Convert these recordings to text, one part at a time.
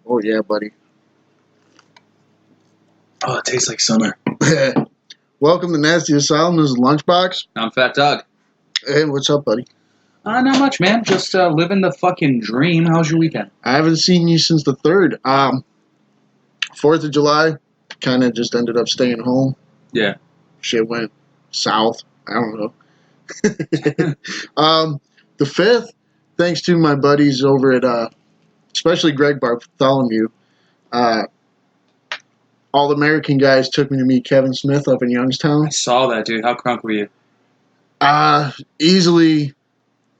Oh, yeah, buddy. Oh, it tastes like summer. Welcome to Nasty Asylum. This is Lunchbox. I'm Fat Dog. Hey, what's up, buddy? Not much, man. Just living the fucking dream. How's your weekend? I haven't seen you since the 3rd. 4th of July, kind of just ended up staying home. Yeah. Shit went south. I don't know. The 5th, thanks to my buddies over at, especially Greg Bartholomew, All American guys took me to meet Kevin Smith up in Youngstown. I saw that, dude. How crunk were you? Easily,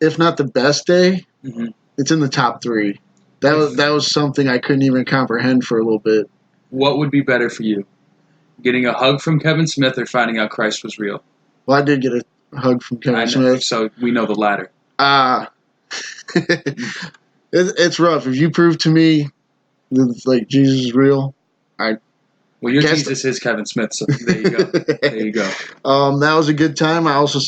if not the best day, Mm-hmm. it's in the top 3. That was something I couldn't even comprehend for a little bit. What would be better for you? Getting a hug from Kevin Smith or finding out Christ was real? Well, I did get a hug from Kevin Smith. So we know the latter. It's rough. If you prove to me that, like, Jesus is real, Well, your Jesus is Kevin Smith, so there you go. There you go. That was a good time. I also,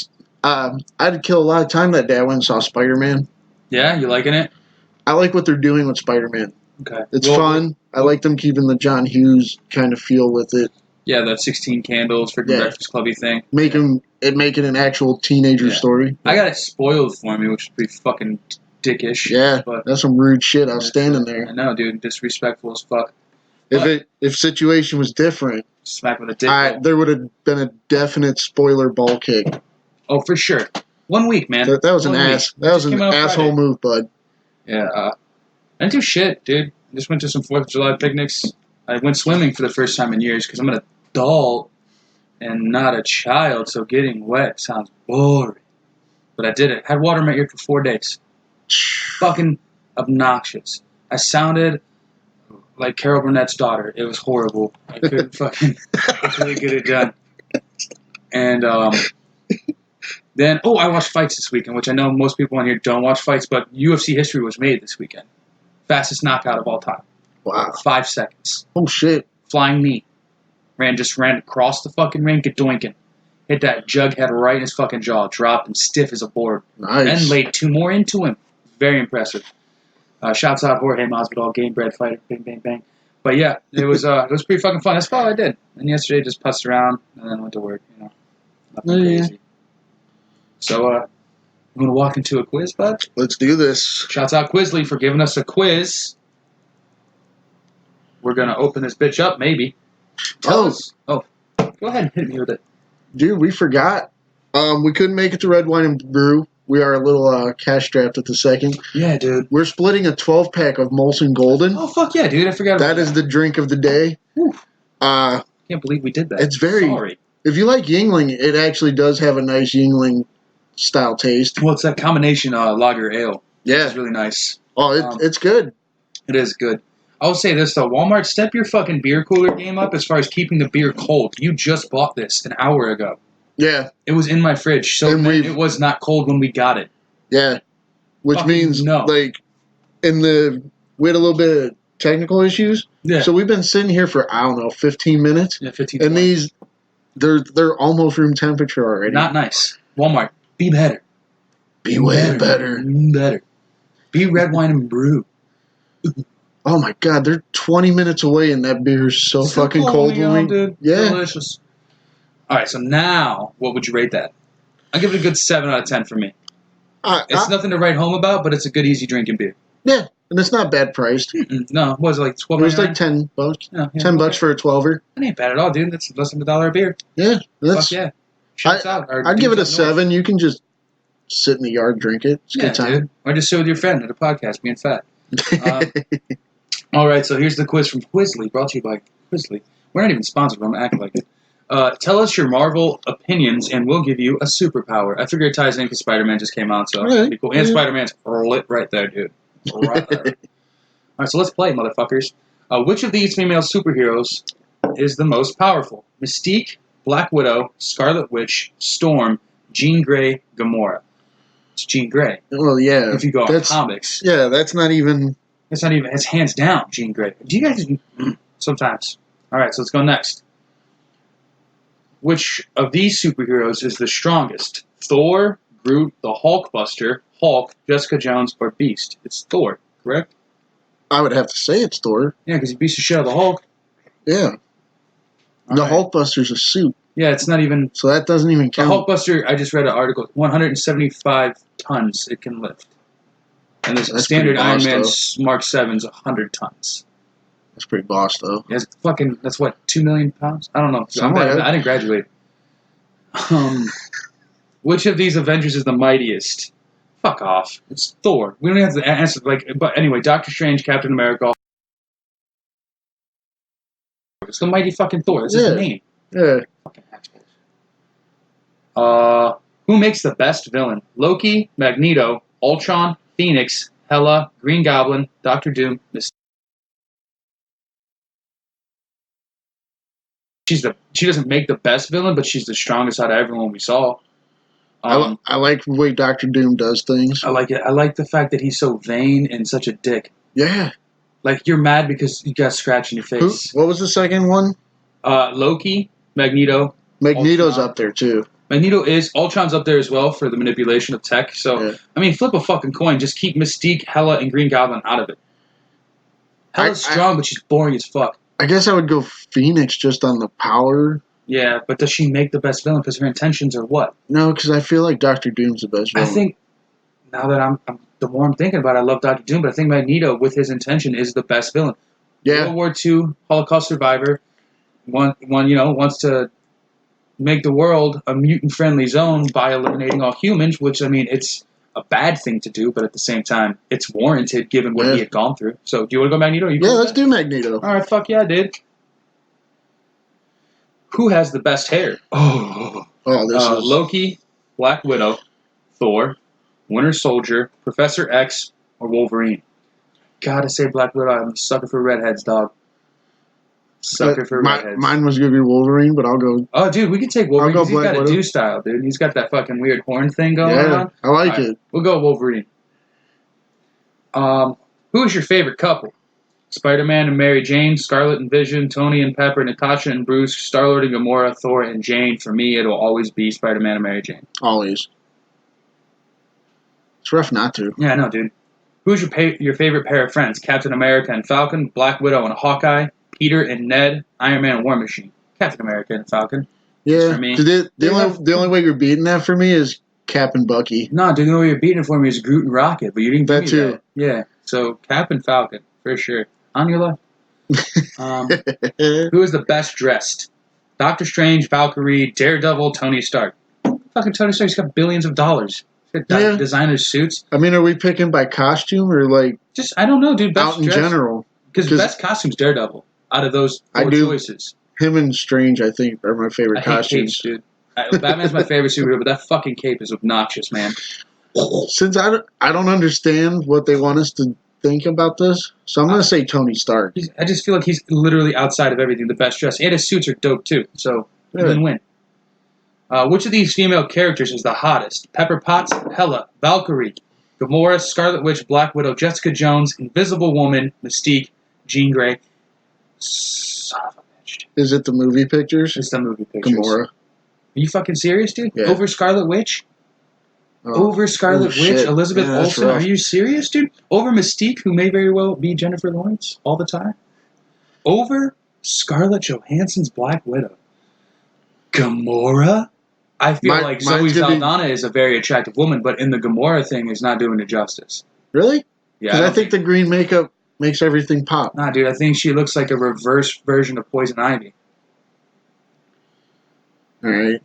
I had to kill a lot of time that day. I went and saw Spider-Man. Yeah, you liking it? I like what they're doing with Spider-Man. Okay. It's fun. I like them keeping the John Hughes kind of feel with it. Yeah, that 16 candles for Breakfast Clubby thing. Make it an actual teenager story. I got it spoiled for me, which would be fucking dickish. Yeah, but that's some rude shit. I was standing there. I know, dude. Disrespectful as fuck. If situation was different, smack with a dick. There would have been a definite spoiler ball kick. Oh, for sure. 1 week, man. That was an asshole move, bud. Yeah. I didn't do shit, dude. Just went to some 4th of July picnics. I went swimming for the first time in years because I'm an adult and not a child, so getting wet sounds boring. But I did it. Had water in my ear for 4 days. Fucking obnoxious. I sounded like Carol Burnett's daughter. It was horrible. I couldn't really get it done. And then, I watched fights this weekend, which I know most people on here don't watch fights, but UFC history was made this weekend. Fastest knockout of all time. Wow. 5 seconds. Oh, shit. Flying knee. Ran across the fucking ring, doinking. Hit that jughead right in his fucking jaw. Dropped him stiff as a board. Nice. Then laid 2 more into him. Very impressive. Shouts out Jorge Masvidal, game bred fighter. Bang, bang, bang. But yeah, it was pretty fucking fun. That's all I did. And yesterday just pussed around and then went to work. Nothing crazy. So I'm gonna walk into a quiz, bud. Let's do this. Shouts out Quizly for giving us a quiz. We're gonna open this bitch up, maybe. Go ahead and hit me with it. Dude, we forgot. We couldn't make it to Red Wine and Brew. We are a little cash strapped at the second. Yeah, dude. We're splitting a 12-pack of Molson Golden. Oh, fuck yeah, dude. I forgot about that. That is the drink of the day. Can't believe we did that. It's very... Sorry. If you like Yingling, it actually does have a nice Yingling-style taste. Well, it's that combination lager ale. Yeah. It's really nice. Oh, it's good. It is good. I will say this, though. Walmart, step your fucking beer cooler game up as far as keeping the beer cold. You just bought this an hour ago. Yeah. It was in my fridge, so it was not cold when we got it. Yeah. Which fucking means, no. like, we had a little bit of technical issues. Yeah. So we've been sitting here for, 15 minutes. Yeah, 15 And these, they're almost room temperature already. Not nice. Walmart, be better. Be way better. Better. Be Red Wine and Brew. Oh my God, they're 20 minutes away and that beer is so fucking cold. Dude. Yeah. Delicious. All right, so now, what would you rate that? I'll give it a good 7 out of 10 for me. It's nothing to write home about, but it's a good, easy drinking beer. Yeah, and it's not bad priced. No, what was it, like $12? It was like $10. Yeah, $10 for a 12er. That ain't bad at all, dude. That's less than $1 a beer. Yeah, Fuck yeah. Shouts out. I'd give it a 7. You can just sit in the yard, drink it. It's a good time. Dude. Or just sit with your friend at a podcast, being fat. All right, so here's the quiz from Quizly, brought to you by Quizly. We're not even sponsored, but I'm acting like it. Tell us your Marvel opinions, and we'll give you a superpower. I figure it ties in because Spider-Man just came out, so it's pretty cool. And Spider-Man's lit right there, dude. Right there. All right, so let's play, motherfuckers. Which of these female superheroes is the most powerful? Mystique, Black Widow, Scarlet Witch, Storm, Jean Grey, Gamora. It's Jean Grey. Well, yeah. If you go on comics. Yeah, that's not even... It's hands down Jean Grey. Do you guys... Sometimes. All right, so let's go next. Which of these superheroes is the strongest? Thor, Groot, the Hulkbuster, Hulk, Jessica Jones, or Beast? It's Thor, correct? I would have to say it's Thor. Yeah, because he beats the shit out of the Hulk. Yeah. All The right. Hulkbuster's a suit, Yeah, it's not even... so that doesn't even The count. Hulkbuster, I just read an article, 175 tons it can lift. And the That's standard pretty Iron boss, Man though. Mark 7's 100 tons. That's pretty boss, though. Yeah, that's what, 2 million pounds? I don't know. Something like that. I didn't graduate. Which of these Avengers is the mightiest? Fuck off. It's Thor. We don't have to answer, but anyway, Doctor Strange, Captain America. It's the mighty fucking Thor. That's his name. Yeah. Fucking assholes. Who makes the best villain? Loki, Magneto, Ultron, Phoenix, Hela, Green Goblin, Doctor Doom, Mystique. She doesn't make the best villain, but she's the strongest out of everyone we saw. I like the way Doctor Doom does things. I like it. I like the fact that he's so vain and such a dick. Yeah. Like, you're mad because you got a scratch in your face. What was the second one? Loki, Magneto. Magneto's Ultron. up there, too. Magneto is. Ultron's up there as well for the manipulation of tech. So, Yeah. I mean, flip a fucking coin. Just keep Mystique, Hela, and Green Goblin out of it. Hela's strong, but she's boring as fuck. I guess I would go Phoenix just on the power. Yeah, but does she make the best villain? Because her intentions are what? No, because I feel like Doctor Doom's the best villain. I think, now that the more I'm thinking about it, I love Doctor Doom, but I think Magneto, with his intention, is the best villain. Yeah. World War II, Holocaust survivor, wants to make the world a mutant-friendly zone by eliminating all humans, which, I mean, it's a bad thing to do, but at the same time, it's warranted given what he had gone through. So, do you want to go Magneto? Let's do Magneto. All right, fuck yeah, dude. Who has the best hair? This is... Loki, Black Widow, Thor, Winter Soldier, Professor X, or Wolverine? Gotta say Black Widow. I'm a sucker for redheads, dog. Sucker for redheads. Mine was going to be Wolverine, but I'll go... Oh, dude, we can take Wolverine because he's got Widow. a do style, dude. He's got that fucking weird horn thing going on. I like it. We'll go Wolverine. Who is your favorite couple? Spider-Man and Mary Jane, Scarlet and Vision, Tony and Pepper, Natasha and Bruce, Star-Lord and Gamora, Thor and Jane. For me, it'll always be Spider-Man and Mary Jane. Always. It's rough not to. Yeah, I know, dude. Who's your favorite pair of friends? Captain America and Falcon, Black Widow and Hawkeye, Peter and Ned, Iron Man and War Machine. Captain America and Falcon. Yeah. For me. The only way you're beating that for me is Cap and Bucky. No, dude, the only way you're beating it for me is Groot and Rocket, but you didn't give me too. that. Yeah, so Cap and Falcon, for sure. On your left. Who is the best dressed? Doctor Strange, Valkyrie, Daredevil, Tony Stark. Fucking Tony Stark's got billions of dollars. He's got designer suits. I mean, are we picking by costume or like... Just, I don't know, dude. Best out in general? Because best costume's Daredevil. Out of those four choices. Him and Strange, I think, are my favorite costumes. I hate capes, dude. Batman's my favorite superhero, but that fucking cape is obnoxious, man. Since I don't understand what they want us to think about this, so I'm going to say Tony Stark. I just feel like he's literally outside of everything the best dressed. And his suits are dope, too. So, win-win. Which of these female characters is the hottest? Pepper Potts, Hela, Valkyrie, Gamora, Scarlet Witch, Black Widow, Jessica Jones, Invisible Woman, Mystique, Jean Grey. Son of a bitch. Is it the movie pictures? It's the movie pictures. Gamora. Are you fucking serious, dude? Yeah. Over Scarlet Witch? Over Scarlet Witch, shit. Elizabeth Olsen? Are you serious, dude? Over Mystique, who may very well be Jennifer Lawrence all the time? Over Scarlett Johansson's Black Widow? Gamora? I feel like Zoe Saldana is a very attractive woman, but in the Gamora thing is not doing it justice. Really? Yeah. Because I think the green makeup makes everything pop. Nah, dude, I think she looks like a reverse version of Poison Ivy. All right.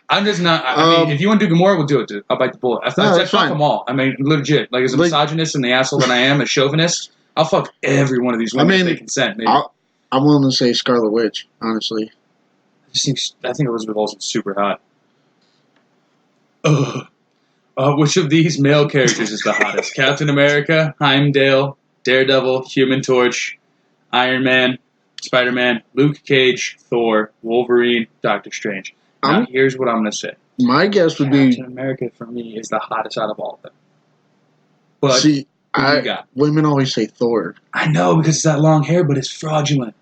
I'm just not... I mean, if you want to do Gamora, we'll do it, dude. I'll bite the bullet. I'll fuck them all. I mean, legit. Like, as a misogynist and the asshole that I am, a chauvinist, I'll fuck every one of these women if they consent, maybe. I'm willing to say Scarlet Witch, honestly. I think Elizabeth Olsen's super hot. Which of these male characters is the hottest? Captain America, Heimdall, Daredevil, Human Torch, Iron Man, Spider-Man, Luke Cage, Thor, Wolverine, Doctor Strange. Now, here's what I'm going to say. My guess would be... Captain America, for me, is the hottest out of all of them. But see, women always say Thor. I know, because it's that long hair, but it's fraudulent.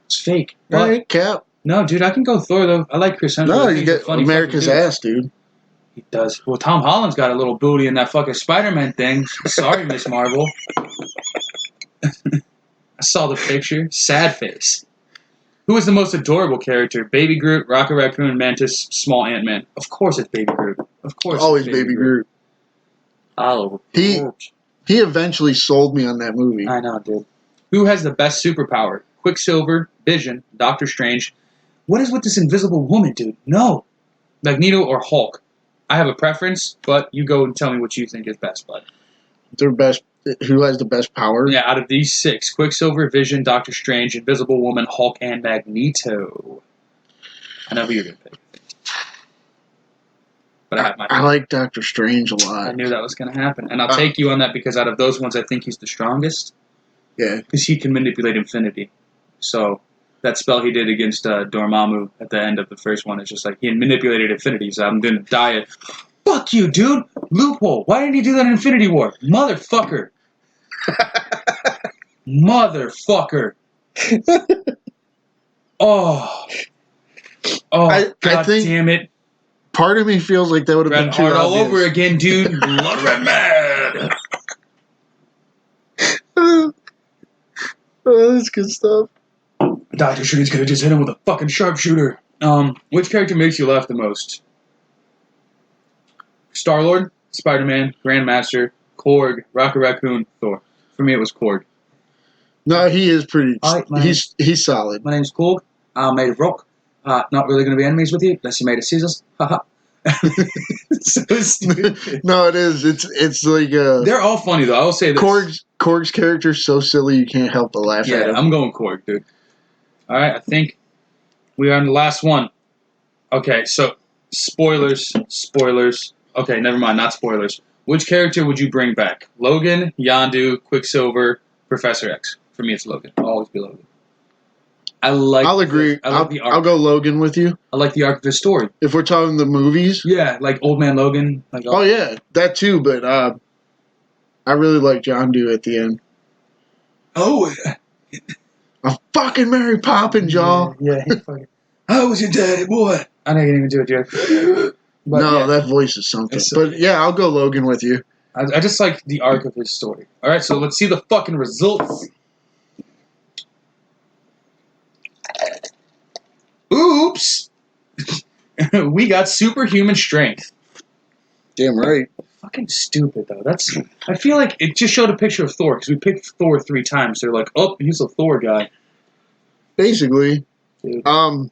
It's fake. Right, Cap. No, dude, I can go Thor, though. I like Chris Hemsworth. No, you get America's ass, dude. He does. Well, Tom Holland's got a little booty in that fucking Spider-Man thing. Sorry, Miss Marvel. I saw the picture. Sad face. Who is the most adorable character? Baby Groot, Rocket Raccoon, Mantis, Small Ant-Man. Of course it's Baby Groot. Of course Always it's Baby Groot. Oh, He eventually sold me on that movie. I know, dude. Who has the best superpower? Quicksilver, Vision, Doctor Strange. What is with this invisible woman, dude? No. Magneto or Hulk? I have a preference, but you go and tell me what you think is best, bud. Their best. Who has the best power? Yeah, out of these 6, Quicksilver, Vision, Doctor Strange, Invisible Woman, Hulk, and Magneto. I know who you're going to pick. But I have my I like Doctor Strange a lot. I knew that was going to happen. And I'll take you on that because out of those ones, I think he's the strongest. Yeah. Because he can manipulate infinity. So that spell he did against Dormammu at the end of the first one is just like, he manipulated infinity, so I'm going to die it. Fuck you, dude! Loophole! Why didn't he do that in Infinity War? Motherfucker! Motherfucker! Oh! Oh, God damn it. Part of me feels like that would have been too all obvious. over again, dude. Blood red mad! Oh, that's good stuff. Doctor Strange could have just hit him with a fucking sharpshooter. Which character makes you laugh the most? Star-Lord, Spider-Man, Grandmaster, Korg, Rocket Raccoon, Thor. For me, it was Korg. No, he is pretty. Right, he's solid. My name's Korg. I'm made of rock. Not really going to be enemies with you, unless you're made of scissors. Haha. So stupid. No, it is. It's like they're all funny though. I will say this. Korg's character's so silly you can't help but laugh at him. I'm going Korg, dude. All right, I think we are on the last one. Okay, so spoilers. Okay, never mind, not spoilers. Which character would you bring back? Logan, Yondu, Quicksilver, Professor X. For me, it's Logan. I'll always be Logan. I'll agree. I'll go Logan with you. I like the arc of his story. If we're talking the movies, yeah, like Old Man Logan. Like oh yeah, that too. But I really like John Doe at the end. Oh, a fucking Mary Poppins, y'all. Yeah. How was your daddy, boy? I didn't even do it, Jared. No, that voice is something. But yeah, I'll go Logan with you. I just like the arc of his story. All right, so let's see the fucking results. Oops! We got superhuman strength. Damn right. Fucking stupid though. I feel like it just showed a picture of Thor because we picked Thor 3 times. They're like, oh, he's a Thor guy. Basically, dude. I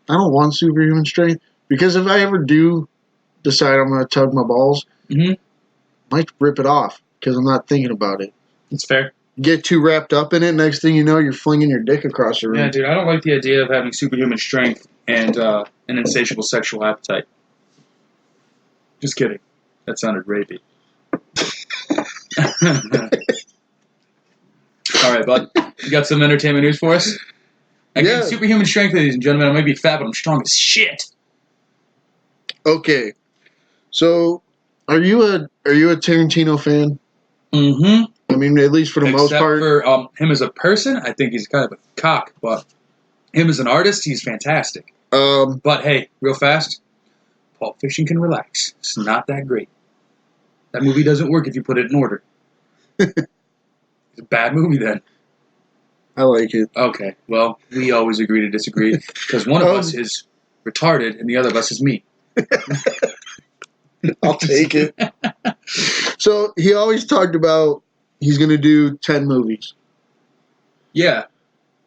don't want superhuman strength because if I ever do decide I'm going to tug my balls, I might rip it off because I'm not thinking about it. It's fair. Get too wrapped up in it, next thing you know, you're flinging your dick across the room. Yeah, dude, I don't like the idea of having superhuman strength and an insatiable sexual appetite. Just kidding. That sounded rapey. All right, bud. You got some entertainment news for us? Again, superhuman strength, ladies and gentlemen. I might be fat, but I'm strong as shit. Okay. So, are you a Tarantino fan? Mm-hmm. I mean, at least for the most part. Except for him as a person, I think he's kind of a cock, but him as an artist, he's fantastic. But hey, real fast, Pulp Fiction can relax. It's not that great. That movie doesn't work if you put it in order. It's a bad movie then. I like it. Okay, well, we always agree to disagree because one of us is retarded and the other of us is me. I'll take it. So he always talked about he's going to do 10 movies. Yeah.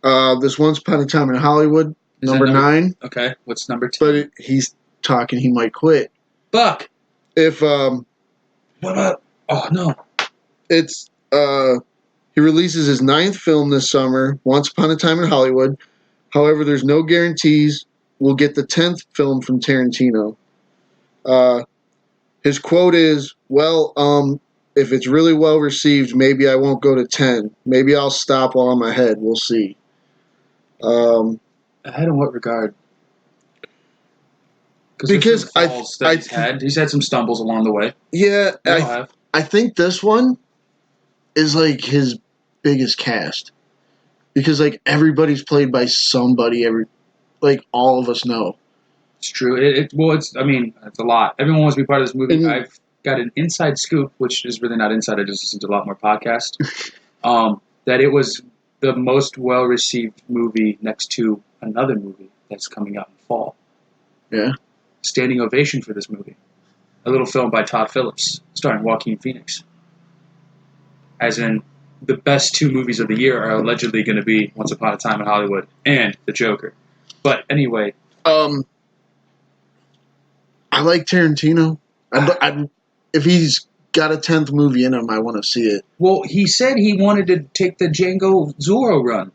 This Once Upon a Time in Hollywood, number 9. Okay, what's number 10? But he's talking he might quit. Fuck. If what about? Oh no. It's he releases his 9th film this summer, Once Upon a Time in Hollywood. However, there's no guarantees we'll get the 10th film from Tarantino. His quote is, well, if it's really well received, maybe I won't go to 10. Maybe I'll stop while I'm ahead. We'll see. Ahead in what regard? Because he's had some stumbles along the way. Yeah, I think this one is like his biggest cast. Because like everybody's played by somebody like all of us know. It's true. It's a lot. Everyone wants to be part of this movie. I've got an inside scoop, which is really not inside. I just listen to a lot more podcasts. that it was the most well-received movie next to another movie that's coming out in fall. Yeah. Standing ovation for this movie. A little film by Todd Phillips, starring Joaquin Phoenix. As in, the best 2 movies of the year are allegedly going to be Once Upon a Time in Hollywood and The Joker. But anyway, I like Tarantino. If he's got a 10th movie in him, I want to see it. well, he said he wanted to take the Django Zorro run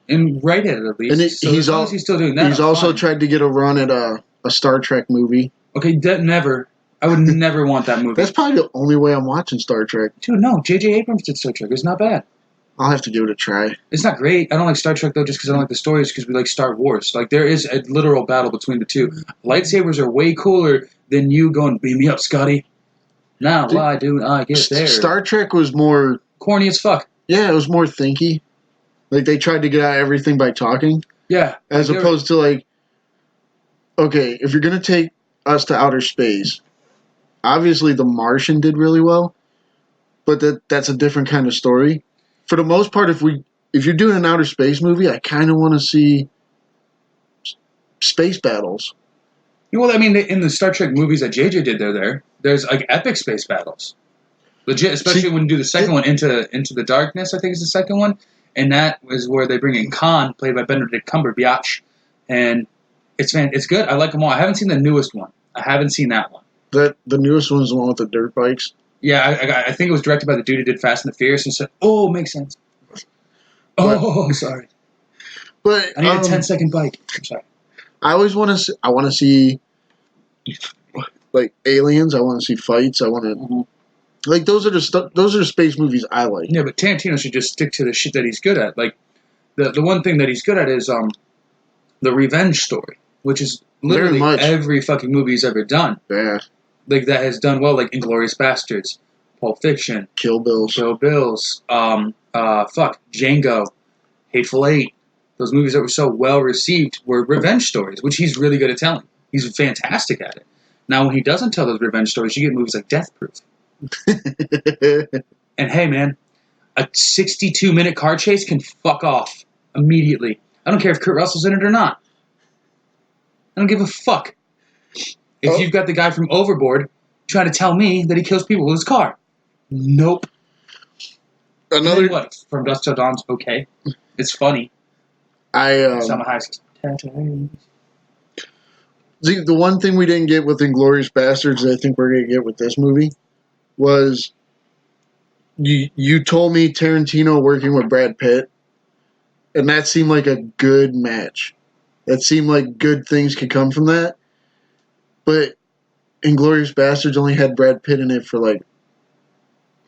and write it at least. And So as long as he's still doing that, he's I'm also fine. tried to get a run at a Star Trek movie. Okay, never. I would never want that movie. That's probably the only way I'm watching Star Trek. Dude, no. J.J. Abrams did Star Trek. It's not bad. I'll have to give it a try. It's not great. I don't like Star Trek, though, just because I don't like the stories, because we like Star Wars. Like, there is a literal battle between the two. Lightsabers are way cooler than you going, beam me up, Scotty. Now, why do I get there? Star Trek was more... corny as fuck. Yeah, it was more thinky. Like, they tried to get out everything by talking. Yeah. As opposed to, like, okay, if you're going to take us to outer space, obviously The Martian did really well, but that's a different kind of story. For the most part, if you're doing an outer space movie, I kind of want to see space battles. Well, I mean, in the Star Trek movies that JJ did, there's like epic space battles, legit. Especially when you do the second one, Into the Darkness, I think is the second one, and that is where they bring in Khan, played by Benedict Cumberbatch, and it's good. I like them all. I haven't seen the newest one. I haven't seen that one. The newest one's the one with the dirt bikes. Yeah, I think it was directed by the dude who did Fast and the Furious, and said, "Oh, makes sense." Oh, sorry. But I need a 10-second bike. I'm sorry. I always want to. I want to see like aliens. I want to see fights. I want to like those are the space movies I like. Yeah, but Tarantino should just stick to the shit that he's good at. Like the one thing that he's good at is the revenge story, which is literally every fucking movie he's ever done. Yeah. Like that has done well, like Inglourious Bastards, Pulp Fiction, Kill Bills, Django, Hateful Eight. Those movies that were so well received were revenge stories, which he's really good at telling. He's fantastic at it. Now, when he doesn't tell those revenge stories, you get movies like Death Proof. And hey, man, a 62-minute car chase can fuck off immediately. I don't care if Kurt Russell's in it or not. I don't give a fuck. If you've got the guy from Overboard trying to tell me that he kills people with his car. Nope. Another what? From Dusk Till Dawn's okay. It's funny. Salma Hayek says, the one thing we didn't get with Inglourious Bastards that I think we're going to get with this movie was you told me Tarantino working with Brad Pitt, and that seemed like a good match. That seemed like good things could come from that. But Inglourious Bastards only had Brad Pitt in it for like...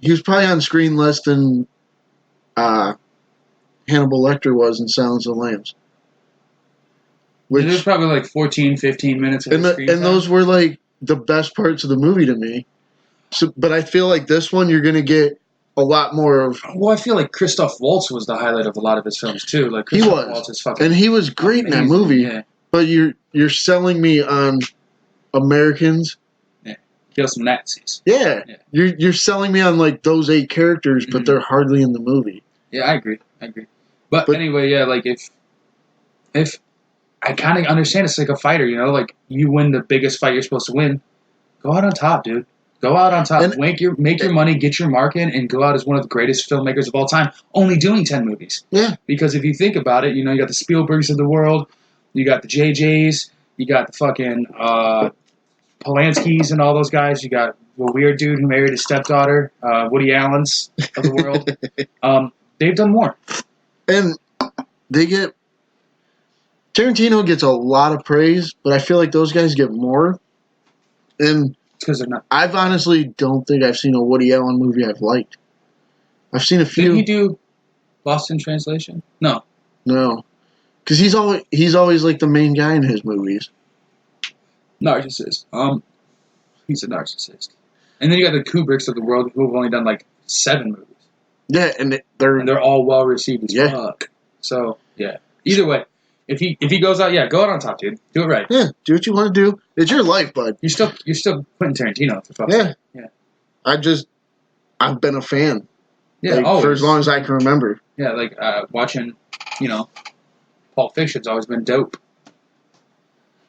He was probably on screen less than Hannibal Lecter was in Silence of the Lambs. It was probably like 14, 15 minutes of screen time. And those were like the best parts of the movie to me. So, but I feel like this one you're going to get a lot more of... Well, I feel like Christoph Waltz was the highlight of a lot of his films too. Like Christoph Waltz is fucking... And he was great amazing, in that movie. Yeah. But you're selling me on Americans. Yeah. Kill some Nazis. Yeah. You're selling me on like those 8 characters, but they're hardly in the movie. Yeah, I agree. But anyway, yeah, like if I kind of understand, it's like a fighter, you know, like you win the biggest fight you're supposed to win, go out on top, dude. Go out on top, make your money, get your mark in, and go out as one of the greatest filmmakers of all time. Only doing 10 movies. Yeah. Because if you think about it, you know, you got the Spielbergs of the world, you got the JJs, you got the fucking Polanskis and all those guys. You got the weird dude who married his stepdaughter, Woody Allen's of the world. They've done more. And Tarantino gets a lot of praise, but I feel like those guys get more. And because they're not. I've honestly don't think I've seen a Woody Allen movie I've liked. I've seen a few. Didn't he do Lost in Translation? No. Because he's always like the main guy in his movies. Narcissist. He's a narcissist. And then you got the Kubricks of the world who have only done like 7 movies. Yeah, and they're all well received as fuck. So yeah. Either way, if he goes out, go out on top, dude. Do it right. Yeah, do what you want to do. It's your life, bud. You're still Quentin Tarantino, for fuck's sake. Yeah. I've been a fan. Yeah, like, always. for as long as I can remember. Yeah, like watching, Pulp Fiction's always been dope.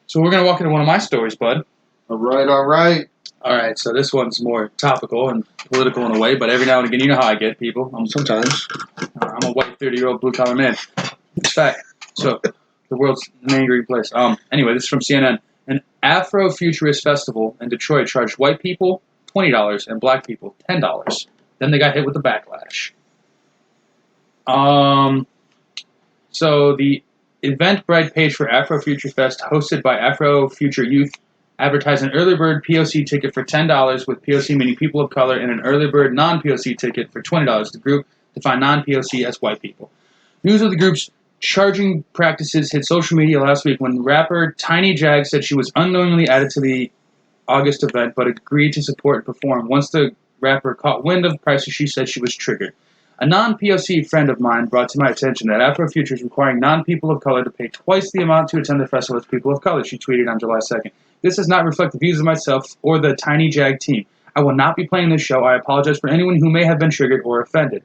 So we're gonna walk into one of my stories, bud. All right. All right, so this one's more topical and political in a way, but every now and again, you know how I get people. Sometimes. I'm a white 30-year-old blue-collar man. It's fact. So the world's an angry place. Anyway, this is from CNN. An Afrofuturist festival in Detroit charged white people $20 and black people $10. Then they got hit with the backlash. So the Eventbrite page for Afrofuture Fest, hosted by Afrofuture Youth, advertised an early bird POC ticket for $10, with POC meaning people of color, and an early bird non-POC ticket for $20. The group defined non-POC as white people. News of the group's charging practices hit social media last week when rapper Tiny Jag said she was unknowingly added to the August event, but agreed to support and perform. Once the rapper caught wind of the prices, she said she was triggered. A non-POC friend of mine brought to my attention that Afrofuture is requiring non-people of color to pay twice the amount to attend the festival as people of color, she tweeted on July 2nd. This does not reflect the views of myself or the Tiny Jag team. I will not be playing this show. I apologize for anyone who may have been triggered or offended.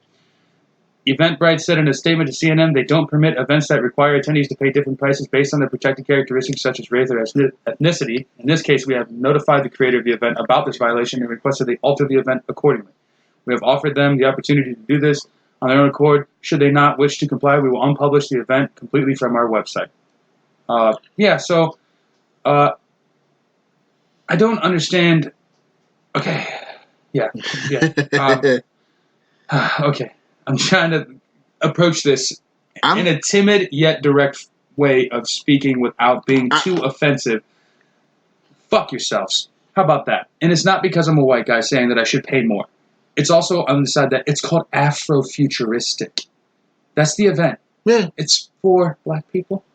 Eventbrite said in a statement to CNN they don't permit events that require attendees to pay different prices based on their protected characteristics such as race or ethnicity. In this case, we have notified the creator of the event about this violation and requested they alter the event accordingly. We have offered them the opportunity to do this on their own accord. Should they not wish to comply, we will unpublish the event completely from our website. I don't understand. Okay. Yeah. Okay. I'm trying to approach this in a timid yet direct way of speaking without being too offensive. Fuck yourselves. How about that? And it's not because I'm a white guy saying that I should pay more. It's also on the side that it's called Afrofuturistic. That's the event. Yeah. It's for black people,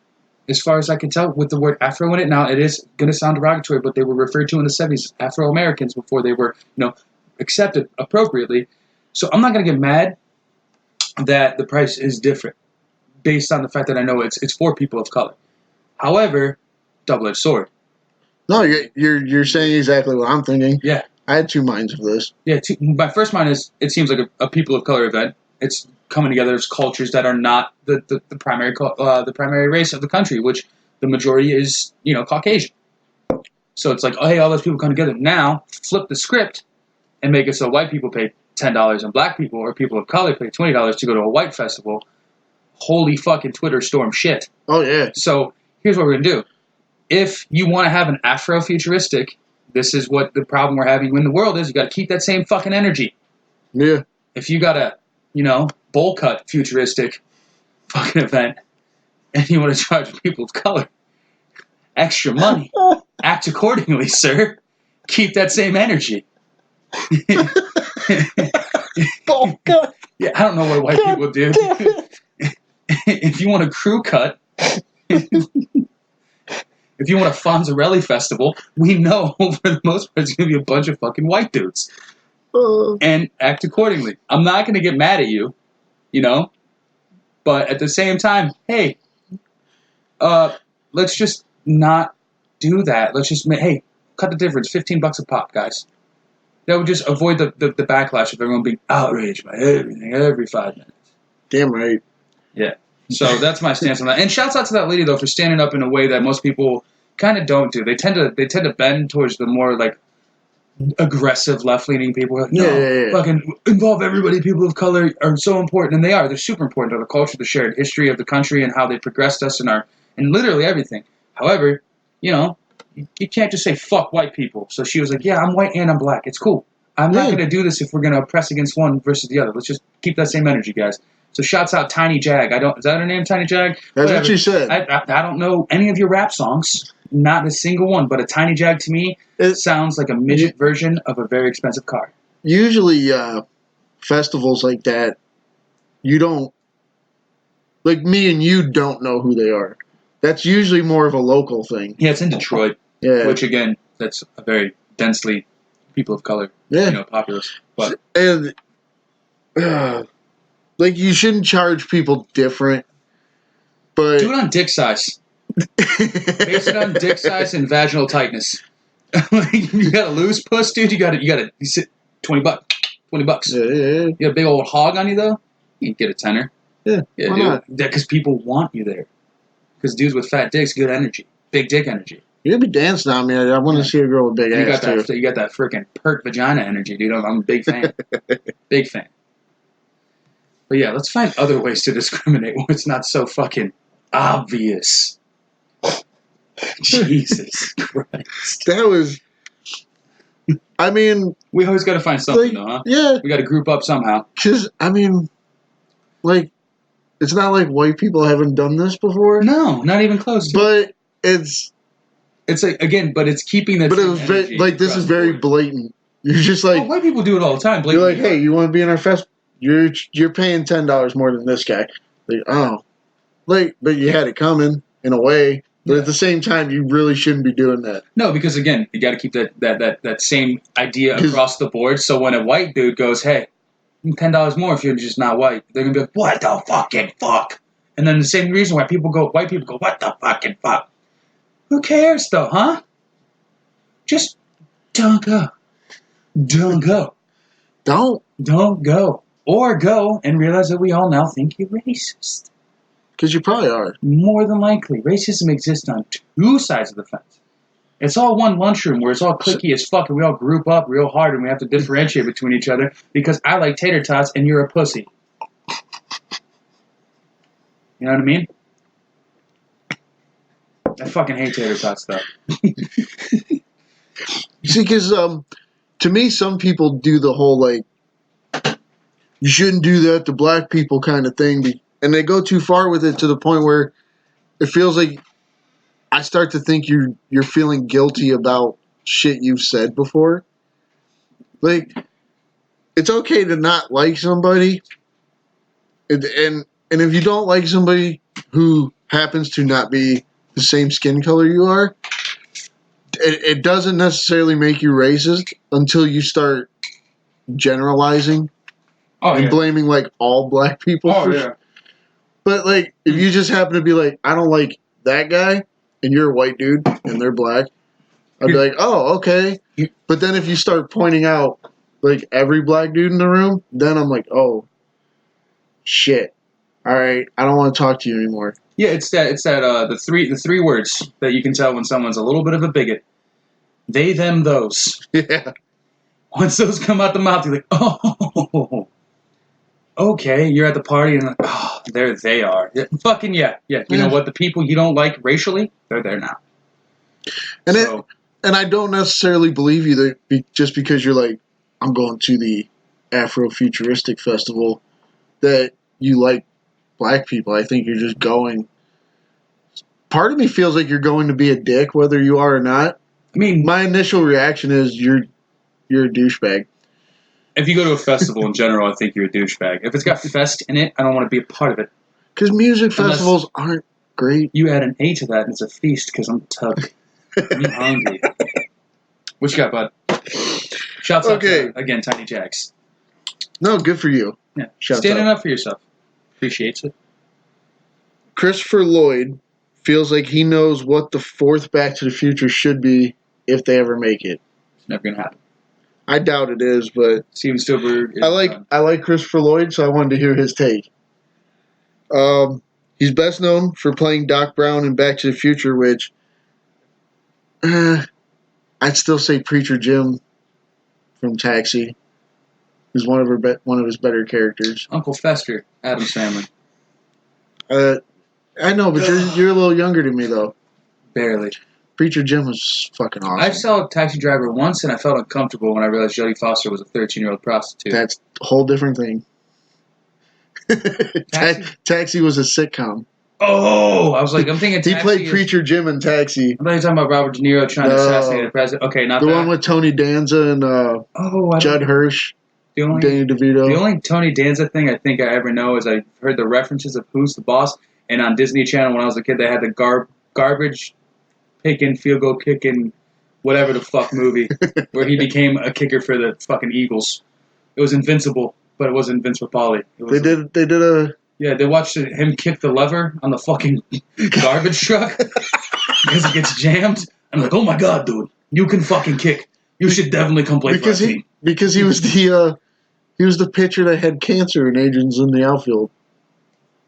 as far as I can tell, with the word Afro in it. Now, it is going to sound derogatory, but they were referred to in the 70s as Afro-Americans before they were, accepted appropriately. So I'm not going to get mad that the price is different based on the fact that I know it's for people of color. However, double-edged sword. No, you're saying exactly what I'm thinking. Yeah. I had two minds of this. Yeah, my first mind is it seems like a people of color event. It's coming together as cultures that are not the primary race of the country, which the majority is, Caucasian. So it's like, oh, hey, all those people come together. Now, flip the script and make it so white people pay $10 and black people or people of color pay $20 to go to a white festival. Holy fucking Twitter storm shit. Oh, yeah. So here's what we're going to do. If you want to have an Afrofuturistic, this is what the problem we're having in the world is. You got to keep that same fucking energy. Yeah. If you got a, bowl cut futuristic fucking event and you want to charge people of color extra money, act accordingly, sir. Keep that same energy. Bowl cut. Yeah, I don't know what white people do. If you want a crew cut, if you want a Fonzarelli festival, we know for the most part it's going to be a bunch of fucking white dudes. And act accordingly. I'm not going to get mad at you, but at the same time, hey, let's just not do that. Let's just cut the difference. $15 a pop, guys. That would just avoid the backlash of everyone being outraged by everything every 5 minutes. Damn right. Yeah. So that's my stance on that. And shouts out to that lady though for standing up in a way that most people kind of don't do. They tend to bend towards the more like aggressive left-leaning people. Like, no, fucking involve everybody. People of color are so important, and they are. They're super important to the culture, the shared history of the country, and how they progressed us in literally everything. However, you can't just say fuck white people. So she was like, yeah, I'm white and I'm black. It's cool. I'm not going to do this if we're going to oppress against one versus the other. Let's just keep that same energy, guys. So shouts out Tiny Jag. Is that her name, Tiny Jag? That's Whatever. what she said. I don't know any of your rap songs. Not a single one. But a Tiny Jag to me sounds like a midget version of a very expensive car. Usually festivals like that, you don't... Like me and you don't know who they are. That's usually more of a local thing. Yeah, it's in Detroit. Yeah. Which, again, that's a very densely people of color, populace. But and you shouldn't charge people different, but do it on dick size. Base it on dick size and vaginal tightness. You got a loose puss, dude. You sit $20. $20. Yeah. You got a big old hog on you though. You can get a tenner. Yeah. Yeah, Why dude. not? Because people want you there. Because dudes with fat dicks, good energy, big dick energy. You'd be dancing on me. I want to see a girl with big ass too. You got that freaking pert vagina energy, dude. I'm a big fan. Big fan. But yeah, let's find other ways to discriminate where it's not so fucking obvious. Jesus Christ. That was. I mean, We always got to find something, though, huh? Yeah. We got to group up somehow. Because, I mean, like, it's not like white people haven't done this before. No, not even close to But it's like, again, but it's keeping that. But it was like, this is very blatant. You're just like, white people do it all the time. You're like, hey, you want to be in our fest? You're paying $10 more than this guy. Like, oh, like, but you had it coming in a way. But at the same time, you really shouldn't be doing that. No, because again, you got to keep that same idea across the board. So when a white dude goes, hey, $10 more if you're just not white, they're gonna be like, what the fucking fuck? And then the same reason why white people go, what the fucking fuck? Who cares though, huh? Just don't go. Don't go. Don't go. Or go and realize that we all now think you're racist. Because you probably are. More than likely. Racism exists on two sides of the fence. It's all one lunchroom where it's all cliquey as fuck and we all group up real hard and we have to differentiate between each other because I like tater tots and you're a pussy. You know what I mean? I fucking hate tater tots though. You see, because to me, some people do the whole like, you shouldn't do that to black people kind of thing. And they go too far with it to the point where it feels like I start to think you're feeling guilty about shit you've said before. Like, it's okay to not like somebody, and if you don't like somebody who happens to not be the same skin color you are, it doesn't necessarily make you racist until you start generalizing and blaming like all black people. But like, if you just happen to be like, I don't like that guy, and you're a white dude and they're black, I'd be like, oh, okay. But then if you start pointing out like every black dude in the room, then I'm like, oh, shit. All right, I don't want to talk to you anymore. Yeah, it's that the three words that you can tell when someone's a little bit of a bigot. They, them, those. Yeah. Once those come out the mouth, you're like, oh, okay. You're at the party and like, oh, there they are. Yeah, fucking yeah. You know what? The people you don't like racially, they're there now. And and I don't necessarily believe you that just because you're like, I'm going to the Afrofuturistic Festival, that you like black people. I think you're just going. Part of me feels like you're going to be a dick, whether you are or not. I mean, my initial reaction is you're a douchebag. If you go to a festival in general, I think you're a douchebag. If it's got fest in it, I don't want to be a part of it. Because music festivals aren't great. You add an A to that, and it's a feast because I'm tug. I'm hungry. What you got, bud? Shouts out to, again, Tiny Jacks. No, good for you. Yeah. Standing up for yourself. Appreciates it. Christopher Lloyd feels like he knows what the fourth Back to the Future should be if they ever make it. It's never going to happen. I doubt it is, but Steven Spielberg. I like Christopher Lloyd, so I wanted to hear his take. He's best known for playing Doc Brown in Back to the Future, which I'd still say Preacher Jim from Taxi is one of his better characters. Uncle Fester, Addams Family. I know, but you're a little younger than me though. Barely. Preacher Jim was fucking awesome. I saw Taxi Driver once, and I felt uncomfortable when I realized Jodie Foster was a 13-year-old prostitute. That's a whole different thing. Taxi was a sitcom. Oh, I was like, I'm thinking Taxi. He played Preacher Jim in Taxi. I thought you were talking about Robert De Niro trying to assassinate the president. Okay, not the that. one with Tony Danza and Judd Hirsch, Danny DeVito. The only Tony Danza thing I think I ever know is I heard the references of Who's the Boss, and on Disney Channel when I was a kid, they had the garbage picking, field goal kicking, whatever the fuck movie, where he became a kicker for the fucking Eagles. It was Invincible, but it wasn't Vince Papali. They did a... Yeah, they watched him kick the lever on the fucking garbage truck because it gets jammed. I'm like, oh my god, dude, you can fucking kick. You should definitely come play for our team. Because he was the He was the pitcher that had cancer in Agents in the Outfield.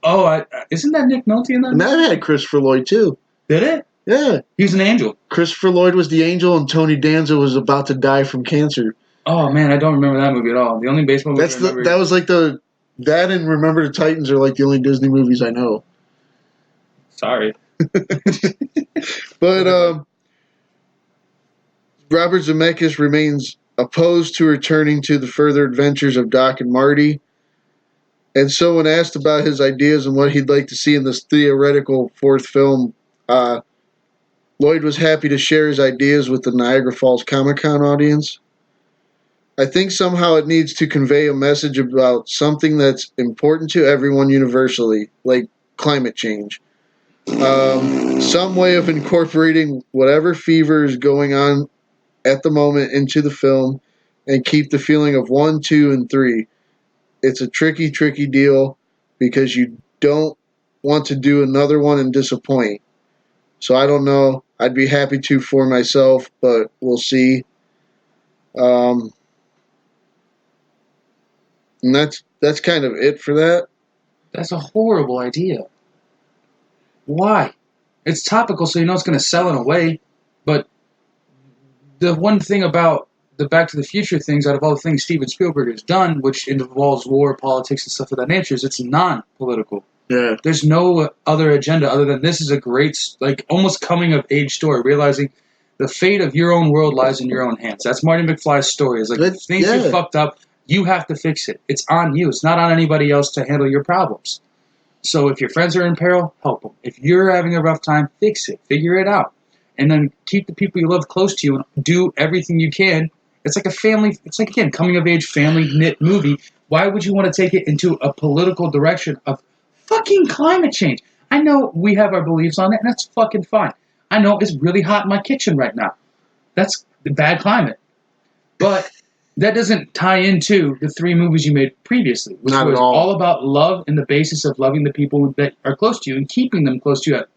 Oh, isn't that Nick Nolte in that? And that had Christopher Lloyd, too. Did it? Yeah. He was an angel. Christopher Lloyd was the angel, and Tony Danza was about to die from cancer. Oh, man, I don't remember that movie at all. The only baseball movie I remember... That was like the... That and Remember the Titans are like the only Disney movies I know. Sorry. But, Robert Zemeckis remains opposed to returning to the further adventures of Doc and Marty. And so when asked about his ideas and what he'd like to see in this theoretical fourth film, Lloyd was happy to share his ideas with the Niagara Falls Comic-Con audience. I think somehow it needs to convey a message about something that's important to everyone universally, like climate change. Some way of incorporating whatever fever is going on at the moment into the film and keep the feeling of 1, 2, and 3. It's a tricky, tricky deal because you don't want to do another one and disappoint. So I don't know. I'd be happy to for myself, but we'll see. And that's kind of it for that. That's a horrible idea. Why? It's topical, so you know it's going to sell in a way, but the one thing about the Back to the Future things, out of all the things Steven Spielberg has done, which involves war, politics, and stuff of that nature, is it's non-political. Yeah. There's no other agenda other than this is a great, like, almost coming-of-age story, realizing the fate of your own world lies in your own hands. That's Marty McFly's story. It's like, if things get fucked up, you have to fix it. It's on you. It's not on anybody else to handle your problems. So if your friends are in peril, help them. If you're having a rough time, fix it. Figure it out. And then keep the people you love close to you and do everything you can. It's like a family, it's like, again, coming-of-age, family-knit movie. Why would you want to take it into a political direction of fucking climate change? I know we have our beliefs on it, and that's fucking fine. I know it's really hot in my kitchen right now. That's the bad climate. But that doesn't tie into the 3 movies you made previously, which was all about love and the basis of loving the people that are close to you and keeping them close to you at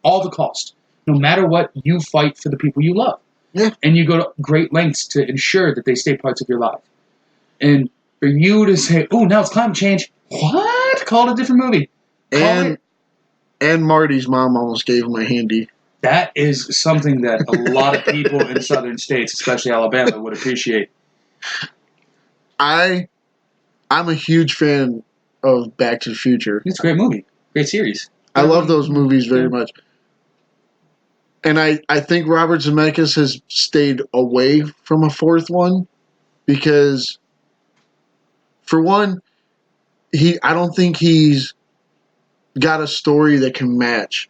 all the cost. No matter what, you fight for the people you love. Yeah. And you go to great lengths to ensure that they stay parts of your life. And for you to say, oh, now it's climate change. What? Call it a different movie. And Marty's mom almost gave him a handy. That is something that a lot of people in southern states, especially Alabama, would appreciate. I'm a huge fan of Back to the Future. It's a great movie. Great series. I love those movies very much. And I think Robert Zemeckis has stayed away from a 4th one because, for one, I don't think he's got a story that can match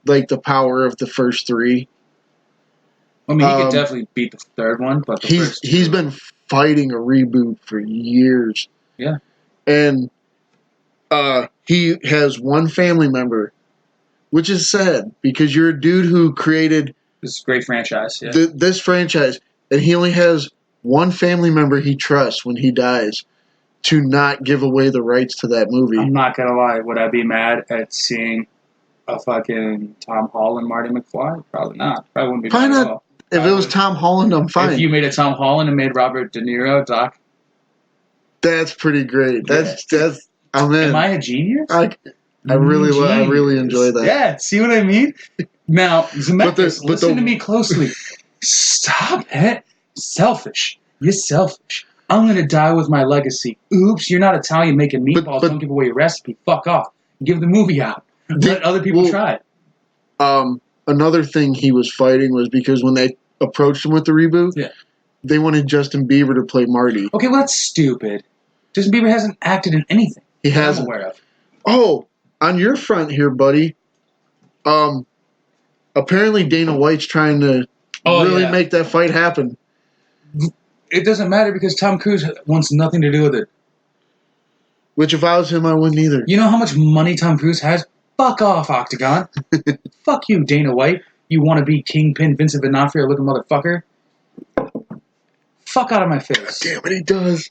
like the power of the first 3. I mean, he could definitely beat the 3rd one, but he's been fighting a reboot for years. Yeah. And he has one family member, which is sad because you're a dude who created this great franchise. Yeah. This franchise, and he only has one family member he trusts when he dies to not give away the rights to that movie. I'm not gonna lie. Would I be mad at seeing a fucking Tom Holland Marty McFly? Probably not. Probably wouldn't be mad at all. If it was Tom Holland, I'm fine. If you made it Tom Holland and made Robert De Niro Doc, that's pretty great. That's I'm in. Am I a genius? I really enjoy that. Yeah, see what I mean? Now, Zemeckis, listen to me closely. Stop it. Selfish. You're selfish. I'm going to die with my legacy. Oops, you're not Italian making meatballs. Don't give away your recipe. Fuck off. Give the movie out. Let other people try it. Another thing he was fighting was because when they approached him with the reboot, they wanted Justin Bieber to play Marty. Okay, well, that's stupid. Justin Bieber hasn't acted in anything he hasn't. I'm aware of. Oh, on your front here, buddy, apparently Dana White's trying to make that fight happen. It doesn't matter because Tom Cruise wants nothing to do with it. Which, if I was him, I wouldn't either. You know how much money Tom Cruise has? Fuck off, Octagon. Fuck you, Dana White. You want to be Kingpin Vincent D'Onofrio looking motherfucker? Fuck out of my face. Damn it, he does.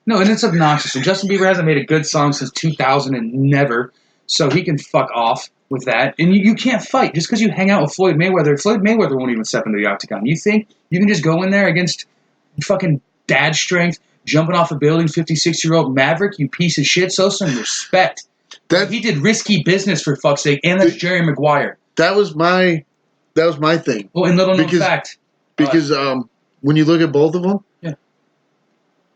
No, and it's obnoxious. And Justin Bieber hasn't made a good song since 2000 and never, so he can fuck off with that. And you can't fight just because you hang out with Floyd Mayweather. Floyd Mayweather won't even step into the Octagon. You think you can just go in there against fucking dad strength, jumping off a building, 56-year-old Maverick, you piece of shit. So some respect. He did risky business, for fuck's sake, and that's Jerry Maguire. That was my thing. Well, and little known fact. Because when you look at both of them,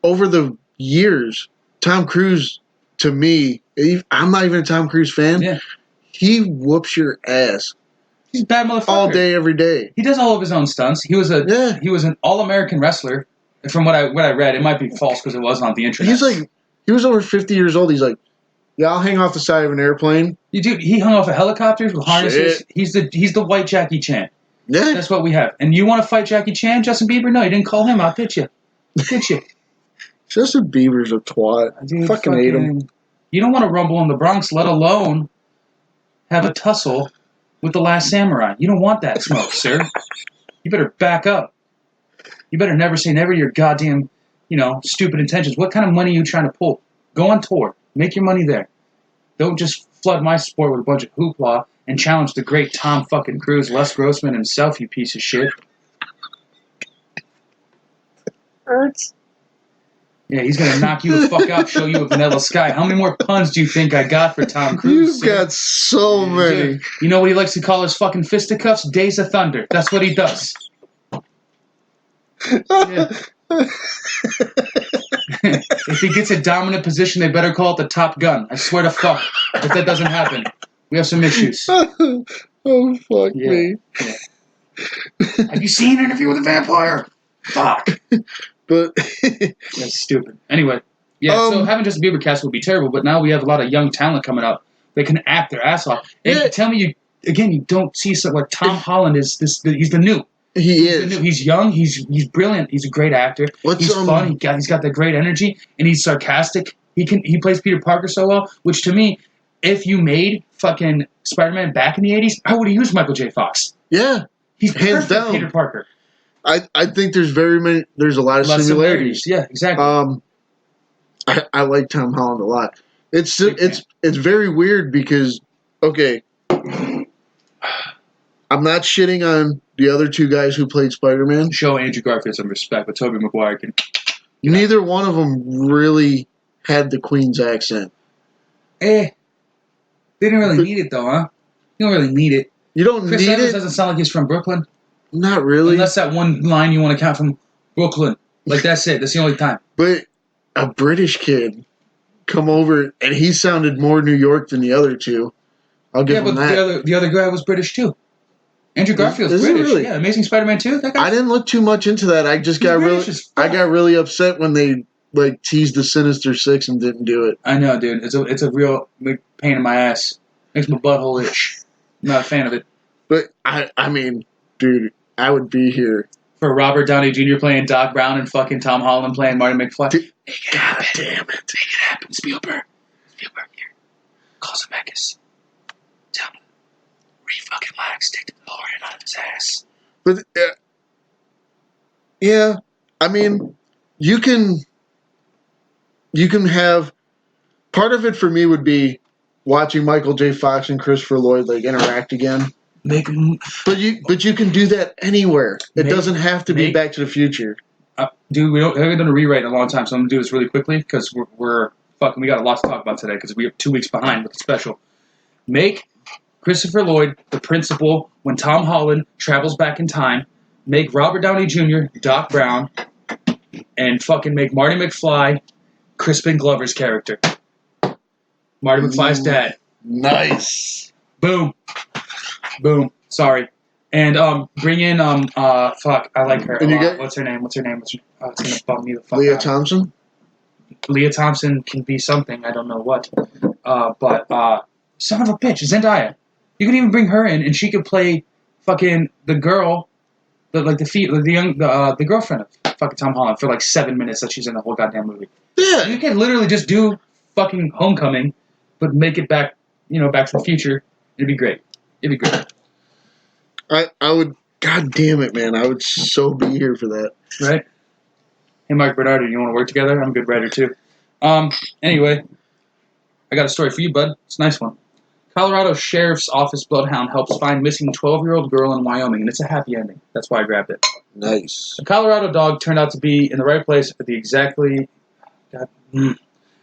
over the years, Tom Cruise, to me, I'm not even a Tom Cruise fan. Yeah. He whoops your ass. He's a bad motherfucker. All day, every day. He does all of his own stunts. He was an all-American wrestler. From what I read, it might be false because it wasn't on the internet. He was over 50 years old. He's like, yeah, I'll hang off the side of an airplane. Dude, he hung off of helicopters with harnesses. Shit. He's the white Jackie Chan. Yeah. That's what we have. And you want to fight Jackie Chan, Justin Bieber? No, you didn't call him. I'll pitch you. Justin Bieber's a twat. Dude, fucking hate him. You don't want to rumble in the Bronx, let alone have a tussle with the Last Samurai. You don't want that smoke, sir. You better back up. You better never say never to your goddamn, stupid intentions. What kind of money are you trying to pull? Go on tour. Make your money there. Don't just flood my sport with a bunch of hoopla and challenge the great Tom fucking Cruise, Les Grossman himself, you piece of shit. Hurts. Yeah, he's going to knock you the fuck out, show you a vanilla sky. How many more puns do you think I got for Tom Cruise? You've got so many. Dude, you know what he likes to call his fucking fisticuffs? Days of Thunder. That's what he does. Yeah. If he gets a dominant position, they better call it the Top Gun. I swear to fuck. If that doesn't happen, we have some issues. Oh, fuck me. Yeah. Have you seen Interview with a Vampire? Fuck. But that's stupid. Anyway, so having just a Bieber cast would be terrible, but now we have a lot of young talent coming up. They can act their ass off. And tell me, you don't see something like Tom Holland is this. He's the new. He's young. He's brilliant. He's a great actor. He's fun. He's got that great energy, and he's sarcastic. He plays Peter Parker so well. Which to me, if you made fucking Spider-Man back in the '80s, I would have used Michael J. Fox. Yeah, he's hands down Peter Parker. I think there's a lot of similarities. Yeah, exactly. I like Tom Holland a lot. It's very weird because I'm not shitting on the other two guys who played Spider-Man. Show Andrew Garfield some respect, but Tobey Maguire can. Neither one of them really had the Queen's accent. They didn't really need it though, huh? You don't really need it. You don't Chris need Evans it. Doesn't sound like he's from Brooklyn. Not really. Unless that one line you want to count from Brooklyn. Like that's it. That's the only time. But a British kid come over and he sounded more New York than the other two. I'll give him that. But the other guy was British too. Andrew Garfield's British. Really? Yeah, Amazing Spider-Man 2. That guy. I didn't look too much into that. I just got really upset when they teased the Sinister Six and didn't do it. I know, dude. It's a real big pain in my ass. Makes my butthole itch. I'm not a fan of it. But I mean, dude, I would be here for Robert Downey Jr. playing Doc Brown and fucking Tom Holland playing Marty McFly. God damn it! Make it happen, Spielberg. Here, call Zemeckis. Tell him fucking legs, take the DeLorean out of his ass. But yeah, I mean, you can have part of it for me would be watching Michael J. Fox and Christopher Lloyd interact again. But you can do that anywhere. It doesn't have to be Back to the Future. Dude, we haven't done a rewrite in a long time, so I'm gonna do this really quickly because we're fucking. We got a lot to talk about today because we have 2 weeks behind with the special. Make Christopher Lloyd the principal when Tom Holland travels back in time. Make Robert Downey Jr. Doc Brown, and fucking make Marty McFly Crispin Glover's character. Marty McFly's dad. Nice. Boom. Sorry. And bring in fuck, I like her a lot. What's her name? Oh, it's gonna bum me the fuck Leah out. Thompson? Leah Thompson can be something, I don't know what. But son of a bitch, Zendaya. You can even bring her in and she could play fucking the girl, the girlfriend of fucking Tom Holland for 7 minutes that she's in the whole goddamn movie. Yeah. You can literally just do fucking Homecoming, but make it back to the future. It'd be great. I would, god damn it, man. I would so be here for that. Right? Hey, Mike Bernardo, you want to work together? I'm a good writer, too. Anyway, I got a story for you, bud. It's a nice one. Colorado Sheriff's Office Bloodhound helps find missing 12-year-old girl in Wyoming, and it's a happy ending. That's why I grabbed it. Nice. The Colorado dog turned out to be in the right place at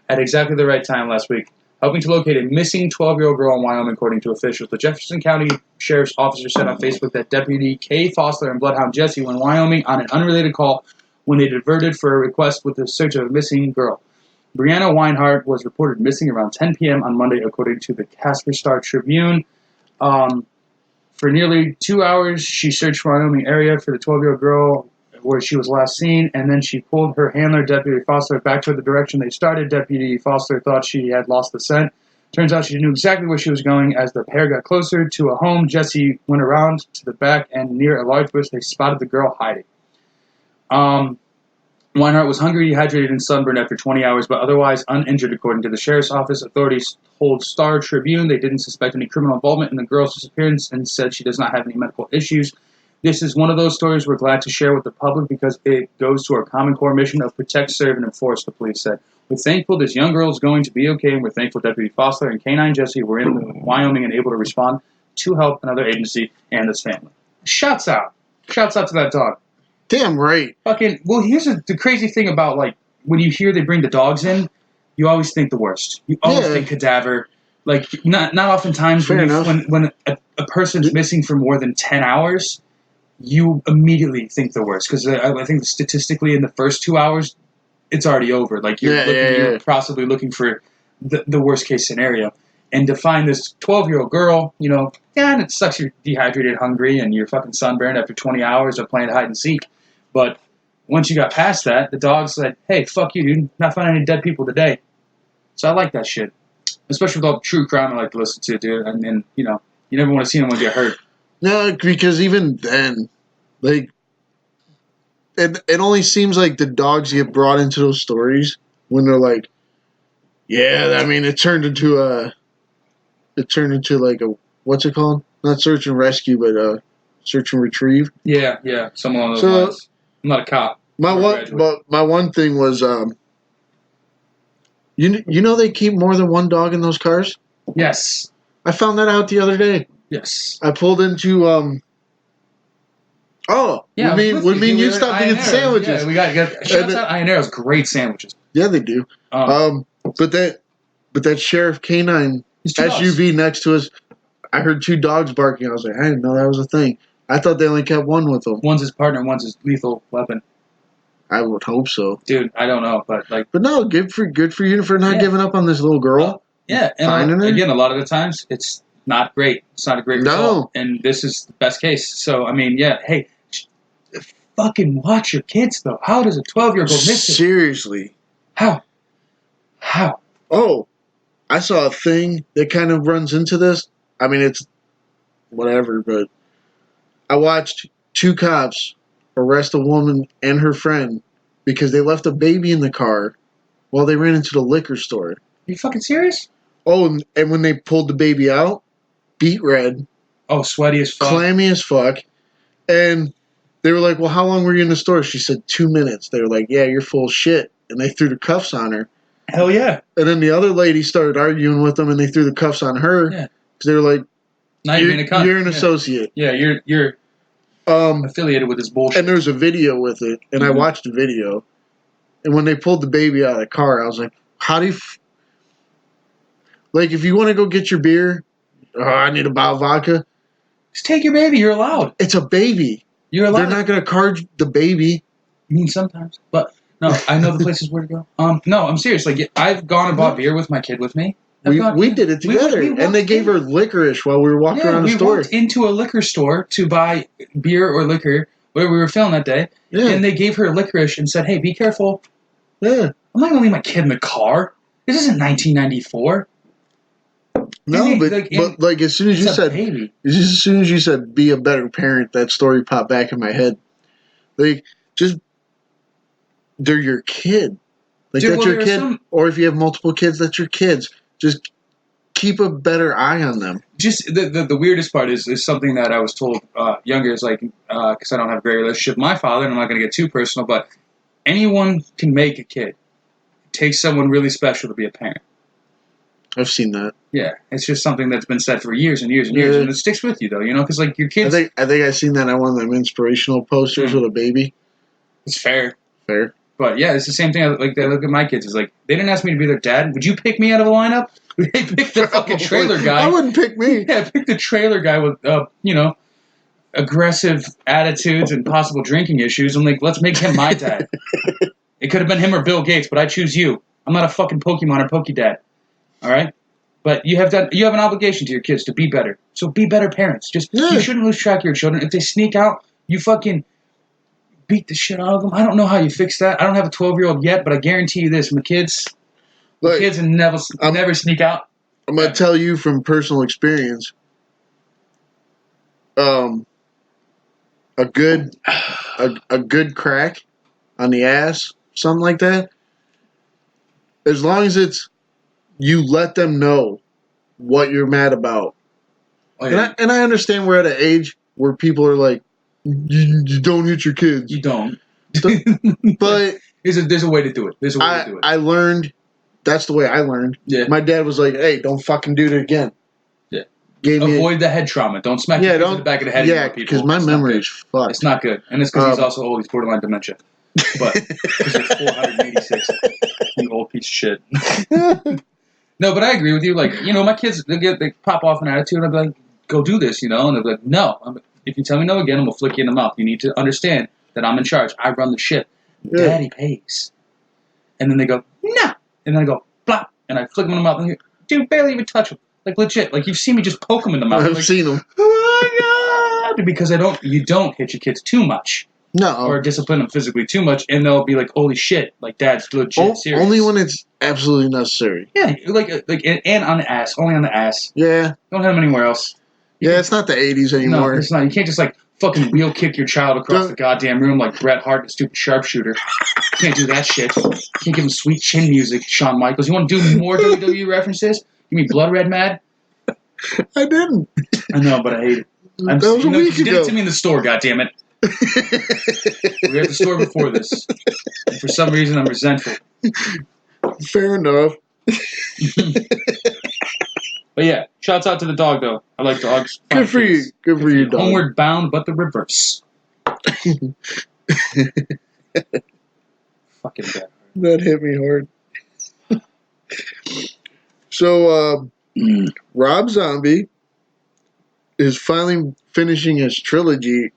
At exactly the right time last week, helping to locate a missing 12-year-old girl in Wyoming, according to officials. The Jefferson County Sheriff's Officer said on Facebook that Deputy Kay Foster and Bloodhound Jesse were in Wyoming on an unrelated call when they diverted for a request with the search of a missing girl. Brianna Weinhardt was reported missing around 10 p.m. on Monday, according to the Casper Star Tribune. For nearly 2 hours, she searched the Wyoming area for the 12-year-old girl where she was last seen, and then she pulled her handler, Deputy Foster, back toward the direction they started. Deputy Foster thought she had lost the scent. Turns out she knew exactly where she was going. As the pair got closer to a home, Jesse went around to the back, and near a large bush, they spotted the girl hiding. Weinhardt was hungry, dehydrated, and sunburned after 20 hours, but otherwise uninjured, according to the sheriff's office. Authorities told Star Tribune they didn't suspect any criminal involvement in the girl's disappearance and said she does not have any medical issues. This is one of those stories we're glad to share with the public because it goes to our Common Core mission of protect, serve, and enforce, the police said. We're thankful this young girl is going to be okay, and we're thankful Deputy Foster and K-9 Jesse were in Wyoming and able to respond to help another agency and his family. Shouts out. Shouts out to that dog. Damn right. Well, here's the crazy thing about, like, when you hear they bring the dogs in, you always think the worst. You always think cadaver. Like, not oftentimes when a person's missing for more than 10 hours, you immediately think the worst. Because I think statistically in the first 2 hours, it's already over. Like, you're possibly looking for the worst case scenario. And to find this 12-year-old girl, and it sucks you're dehydrated, hungry, and you're fucking sunburned after 20 hours of playing hide and seek. But once you got past that, the dog said, hey, fuck you, dude. Not finding any dead people today. So I like that shit. Especially with all the true crime I like to listen to, dude. And you never want to see anyone get hurt. No, because even then, like, it only seems like the dogs get brought into those stories when they're like, yeah, I mean, it turned into like a, what's it called? Not search and rescue, but search and retrieve. Yeah, something along those lines. I'm not a cop. My one thing was, you know they keep more than one dog in those cars? Yes. I found that out the other day. Yes. I pulled into when me and you stopped to get sandwiches. Yeah, we got shouts out Ionero's great sandwiches. Yeah, they do. But that Sheriff K-9 SUV next to us, I heard two dogs barking. I was like, I didn't know that was a thing. I thought they only kept one with them. One's his partner, one's his lethal weapon. I would hope so, dude. I don't know, but like. But no, good for you for not giving up on this little girl. Yeah, and again, a lot of the times it's not great. It's not a great result, and this is the best case. So I mean, hey, fucking watch your kids though. How does a 12-year-old miss it? Seriously, how? Oh, I saw a thing that kind of runs into this. I mean, it's whatever, but I watched two cops arrest a woman and her friend because they left a baby in the car while they ran into the liquor store. Are you fucking serious? Oh, and when they pulled the baby out, beet red. Oh, sweaty as fuck. Clammy as fuck. And they were like, well, how long were you in the store? She said 2 minutes. They were like, yeah, you're full of shit. And they threw the cuffs on her. Hell yeah. And then the other lady started arguing with them, and they threw the cuffs on her. Yeah. Because they were like, you're an associate. Yeah, you're affiliated with this bullshit. And there's a video with it, and I watched the video. And when they pulled the baby out of the car, I was like, how do you... Like, if you want to go get your beer, I need a bottle of vodka. Just take your baby. You're allowed. It's a baby. You're allowed. They're not going to charge the baby. I mean, sometimes. But, no, I know the places where to go. No, I'm serious. Like, I've gone and bought beer with my kid with me. We did it together, and they gave her licorice while we were walking around the store. We walked into a liquor store to buy beer or liquor where we were filming that day, and they gave her licorice and said, hey, be careful. Yeah. I'm not going to leave my kid in the car. This isn't 1994. No, but as soon as you said be a better parent, that story popped back in my head. Like, just they're your kid. Like, dude, that's your kid. Or if you have multiple kids, that's your kids. Just keep a better eye on them. Just the weirdest part is something that I was told younger is like, because I don't have a great relationship with my father, and I'm not going to get too personal, but anyone can make a kid. It takes someone really special to be a parent. I've seen that. Yeah, it's just something that's been said for years and years and years, and it sticks with you though, because like your kids. I think I've seen that on one of them inspirational posters with a baby. It's fair. Fair. But yeah, it's the same thing. Like they look at my kids. It's like they didn't ask me to be their dad. Would you pick me out of a lineup? They picked the fucking trailer guy. I wouldn't pick me. Yeah, pick the trailer guy with aggressive attitudes and possible drinking issues. I'm like, let's make him my dad. It could have been him or Bill Gates, but I choose you. I'm not a fucking Pokemon or Pokedad. All right. But you have an obligation to your kids to be better. So be better parents. You shouldn't lose track of your children. If they sneak out, you fucking beat the shit out of them. I don't know how you fix that. I don't have a 12-year-old yet, but I guarantee you this: my kids never sneak out. I'm gonna tell you from personal experience. A good crack on the ass, something like that. As long as it's you let them know what you're mad about. Oh, yeah. And I understand we're at an age where people are like, you don't hit your kids. You don't. But there's a way to do it. I learned, that's the way I learned. Yeah. My dad was like, hey, don't fucking do it again. Yeah. Avoid the head trauma. Don't smack your kids in the back of the head. Yeah, because my memory is fucked. It's not good. And it's because he's also old. He's borderline dementia. But because you're 486. You old piece of shit. No, but I agree with you. Like, my kids, they pop off an attitude, and I'll be like, go do this, and they'll be like, no. If you tell me no again, I'm going to flick you in the mouth. You need to understand that I'm in charge. I run the ship. Yeah. Daddy pays. And then they go, no. And then I go, blah. And I flick them in the mouth, and they go, dude, barely even touch them. Like, legit. Like, you've seen me just poke them in the mouth. I've seen them. Oh, my God. Because you don't hit your kids too much. No. Or discipline them physically too much, and they'll be like, holy shit, like, Dad's legit serious. Only when it's absolutely necessary. Yeah, and on the ass. Only on the ass. Yeah. Don't hit them anywhere else. It's not the 80s anymore. No, it's not. You can't just, fucking wheel kick your child across the goddamn room like Bret Hart, the stupid sharpshooter. You can't do that shit. You can't give him sweet chin music, Shawn Michaels. You want to do more WWE references? Give me Blood Red Mad? I didn't. I know, but I hate it. That was a week ago. You did it to me in the store, goddammit. We were at the store before this. And for some reason, I'm resentful. Fair enough. But yeah, shouts out to the dog, though. I like dogs. Good for you. Good for you, dog. Homeward bound, but the reverse. Fucking bad. That hit me hard. So, Rob Zombie is finally finishing his trilogy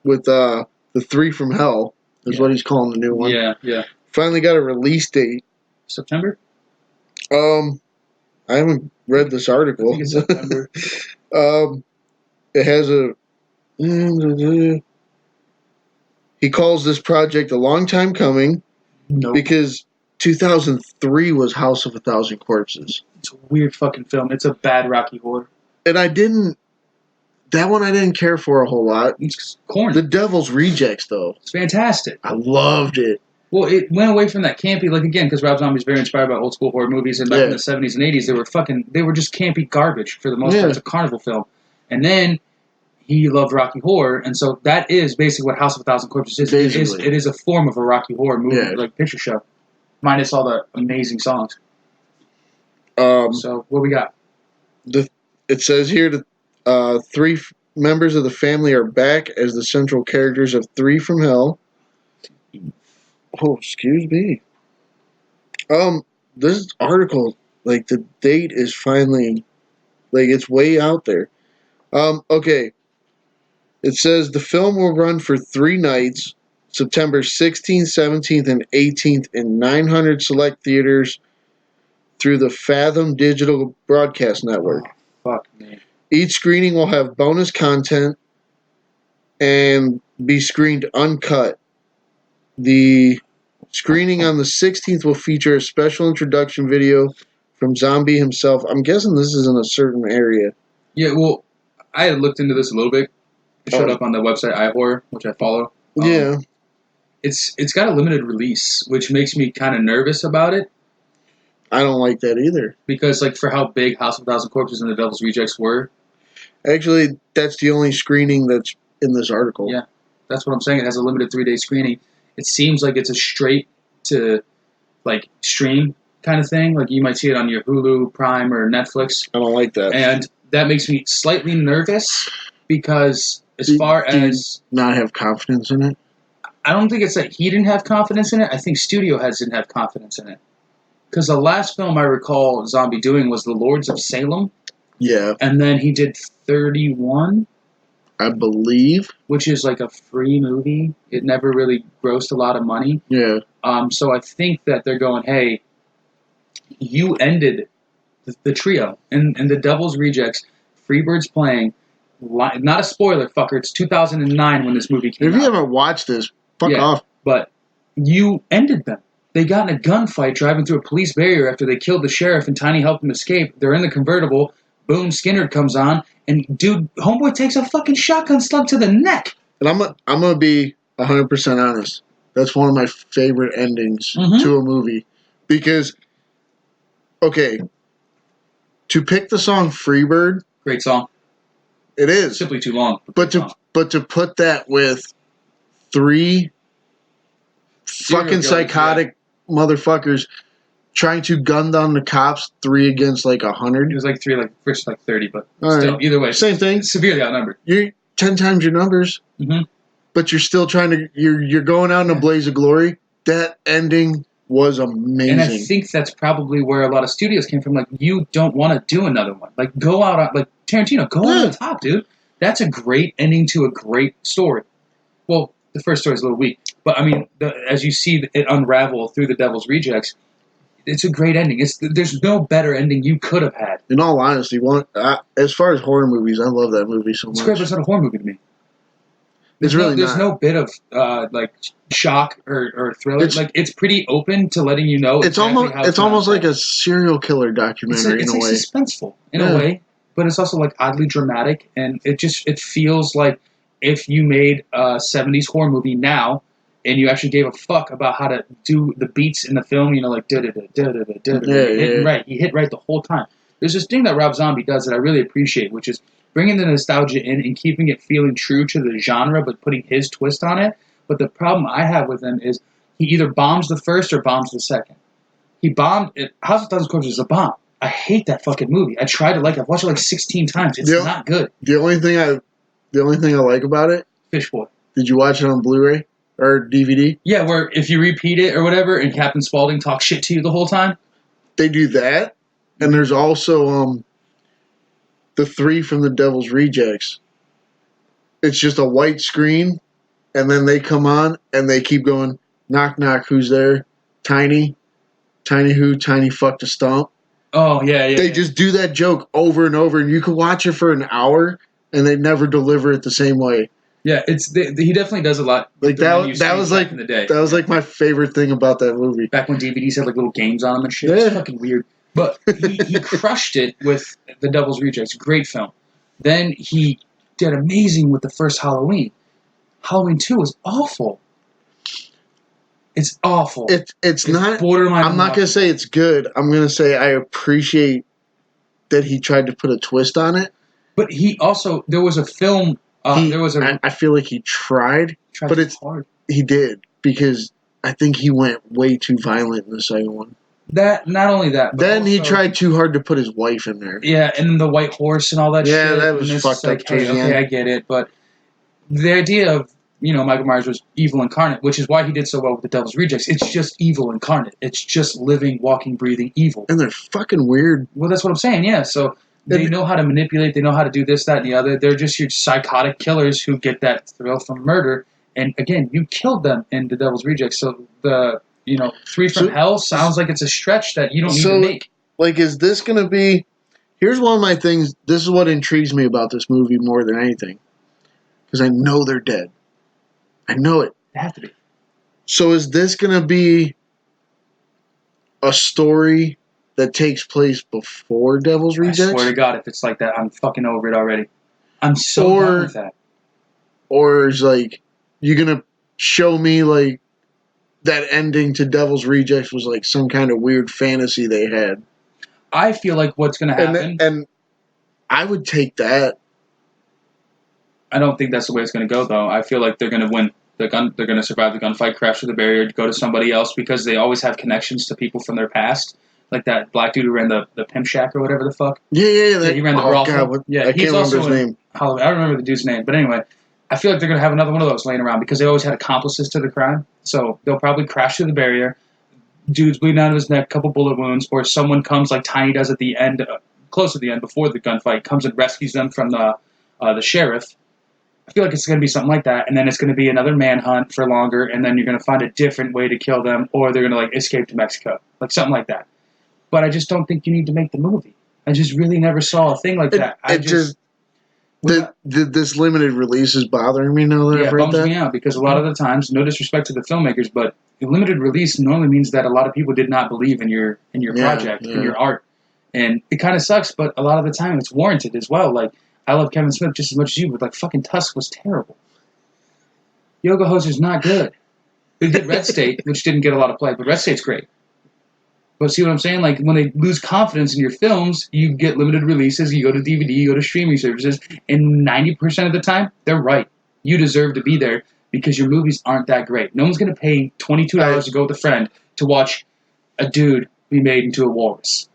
with the Three from Hell, is what he's calling the new one. Yeah. Finally got a release date. September? I haven't read this article. I think it's September. It has he calls this project a long time coming because 2003 was House of a Thousand Corpses. It's a weird fucking film. It's a bad Rocky Horror. And that one I didn't care for a whole lot. It's corny. The Devil's Rejects, though. It's fantastic. I loved it. Well, it went away from that campy, again, because Rob Zombie's very inspired by old school horror movies, and back in the 70s and 80s, they were just campy garbage for the most part. It's a carnival film. And then he loved Rocky Horror, and so that is basically what House of a Thousand Corpses is. It is a form of a Rocky Horror movie, like picture show, minus all the amazing songs. So what we got? It says here that three members of the family are back as the central characters of Three from Hell. Oh, excuse me. This article, the date is finally, it's way out there. Okay. It says the film will run for 3 nights, September 16th, 17th, and 18th in 900 select theaters through the Fathom Digital Broadcast Network. Oh, fuck me. Each screening will have bonus content and be screened uncut. The screening on the 16th will feature a special introduction video from Zombie himself. I'm guessing this is in a certain area. Yeah, well, I had looked into this a little bit. It showed up on the website iHorror, which I follow. Yeah. It's got a limited release, which makes me kind of nervous about it. I don't like that either. Because, for how big House of a Thousand Corpses and The Devil's Rejects were. Actually, that's the only screening that's in this article. Yeah, that's what I'm saying. It has a limited 3-day screening. It seems like it's a straight to, stream kind of thing. You might see it on your Hulu, Prime, or Netflix. I don't like that. And that makes me slightly nervous because as far as... not have confidence in it? I don't think it's that he didn't have confidence in it. I think studio heads didn't have confidence in it. Because the last film I recall Zombie doing was The Lords of Salem. Yeah. And then he did 31. I believe. Which is like a free movie. It never really grossed a lot of money. Yeah. So I think that they're going, hey, you ended the trio. And the Devil's Rejects, Freebird's playing. Not a spoiler, fucker. It's 2009 when this movie came out. If you haven't watched this, fuck off. But you ended them. They got in a gunfight driving through a police barrier after they killed the sheriff and Tiny helped them escape. They're in the convertible. Boom, Skinner comes on. And, dude, homeboy takes a fucking shotgun slug to the neck. And I'm going to be 100% honest. That's one of my favorite endings to a movie. Because, okay, to pick the song Freebird. Great song. It is. Simply too long. But to put that with 3 fucking psychotic motherfuckers trying to gun down the cops 3 against like 100. It was like 3, like first like 30, but still, right. Either way, same thing. Severely outnumbered. You're 10 times your numbers, but you're still trying to. You're going out in a blaze of glory. That ending was amazing, and I think that's probably where a lot of studios came from. Like, you don't want to do another one. Like, go out on, like Tarantino, go out on top, dude. That's a great ending to a great story. Well, the first story is a little weak, but I mean, as you see it unravel through the Devil's Rejects. It's a great ending. There's no better ending you could have had. In all honesty, as far as horror movies, I love that movie so much. It's great, but it's not a horror movie to me. There's no bit of like shock or thriller. It's pretty open to letting you know. It's almost like a serial killer documentary in a way. It's suspenseful in a way, but it's also like oddly dramatic, and it feels like if you made a 70s horror movie now. And you actually gave a fuck about how to do the beats in the film, like right. You hit right the whole time. There's this thing that Rob Zombie does that I really appreciate, which is bringing the nostalgia in and keeping it feeling true to the genre, but putting his twist on it. But the problem I have with him is he either bombs the first or bombs the second. He bombed it. House of Thousand Corpses is a bomb. I hate that fucking movie. I tried to like it. I've watched it like 16 times. It's not good. The only thing I like about it, Fish Boy. Did you watch it on Blu-ray? Or DVD? Yeah, where if you repeat it or whatever, and Captain Spaulding talks shit to you the whole time. They do that, and there's also the 3 from the Devil's Rejects. It's just a white screen, and then they come on and they keep going. Knock knock, who's there? Tiny who? Tiny fucked a stump. Oh yeah. They just do that joke over and over, and you can watch it for an hour, and they never deliver it the same way. Yeah, he definitely does a lot. Like that was like in the day. That was like my favorite thing about that movie. Back when DVDs had like little games on them and shit. It's fucking weird. But he crushed it with The Devil's Rejects. Great film. Then he did amazing with the first Halloween. Halloween 2 was awful. It's awful. It's not borderline. I'm not gonna say it's good. I'm gonna say I appreciate that he tried to put a twist on it. But there was a film. I feel like he tried but it's hard. He did, because I think he went way too violent in the second one. That not only that, but then he tried too hard to put his wife in there. Yeah, and the white horse and all that. Yeah, shit. that was fucked up. Okay, I get it, but the idea of Michael Myers was evil incarnate, which is why he did so well with the Devil's Rejects. It's just evil incarnate. It's just living, walking, breathing evil. And they're fucking weird. Well, that's what I'm saying. Yeah, so. They know how to manipulate. They know how to do this, that, and the other. They're just your psychotic killers who get that thrill from murder. And again, you killed them in The Devil's Rejects. So the 3 from Hell sounds like it's a stretch that you don't need to make. Like, is this going to be? Here's one of my things. This is what intrigues me about this movie more than anything, because I know they're dead. I know it. They have to be. So is this going to be a story that takes place before Devil's Rejects? I swear to God, if it's like that, I'm fucking over it already. I'm so done with that. Or is like, you're going to show me like that ending to Devil's Rejects was like some kind of weird fantasy they had. I feel like what's going to happen... And I would take that. I don't think that's the way it's going to go, though. I feel like they're going to win. They're going to survive the gunfight, crash through the barrier, go to somebody else, because they always have connections to people from their past. Like that black dude who ran the Pimp Shack or whatever the fuck. Yeah. He ran the brothel. I can't remember his name. I don't remember the dude's name. But anyway, I feel like they're going to have another one of those laying around because they always had accomplices to the crime. So they'll probably crash through the barrier. Dude's bleeding out of his neck, couple bullet wounds, or someone comes like Tiny does at the end, close to the end, before the gunfight, comes and rescues them from the sheriff. I feel like it's going to be something like that, and then it's going to be another manhunt for longer, and then you're going to find a different way to kill them, or they're going to like escape to Mexico, like something like that. But I just don't think you need to make the movie. I just really never saw a thing like that. This limited release is bothering me now that I've read it bums that. me out because a lot of the times, no disrespect to the filmmakers, but a limited release normally means that a lot of people did not believe in your project, in your art, and it kind of sucks. But a lot of the time, it's warranted as well. Like I love Kevin Smith just as much as you, but like fucking Tusk was terrible. Yoga Hoser's not good. They did Red State, which didn't get a lot of play, but Red State's great. But see what I'm saying? Like, when they lose confidence in your films, you get limited releases, you go to DVD, you go to streaming services, and 90% of the time, they're right. You deserve to be there because your movies aren't that great. No one's going to pay $22 to go with a friend to watch a dude be made into a walrus.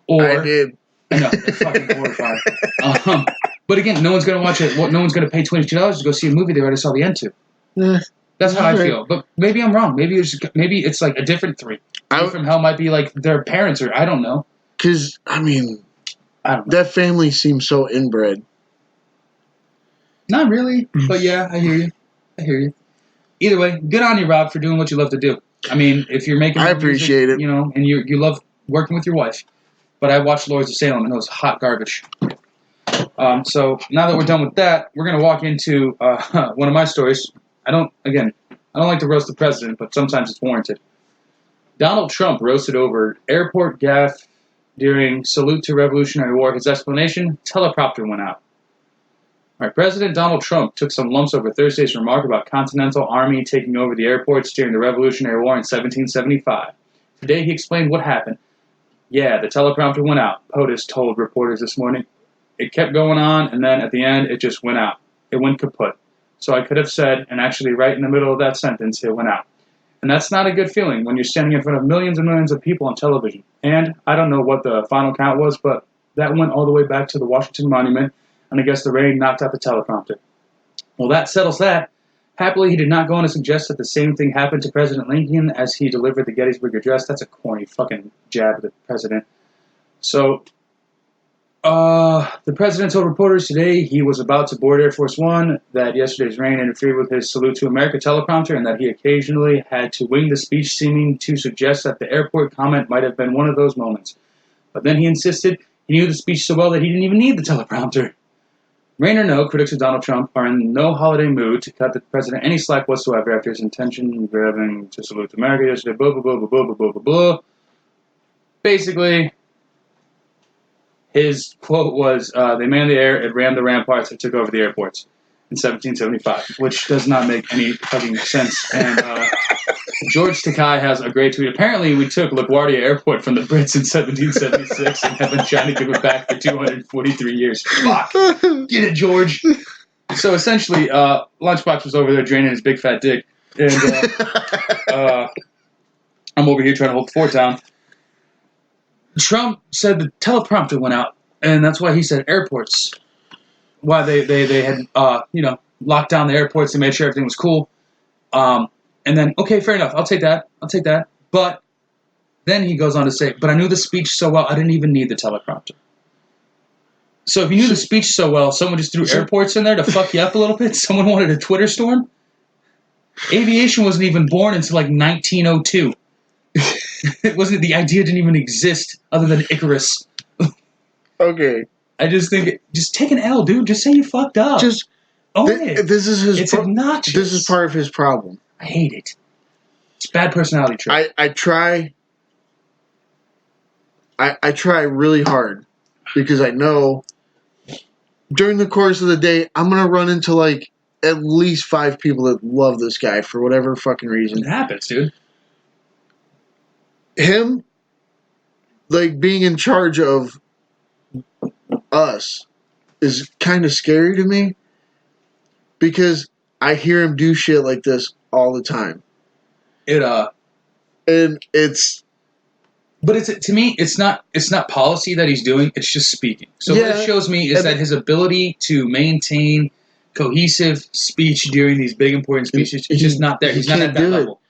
Or, I did. I know, they're fucking horrifying. But again, no one's going to watch it. No one's going to pay $22 to go see a movie they already saw the end to. That's how I feel. But maybe I'm wrong. Maybe it's like a different three. From Hell might be like their parents, or I don't know. Because, I mean, I don't know. That family seems so inbred. Not really, but yeah, I hear you. Either way, good on you, Rob, for doing what you love to do. I mean, if you're making I appreciate music, it. And you love working with your wife. But I watched Lords of Salem, and it was hot garbage. So now that we're done with that, we're going to walk into one of my stories. I don't like to roast the president, but sometimes it's warranted. Donald Trump roasted over airport gaffe during salute to Revolutionary War. His explanation, teleprompter went out. All right, President Donald Trump took some lumps over Thursday's remark about Continental Army taking over the airports during the Revolutionary War in 1775. Today he explained what happened. Yeah, the teleprompter went out, POTUS told reporters this morning. It kept going on, and then at the end, it just went out. It went kaput. So I could have said, and actually right in the middle of that sentence, it went out. And that's not a good feeling when you're standing in front of millions and millions of people on television. And I don't know what the final count was, but that went all the way back to the Washington Monument, and I guess the rain knocked out the teleprompter. Well, that settles that. Happily, he did not go on to suggest that the same thing happened to President Lincoln as he delivered the Gettysburg Address. That's a corny fucking jab at the president. So, the president told reporters today he was about to board Air Force One, that yesterday's rain interfered with his Salute to America teleprompter, and that he occasionally had to wing the speech, seeming to suggest that the airport comment might have been one of those moments. But then he insisted he knew the speech so well that he didn't even need the teleprompter. Rain or no, critics of Donald Trump are in no holiday mood to cut the president any slack whatsoever after his intention of having to salute to America yesterday, blah, blah, blah, blah, blah, blah, blah, blah. Basically, his quote was, they manned the air, it rammed the ramparts, it took over the airports in 1775, which does not make any fucking sense. And George Takei has a great tweet. Apparently, we took LaGuardia Airport from the Brits in 1776 and have been trying to give it back for 243 years. Fuck! Get it, George! So essentially, Lunchbox was over there draining his big fat dick. And I'm over here trying to hold the fort down. Trump said the teleprompter went out, and that's why he said airports. Why they had locked down the airports, they made sure everything was cool. And then, okay, fair enough, I'll take that. But then he goes on to say, but I knew the speech so well, I didn't even need the teleprompter. So if you knew the speech so well, someone just threw airports in there to fuck you up a little bit? Someone wanted a Twitter storm? Aviation wasn't even born until like 1902. It wasn't, the idea didn't even exist other than Icarus. Okay. I just think, just take an L, dude. Just say you fucked up. Just own it. This is his. It's obnoxious. This is part of his problem. I hate it. It's bad personality trait. I try really hard because I know during the course of the day I'm gonna run into like at least 5 people that love this guy for whatever fucking reason. It happens, dude. Him, like, being in charge of us is kind of scary to me because I hear him do shit like this all the time. And it's... But to me, it's not policy that he's doing, it's just speaking. So what it shows me is that his ability to maintain cohesive speech during these big important speeches. He's just not there. He's not at that level.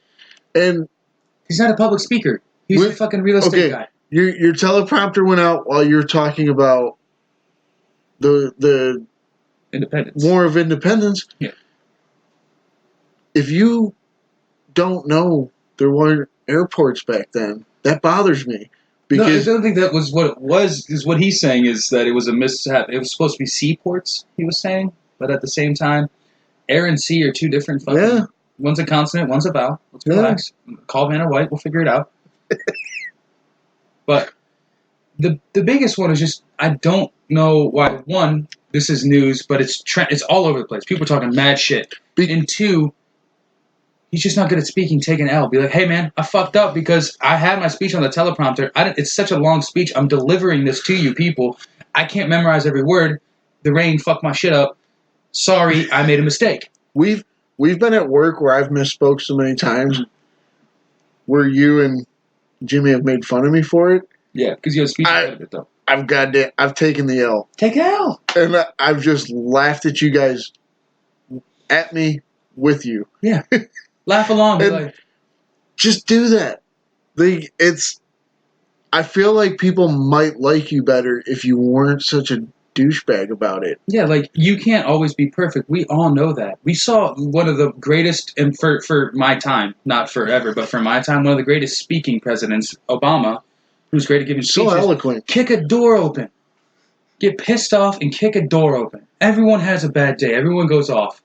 And he's not a public speaker. He's a fucking real estate guy. Your teleprompter went out while you were talking about the independence. War of Independence. Yeah. If you don't know there weren't airports back then, that bothers me. Because I don't think that was what it was. Is what he's saying is that it was a mishap. It was supposed to be seaports, he was saying. But at the same time, air and sea are two different fucking... Yeah. One's a consonant, one's a vowel. Let's relax. Call Vanna White. We'll figure it out. But the biggest one is just, I don't know why. One, this is news, but it's all over the place. People are talking mad shit. And two, he's just not good at speaking. Take an L. Be like, hey man, I fucked up because I had my speech on the teleprompter. It's such a long speech. I'm delivering this to you people. I can't memorize every word. The rain fucked my shit up. Sorry, I made a mistake. We've been at work where I've misspoke so many times, where you and Jimmy have made fun of me for it. Yeah, because you have speech impediment, though. I've taken the L. Take an L. And I've just laughed at you guys, at me, with you. Yeah. Laugh along. Just do that. I feel like people might like you better if you weren't such a douchebag about it. Yeah, you can't always be perfect. We all know that. We saw one of the greatest, and for my time, not forever, but for my time, one of the greatest speaking presidents, Obama, who's great at giving speeches. So eloquent. Kick a door open. Get pissed off and kick a door open. Everyone has a bad day. Everyone goes off.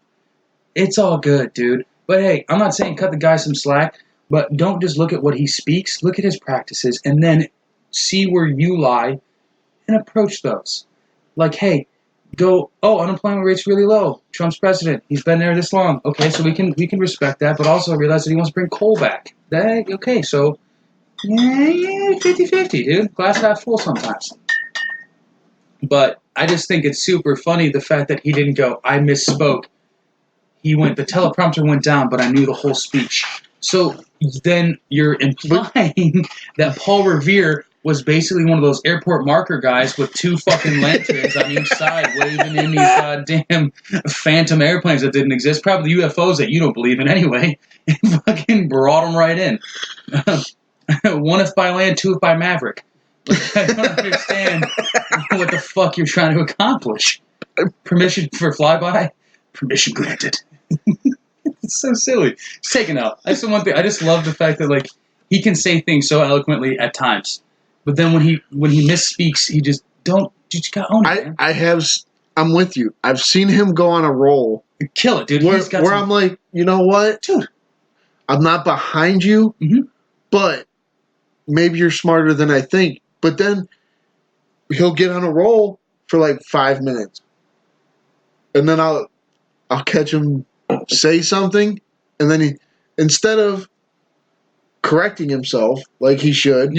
It's all good, dude. But hey, I'm not saying cut the guy some slack, but don't just look at what he speaks. Look at his practices, and then see where you lie and approach those. Hey, unemployment rate's really low. Trump's president. He's been there this long. Okay, so we can respect that, but also realize that he wants to bring coal back. Okay, so, 50-50, dude. Glass half full sometimes. But I just think it's super funny, the fact that he didn't go, I misspoke. The teleprompter went down, but I knew the whole speech. So then you're implying that Paul Revere was basically one of those airport marker guys with two fucking lanterns on each side waving in these goddamn phantom airplanes that didn't exist. Probably UFOs that you don't believe in anyway. And fucking brought them right in. One if by land, two if by Maverick. I don't understand what the fuck you're trying to accomplish. Permission for flyby? Permission granted. It's so silly. It's taken out. That's the one thing. I just love the fact that he can say things so eloquently at times. But then when he misspeaks, you just gotta own it. Man. I'm with you. I've seen him go on a roll. Kill it, dude. Where I'm like, you know what? Dude. I'm not behind you, but maybe you're smarter than I think. But then he'll get on a roll for 5 minutes. And then I'll catch him say something, and then instead of correcting himself like he should,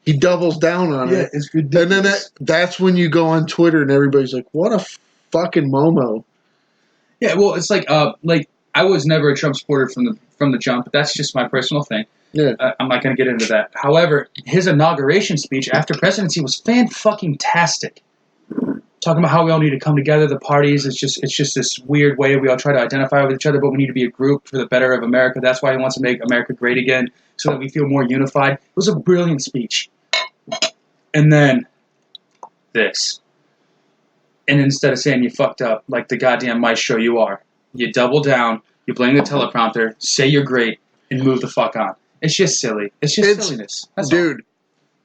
he doubles down on it. It's ridiculous. And then that's when you go on Twitter and everybody's like, what a fucking Momo. Yeah, well, it's I was never a Trump supporter from the jump, but that's just my personal thing. Yeah. I'm not going to get into that. However, his inauguration speech after presidency was fan-fucking-tastic. Talking about how we all need to come together, the parties, it's just this weird way we all try to identify with each other, but we need to be a group for the better of America. That's why he wants to make America great again, so that we feel more unified. It was a brilliant speech. And then this. And instead of saying you fucked up, like the goddamn mice show you are, you double down, you blame the teleprompter, say you're great, and move the fuck on. It's just silly. It's silliness. That's dude. All.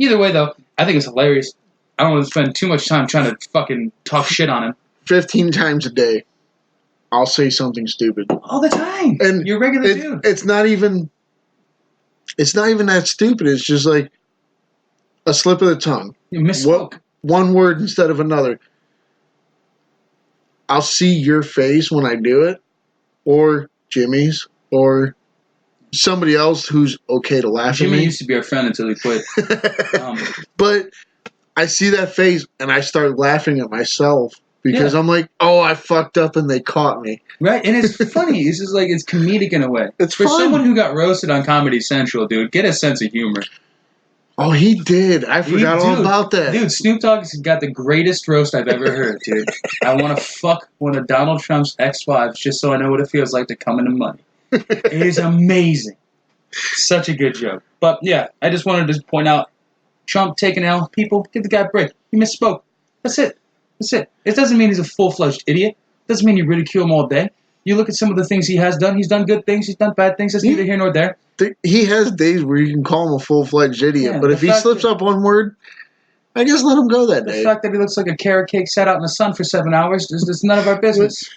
Either way, though, I think it's hilarious. I don't want to spend too much time trying to fucking talk shit on him. 15 times a day, I'll say something stupid. All the time. And you're a regular dude. It's not even that stupid. It's just a slip of the tongue. You misspoke. One word instead of another. I'll see your face when I do it, or Jimmy's, or somebody else who's okay to laugh at me. Jimmy used to be our friend until he quit. But I see that face and I start laughing at myself because I'm like, oh, I fucked up and they caught me. Right, and it's funny. It's just it's comedic in a way. It's for fun. Someone who got roasted on Comedy Central, dude. Get a sense of humor. Oh, he did. I forgot all about that. Dude, Snoop Dogg's got the greatest roast I've ever heard, dude. I want to fuck one of Donald Trump's ex-wives just so I know what it feels like to come into money. It is amazing. Such a good joke. But yeah, I just wanted to point out Trump taking L. People, give the guy a break. He misspoke. That's it. That's it. It doesn't mean he's a full-fledged idiot. It doesn't mean you ridicule him all day. You look at some of the things he has done. He's done good things. He's done bad things. That's neither here nor there. He has days where you can call him a full-fledged idiot, Yeah, but if he slips up one word, I guess let him go that day. The fact that he looks like a carrot cake sat out in the sun for 7 hours is none of our business.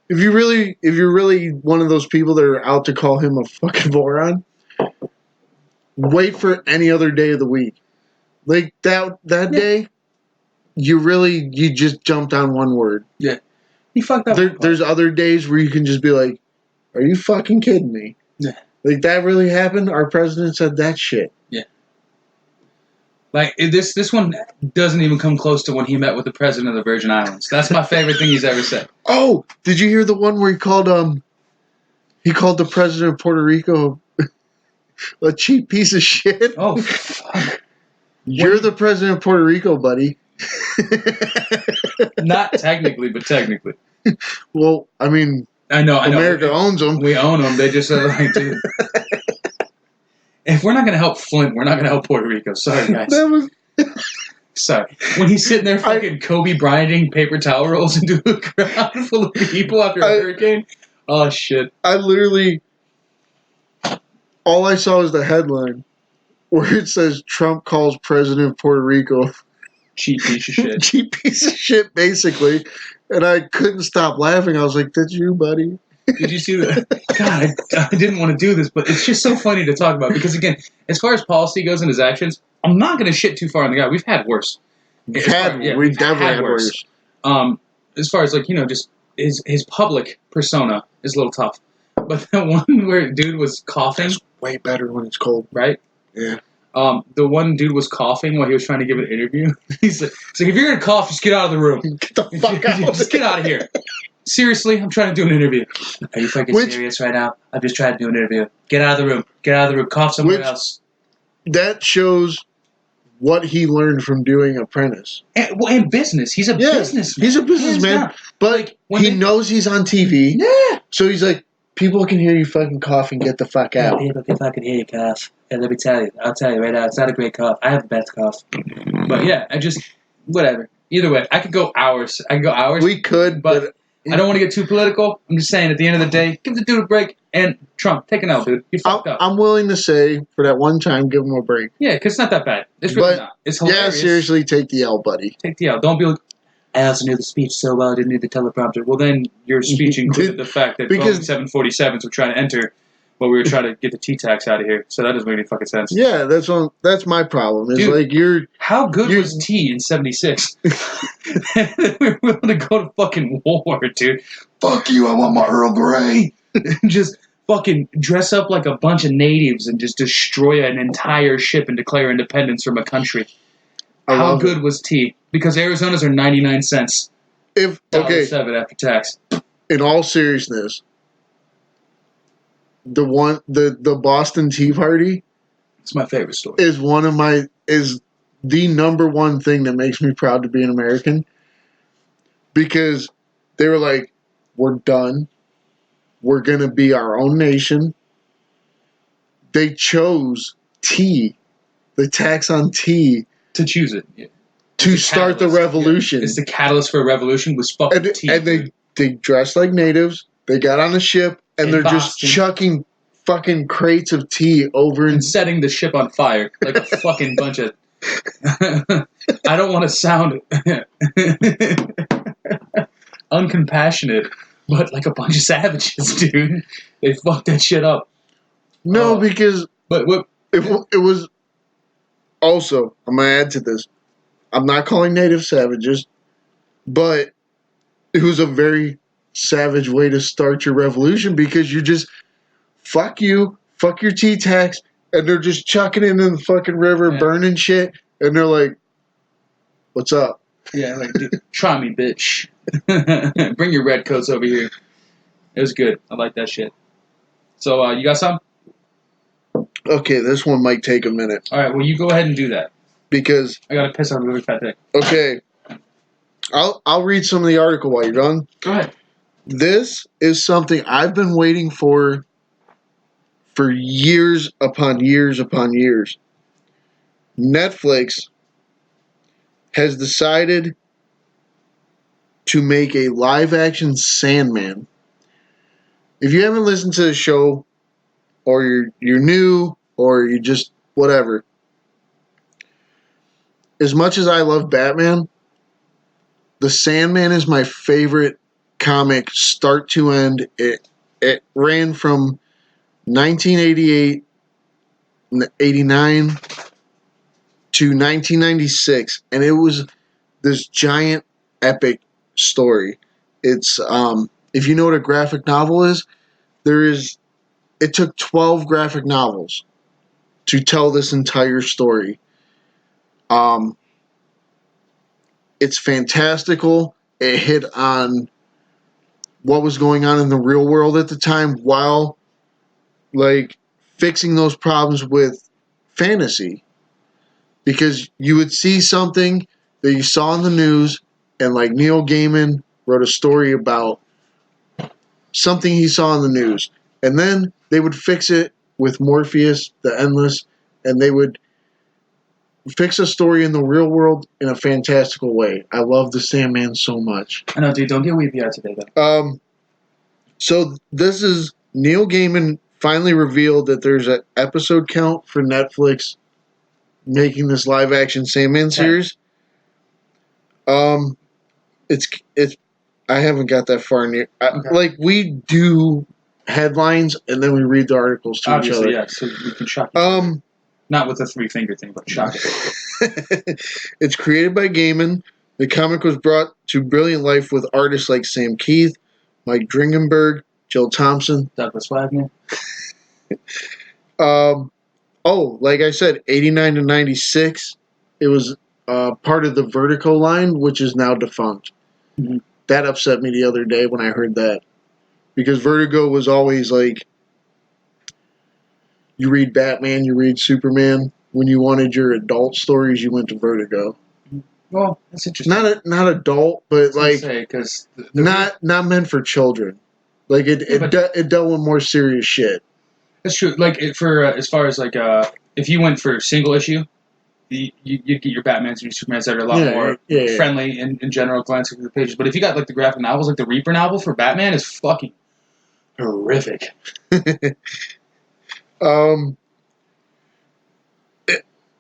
If you're really one of those people that are out to call him a fucking moron, wait for any other day of the week. Like that day, you just jumped on one word. Yeah. He fucked up. There's other days where you can just be like, are you fucking kidding me? Yeah. Like, that really happened? Our president said that shit. Yeah. Like, this one doesn't even come close to when he met with the president of the Virgin Islands. That's my favorite thing he's ever said. Oh, did you hear the one where he called the president of Puerto Rico a cheap piece of shit? Oh, fuck. You're the president of Puerto Rico, buddy. Not technically, but technically. Well, I mean, I know. America owns them. We own them. They just are like, dude. If we're not going to help Flint, we're not going to help Puerto Rico. Sorry, guys. Sorry. When he's sitting there fucking Kobe Bryanting paper towel rolls into a crowd full of people after a hurricane. Oh, shit. All I saw was the headline where it says Trump calls president of Puerto Rico cheap piece of shit. Cheap piece of shit, basically. And I couldn't stop laughing. I was like, that's you, buddy. Did you see that? God, I didn't want to do this, but it's just so funny to talk about. Because, again, as far as policy goes and his actions, I'm not going to shit too far on the guy. We've had worse. We've definitely had worse. As far as, like, you know, just his public persona is a little tough. But the one where dude was coughing. It's way better when it's cold. Right? Yeah. The one dude was coughing while he was trying to give an interview. He's like, if you're going to cough, just get out of the room. Get the fuck out. Just get out of here. Seriously, I'm trying to do an interview. Are you fucking serious right now? I'm just trying to do an interview. Get out of the room. Get out of the room. Cough somewhere else. That shows what he learned from doing Apprentice. And business. He's a businessman. He's a businessman. But like, he knows he's on TV. Yeah. So he's like, people can hear you fucking cough and get the fuck out. People can fucking hear you cough. And let me tell you. I'll tell you right now. It's not a great cough. I have the best cough. But yeah, whatever. Either way, I could go hours. We could, but I don't want to get too political. I'm just saying, at the end of the day, give the dude a break. And Trump, take an L, dude. You fucked up. I'm willing to say, for that one time, give him a break. Yeah, because it's not that bad. It's really not. It's hilarious. Yeah, seriously, take the L, buddy. Take the L. Don't be like, I also knew the speech so well, I didn't need the teleprompter. Well, then your speech included the fact that Boeing 747s were trying to enter while we were trying to get the T-tax out of here. So that doesn't make any fucking sense. Yeah, that's my problem. It's dude, like how good was T in 76? We were willing to go to fucking war, dude. Fuck you, I want my Earl Grey. Just fucking dress up like a bunch of natives and just destroy an entire ship and declare independence from a country. How good was T? Because Arizona's are 99 cents. $7 after tax. In all seriousness, the Boston Tea Party. It's my favorite story. Is the number one thing that makes me proud to be an American. Because they were like, we're done. We're gonna be our own nation. They chose tea, the tax on tea. To choose it. Yeah. To start the revolution. Yeah. It's the catalyst for a revolution was fucking tea. And they dressed like natives. They got on the ship and they're just chucking fucking crates of tea over and setting the ship on fire like a fucking bunch of. I don't want to sound uncompassionate, but like a bunch of savages, dude. They fucked that shit up. No, because it was. Also, I'm going to add to this. I'm not calling native savages, but it was a very savage way to start your revolution because you're just, fuck you, fuck your tea tax, and they're just chucking it in the fucking river, burning shit, and they're like, what's up? Yeah, like, dude, try me, bitch. Bring your red coats over here. It was good. I like that shit. So, you got some? Okay, this one might take a minute All right, well, you go ahead and do that. because I gotta piss on a really fat dick. okay, I'll read some of the article while you're done. Go ahead. This is something I've been waiting for years upon years upon years. Netflix has decided to make a live action Sandman. If you haven't listened to the show, or you're new, or you just whatever, as much as I love Batman, the Sandman is my favorite comic start to end. It ran from 1988, 89 to 1996, and it was this giant epic story. It's if you know what a graphic novel is, it took 12 graphic novels to tell this entire story. Um, it's fantastical. It hit on what was going on in the real world at the time while like fixing those problems with fantasy, because you would see something that you saw in the news, and like Neil Gaiman wrote a story about something he saw in the news, and then they would fix it with Morpheus the Endless, and they would fix a story in the real world in a fantastical way. I love the Sandman so much. I know, dude. Don't get weepy out today, though. So this is Neil Gaiman finally revealed that there's an episode count for Netflix making this live action Sandman series. It's I haven't got that far near. Okay. Like we do headlines and then we read the articles to Obviously, each other. yeah. So we can shock each other. Not with the 3-finger thing, but shock it. It's created by Gaiman. The comic was brought to brilliant life with artists like Sam Keith, Mike Dringenberg, Jill Thompson, Douglas Wagner. Like I said, 89 to 96, it was part of the Vertigo line, which is now defunct. Mm-hmm. That upset me the other day when I heard that. Because Vertigo was always like, you read Batman, you read Superman. When you wanted your adult stories, you went to Vertigo. Well, that's interesting. Not adult, but like cause not meant for children. Like it dealt with more serious shit. That's true. Like for as far as like if you went for single issue, you'd get your Batmans and your Supermans that are a lot more friendly in general, glancing through the pages. But if you got like the graphic novels, like the Reaper novel for Batman is fucking horrific.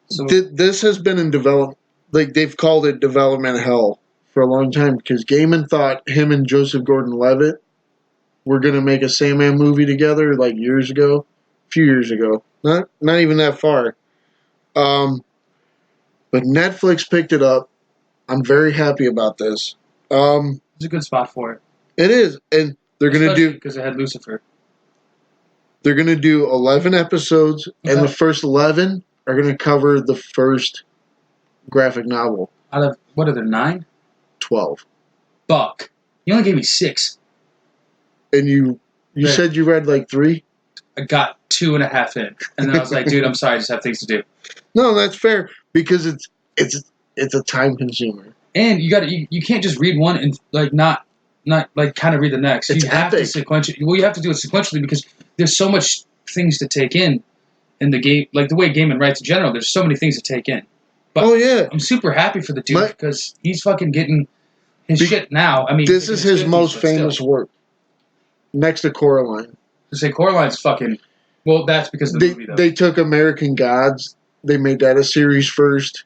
This has been in development. Like they've called it development hell for a long time because Gaiman thought him and Joseph Gordon-Levitt were going to make a Sandman movie together like a few years ago. Not even that far. But Netflix picked it up. I'm very happy about this. It's a good spot for it. It is, and they're going to do because it had Lucifer. They're going to do 11 episodes, and the first 11 are going to cover the first graphic novel. Out of what are there 9? 12. Fuck. You only gave me 6. And you said you read like 3? I got 2.5 in, and then I was like, dude, I'm sorry, I just have things to do. No, that's fair because it's a time consumer. And you can't just read one and like not like kind of read the next. It's you have epic. to sequentially. Well, you have to do it sequentially because there's so much things to take in the game. Like the way Gaiman writes in general, there's so many things to take in. But I'm super happy for the dude because he's fucking getting his shit now. I mean, this is his most famous work, next to Coraline. To say Coraline's fucking. Well, that's because of the movie, though. They took American Gods. They made that a series first.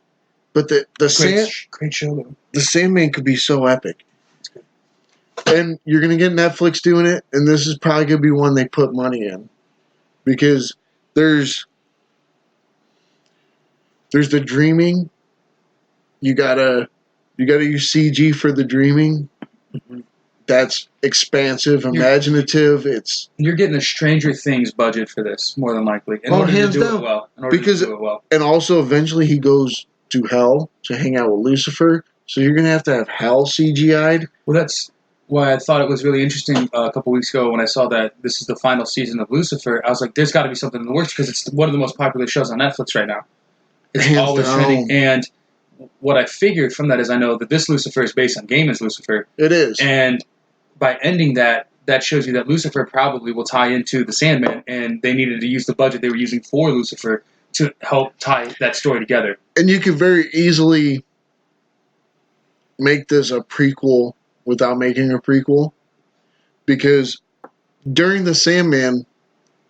But great show, though. The Sandman could be so epic. And you're going to get Netflix doing it, and this is probably going to be one they put money in. Because there's the dreaming. You gotta use CG for the dreaming. Mm-hmm. That's expansive, imaginative. You're getting a Stranger Things budget for this, more than likely. In order to do it well. And also, eventually, he goes to hell to hang out with Lucifer. So you're gonna have Hell CGI'd. Well, why I thought it was really interesting a couple weeks ago when I saw that this is the final season of Lucifer. I was like, there's got to be something in the works because it's one of the most popular shows on Netflix right now. It's Hands always down. trending. And what I figured from that is I know that this Lucifer is based on Gaiman's Lucifer. It is. And by ending that shows you that Lucifer probably will tie into the Sandman, and they needed to use the budget they were using for Lucifer to help tie that story together. And you could very easily make this a prequel without making a prequel. Because during the Sandman,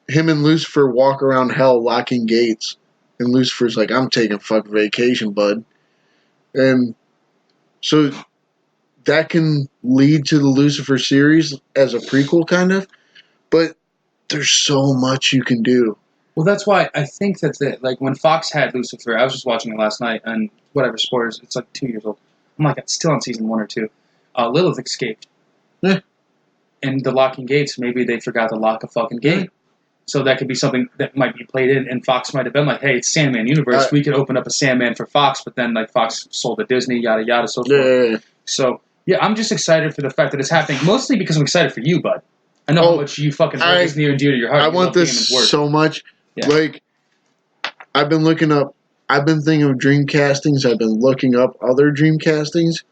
him and Lucifer walk around hell locking gates. And Lucifer's like, I'm taking fucking vacation, bud. And so that can lead to the Lucifer series as a prequel, kind of. But there's so much you can do. Well, that's why I think that like when Fox had Lucifer, I was just watching it last night, and whatever, spoilers, it's like 2 years old. I'm like, it's still on season 1 or 2. Lilith escaped. Yeah. And the locking gates, maybe they forgot to lock a fucking gate. Yeah. So that could be something that might be played in, and Fox might have been like, hey, it's Sandman universe. We could open up a Sandman for Fox, but then like Fox sold to Disney, yada, yada, so forth. Yeah. So, yeah, I'm just excited for the fact that it's happening, mostly because I'm excited for you, bud. I know how much you fucking hold this near and dear to your heart. I want this so much. Yeah. Like, I've been thinking of dream castings. I've been looking up other dream castings.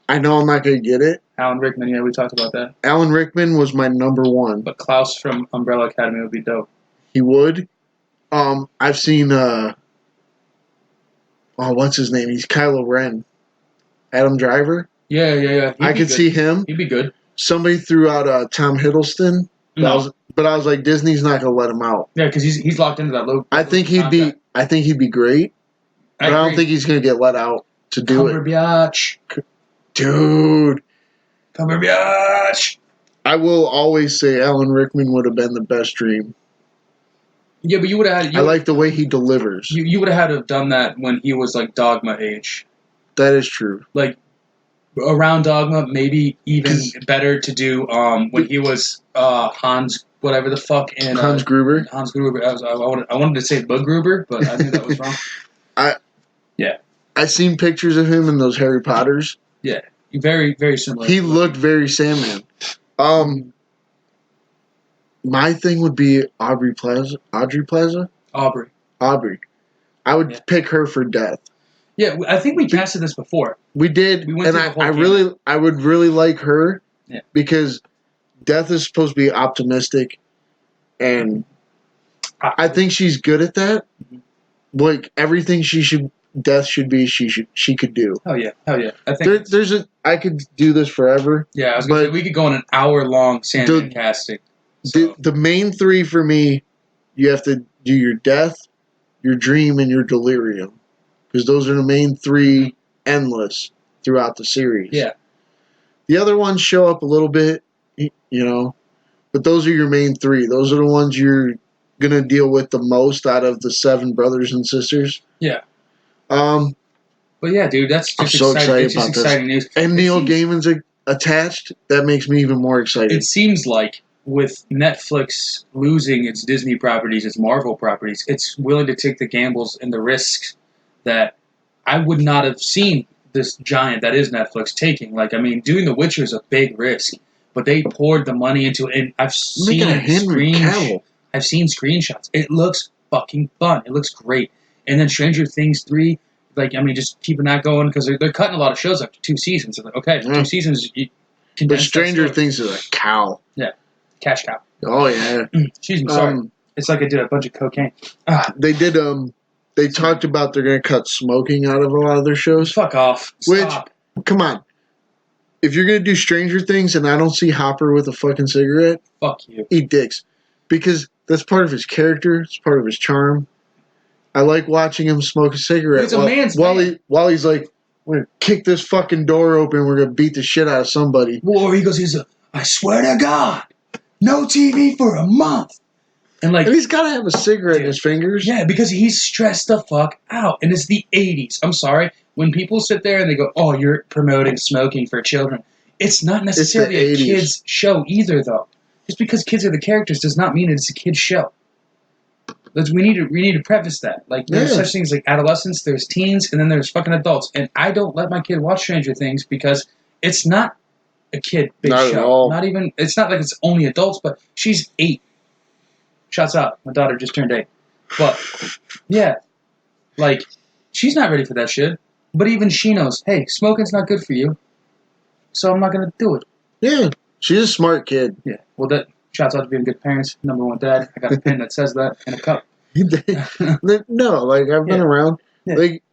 I know I'm not going to get it. Alan Rickman, yeah, we talked about that. Alan Rickman was my number one. But Klaus from Umbrella Academy would be dope. He would. I've seen, what's his name? He's Kylo Ren. Adam Driver. Yeah. I could see him. He'd be good. Somebody threw out Tom Hiddleston. No. But I was like, Disney's not going to let him out. Yeah, because he's locked into that low. I think he'd be great. But I don't think he's going to get let out to do it. Dude. Cumberbatch. I will always say Alan Rickman would have been the best dream. Yeah, but you would have had... I like the way he delivers. You would have had to have done that when he was, like, Dogma age. That is true. Like, around Dogma, maybe even better to do when he was Hans... whatever the fuck. And, Hans Gruber? Hans Gruber. I wanted to say Bug Gruber, but I knew that was wrong. I seen pictures of him in those Harry Potters. Yeah. Very, very similar. He looked very Sandman. My thing would be Aubrey Plaza. Aubrey. I would pick her for Death. Yeah, I think we casted this before. We did, and I would really like her because Death is supposed to be optimistic, and I think she's good at that. Like everything Death should be, she could do. Hell yeah. I think I could do this forever. Yeah, I was gonna say we could go on an hour-long Sandman casting. So. The main three for me, you have to do your Death, your Dream, and your Delirium, because those are the main three, endless throughout the series. Yeah. The other ones show up a little bit, but those are your main three. Those are the ones you're gonna deal with the most out of the 7 brothers and sisters. Yeah. But yeah, dude, that's just so excited about exciting this. News. And Neil Gaiman's attached. That makes me even more excited. It seems like with Netflix losing its Disney properties, its Marvel properties, it's willing to take the gambles and the risks that I would not have seen this giant that is Netflix taking. Like, I mean, doing The Witcher is a big risk, but they poured the money into it. And I've seen screenshots. It looks fucking fun. It looks great. And then Stranger Things 3, like, I mean, just keeping that going because they're cutting a lot of shows after 2 seasons. So like, okay, 2 seasons. But Stranger Things is a cow. Yeah, cash cow. Oh yeah. Excuse me, sorry. It's like I did a bunch of cocaine. They did. They talked about they're going to cut smoking out of a lot of their shows. Fuck off. Stop. Which, come on. If you're going to do Stranger Things and I don't see Hopper with a fucking cigarette, fuck you. Eat dicks, because that's part of his character. It's part of his charm. I like watching him smoke a cigarette. He's a man's man. While he's like, we're going to kick this fucking door open. We're going to beat the shit out of somebody. Or he goes, I swear to God, no TV for a month. And he's got to have a cigarette in his fingers. Yeah, because he's stressed the fuck out. And it's the 80s. I'm sorry. When people sit there and they go, oh, you're promoting smoking for children. It's not necessarily a kid's show either, though. Just because kids are the characters does not mean it's a kid's show. We need to preface that. Like, there's such things like adolescents, there's teens, and then there's fucking adults. And I don't let my kid watch Stranger Things because it's not a kid big Not show. at all. Not even. It's not like it's only adults, but she's 8. Shouts out, my daughter just turned 8. But yeah, like she's not ready for that shit. But even she knows, hey, smoking's not good for you, so I'm not gonna do it. Yeah, she's a smart kid. Yeah. Well, that shouts out to being good parents. Number 1 dad. I got a pin that says that in a cup. No, like I've been around. Yeah. Like,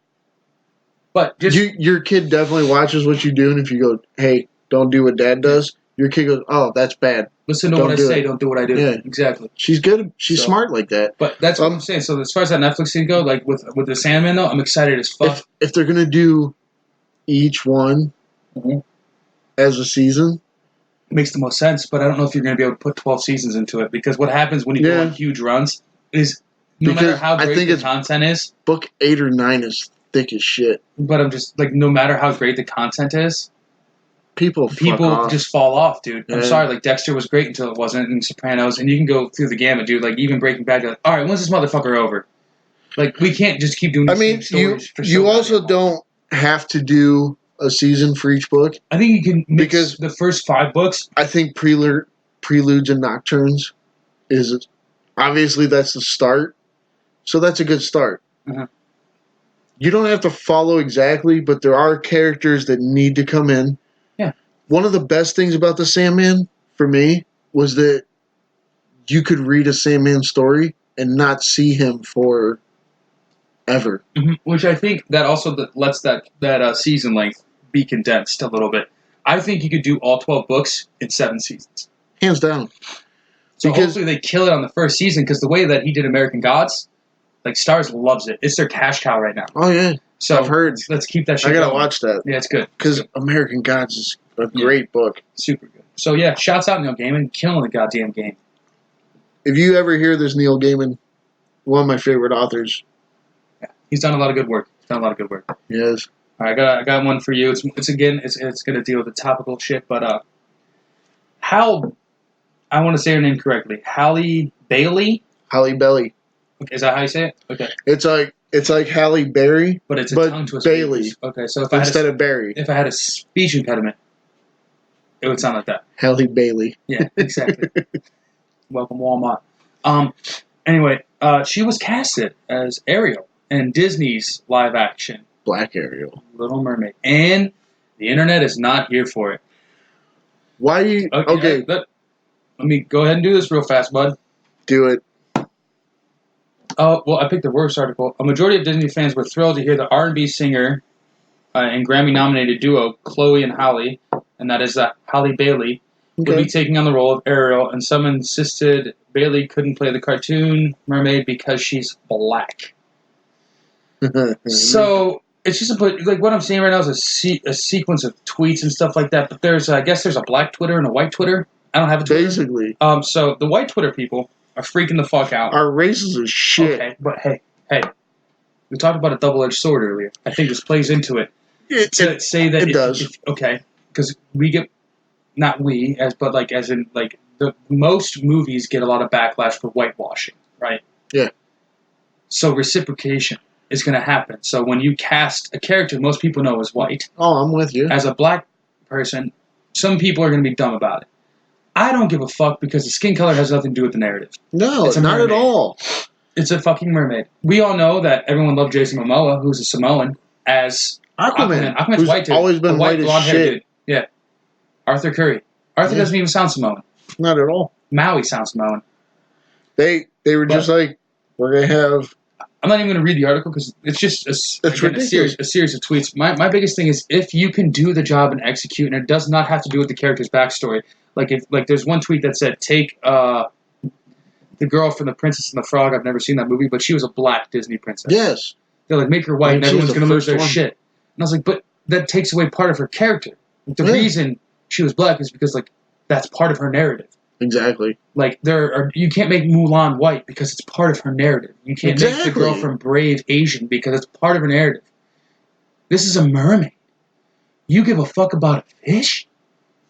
but just your kid definitely watches what you do, and if you go, "Hey, don't do what Dad does," your kid goes, "Oh, that's bad." listen to Don't what I do say. it. Don't do what I do. Yeah. Exactly. She's good. She's So- smart like that. But that's what I'm saying. So as far as that Netflix thing go, like with the Sandman though, I'm excited as fuck. If they're gonna do each one Mhm. as a season, It makes the most sense. But I don't know if you're going to be able to put 12 seasons into it because what happens when you go on huge runs is no matter Because how I great think the it's- content is. book 8 or 9 is thick as shit. But I'm just like, no matter how great the content is, People fuck off. just fall off, dude. I'm Yeah. sorry. Like Dexter was great until it wasn't, and Sopranos, and you can go through the gamut, dude. Like even Breaking Bad, you're like, all right, when's this motherfucker over? Like we can't just keep doing. I The mean, same stories for you so also goddamn long. don't have to do a season for each book. I think you can mix because- the first 5 books. I think preludes and nocturnes is obviously that's the start, so that's a good start. Uh-huh. You don't have to follow exactly, but there are characters that need to come in. Yeah. One of the best things about the Sandman for me was that you could read a Sandman story and not see him for ever. Which I think that also lets that season length be condensed a little bit. I think you could do all 12 books in 7 seasons. Hands down. So Because- hopefully they kill it on the first season because the way that he did American Gods, like Stars loves it. It's their cash cow right now. Oh yeah, So I've heard. Let's keep that shit I gotta going. watch that Yeah, it's good. because American Gods is a great book. Super good. So yeah, shouts out Neil Gaiman, killing the goddamn game. If you ever hear this, Neil Gaiman, one of my favorite authors. Yeah. He's done a lot of good work. All Yes. right, I got one for you. It's gonna deal with the topical shit, but Hal, I want to say her name correctly. Halle Bailey. Halle Bailey. Is that how you say it? Okay. It's like Halle Berry, But it's a But tongue twister. Bailey. Okay, so instead of Berry. if I had a speech impediment, it would sound like that. Halle Bailey. Yeah, exactly. Welcome Walmart. Anyway, she was casted as Ariel in Disney's live action Black Ariel. Little Mermaid, and the internet is not here for it. Why do you? Okay, Let me go ahead and do this real fast, bud. do it. Well, I picked the worst article. A majority of Disney fans were thrilled to hear the R&B singer and Grammy-nominated duo Chloe and Halle, and that is Halle Bailey, would Okay. be taking on the role of Ariel, and some insisted Bailey couldn't play the cartoon mermaid because she's black. So it's just like what I'm seeing right now is a sequence of tweets and stuff like that. But I guess there's a black Twitter and a white Twitter. I don't have a Twitter. Basically, So the white Twitter people are freaking the fuck out. our races are shit. Okay, but hey, we talked about a double-edged sword earlier. I think this plays into it. To say that it does. Okay, because we get not we as in the most movies get a lot of backlash for whitewashing, right? Yeah. So reciprocation is going to happen. So when you cast a character most people know is white Oh, I'm with you. as a black person, some people are going to be dumb about it. I don't give a fuck because the skin color has nothing to do with the narrative. No, It's a not at mermaid. all. It's a fucking mermaid. We all know that everyone loved Jason Momoa, who's a Samoan, as Aquaman. Aquaman's who's white dude. always been A white as blonde-haired shit. dude. Yeah. Arthur Curry. Arthur Yeah. doesn't even sound Samoan. Not at all. Maui sounds Samoan. They were just like, we're gonna have. I'm not even going to read the article because it's just a ridiculous. series of tweets. My biggest thing is if you can do the job and execute, and it does not have to do with the character's backstory. Like there's one tweet that said take the girl from The Princess and the Frog. I've never seen that movie, but she was a black Disney princess. Yes. They're like, make her white, And and she was everyone's the going to lose first their one. shit. And I was like, but that takes away part of her character. The Yeah. reason she was black is because that's part of her narrative. Exactly. You can't make Mulan white because it's part of her narrative. You can't make the Exactly. girl from Brave Asian because it's part of her narrative. This is a mermaid. You give a fuck about a fish?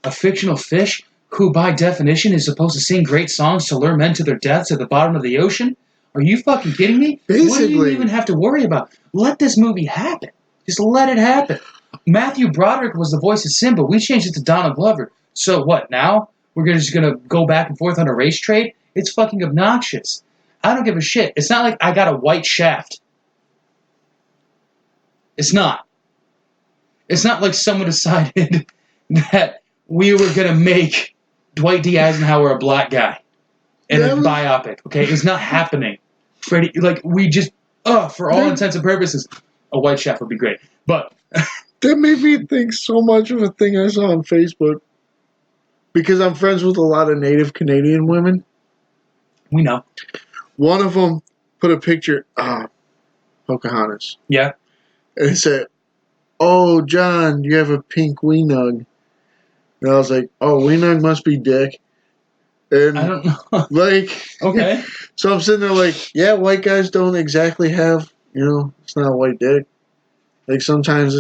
A fictional fish who, by definition, is supposed to sing great songs to lure men to their deaths at the bottom of the ocean? Are you fucking kidding me? What do you Basically. even have to worry about? Let this movie happen. Just let it happen. Matthew Broderick was the voice of Simba. We changed it to Donald Glover. So what, now? We're just going to go back and forth on a race trade? It's fucking obnoxious. I don't give a shit. It's not like I got a white Shaft. It's not. It's not like someone decided that we were going to make Dwight D. Eisenhower a black guy in a biopic, okay? It's not happening. Freddie, like, we just, for all intents and purposes, a white Shaft would be great. But that made me think so much of a thing I saw on Facebook. Because I'm friends with a lot of Native Canadian women. We know. One of them put a picture, Pocahontas. Yeah. And it said, "Oh, John, you have a pink weenug." And I was like, "Oh, weenug must be dick." And I don't know. like, okay. So I'm sitting there like, yeah, white guys don't exactly have, it's not a white dick. Like sometimes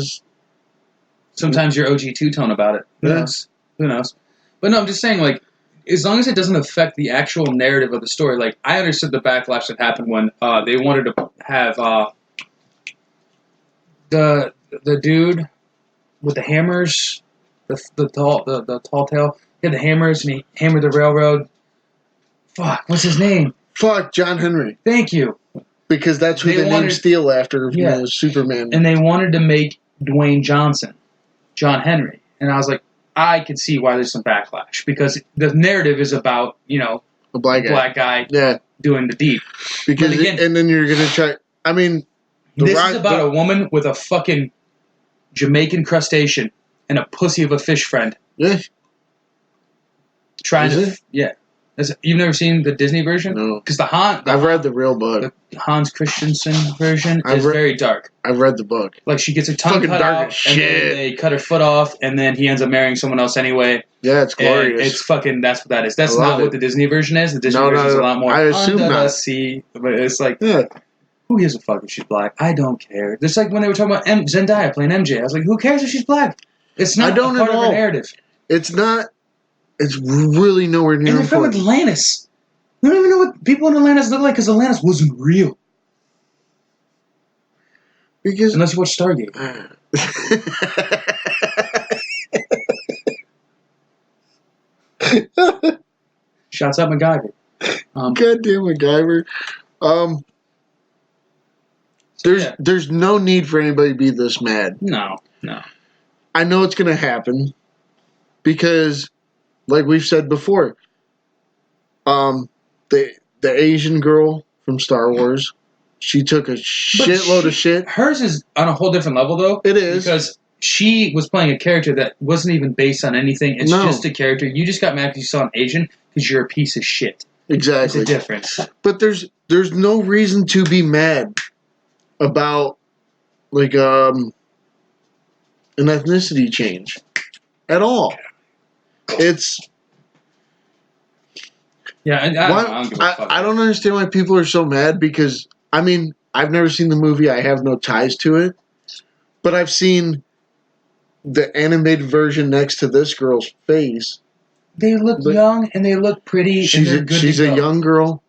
you're OG two-tone about it. Who knows? Who knows? But no, I'm just saying, like, as long as it doesn't affect the actual narrative of the story, like, I understood the backlash that happened when they wanted to have the dude with the hammers, the tall tale, he had the hammers and he hammered the railroad. Fuck, what's his name? Fuck, John Henry. Thank you. Because that's who they named Steel after, Superman. And they wanted to make Dwayne Johnson, John Henry. And I was like, I could see why there's some backlash. Because the narrative is about, a black guy doing the deed. Because again, and then you're going to try, I mean... This is about a woman with a fucking Jamaican crustacean and a pussy of a fish friend. Yeah. Yeah. You've never seen the Disney version? No. Because I've read the real book. The Hans Christensen version is very dark. I've read the book. Like, she gets her tongue cut out, and then they cut her foot off, and then he ends up marrying someone else anyway. Yeah, it's glorious. And it's fucking, that's what that is. That's not what the Disney version is. The Disney version is a lot more I assume under not. the sea. But it's like, who gives a fuck if she's black? I don't care. Just like when they were talking about Zendaya playing MJ. I was like, who cares if she's black? It's not part of her narrative. It's not. It's really nowhere near. And they're from Atlantis. We don't even know what people in Atlantis look like because Atlantis wasn't real. Unless you watch Stargate. Shouts out MacGyver. Goddamn MacGyver. There's no need for anybody to be this mad. No. I know it's going to happen because, like we've said before, the Asian girl from Star Wars, she took a shitload of shit. Hers is on a whole different level, though. It is. Because she was playing a character that wasn't even based on anything. It's just a character. You just got mad because you saw an Asian because you're a piece of shit. Exactly. It's a difference. But there's no reason to be mad about, like, an ethnicity change at all. It's... Yeah, I don't understand why people are so mad because, I mean, I've never seen the movie. I have no ties to it. But I've seen the animated version next to this girl's face. They look young and they look pretty. She's a young girl.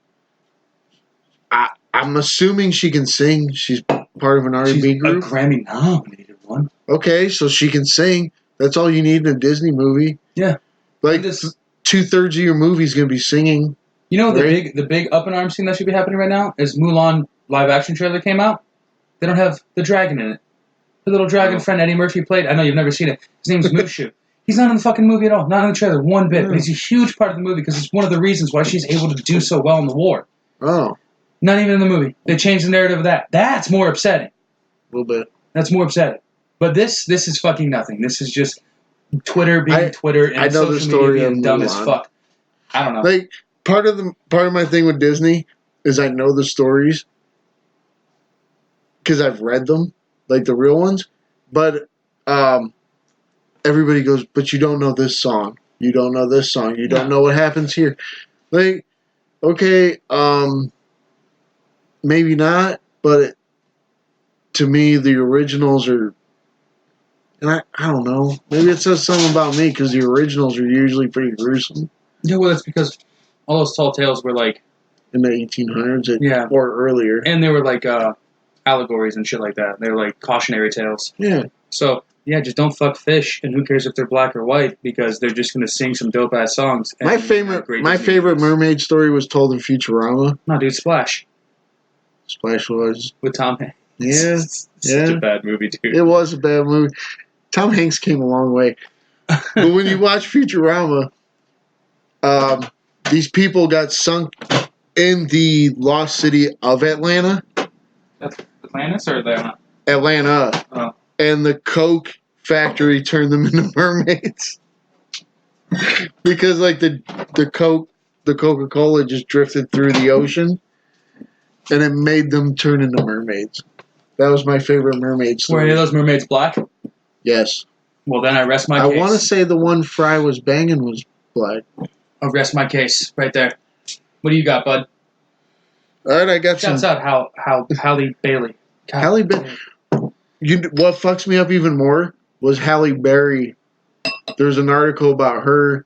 I'm assuming she can sing. She's part of an R&B group. A Grammy-nominated one. Okay, so she can sing. That's all you need in a Disney movie. Yeah. Like, 2/3 of your movie is going to be singing. You know, the big up-in-arms thing that should be happening right now is Mulan live-action trailer came out. They don't have the dragon in it. The little dragon friend Eddie Murphy played. I know you've never seen it. His name's Mushu. He's not in the fucking movie at all. Not in the trailer, one bit. But he's a huge part of the movie because it's one of the reasons why she's able to do so well in the war. Oh. Not even in the movie. They changed the narrative of that. That's more upsetting. A little bit. That's more upsetting. But this is fucking nothing. This is just Twitter being Twitter and social media being dumb as fuck. I don't know. Like, part of my thing with Disney is I know the stories because I've read them, like the real ones. But everybody goes, but you don't know this song. You don't know this song. You don't know what happens here. Like, okay, maybe not, but to me, the originals are, and I don't know. Maybe it says something about me because the originals are usually pretty gruesome. Yeah, well, that's because all those tall tales were like in the 1800s, or earlier, and they were like allegories and shit like that. They were like cautionary tales. Yeah. So Yeah, just don't fuck fish, and who cares if they're black or white, because they're just gonna sing some dope ass songs. My favorite mermaid story was told in Futurama. No, dude, Splash. Splash was with Tom Hanks. Yeah, Such a bad movie, dude. It was a bad movie. Tom Hanks came a long way, but when you watch Futurama, these people got sunk in the lost city of Atlanta. That's Atlantis or Atlanta? Atlanta. Oh. And the Coke factory turned them into mermaids. Because like the Coca-Cola just drifted through the ocean and it made them turn into mermaids. That was my favorite mermaid story. Were any of those mermaids black? Yes. Well, then I rest my case. I want to say the one Fry was banging was black. I'll rest my case right there. What do you got, bud? All right, I got Shouts out Halle Bailey. Halle Bailey. What fucks me up even more was Halle Berry. There's an article about her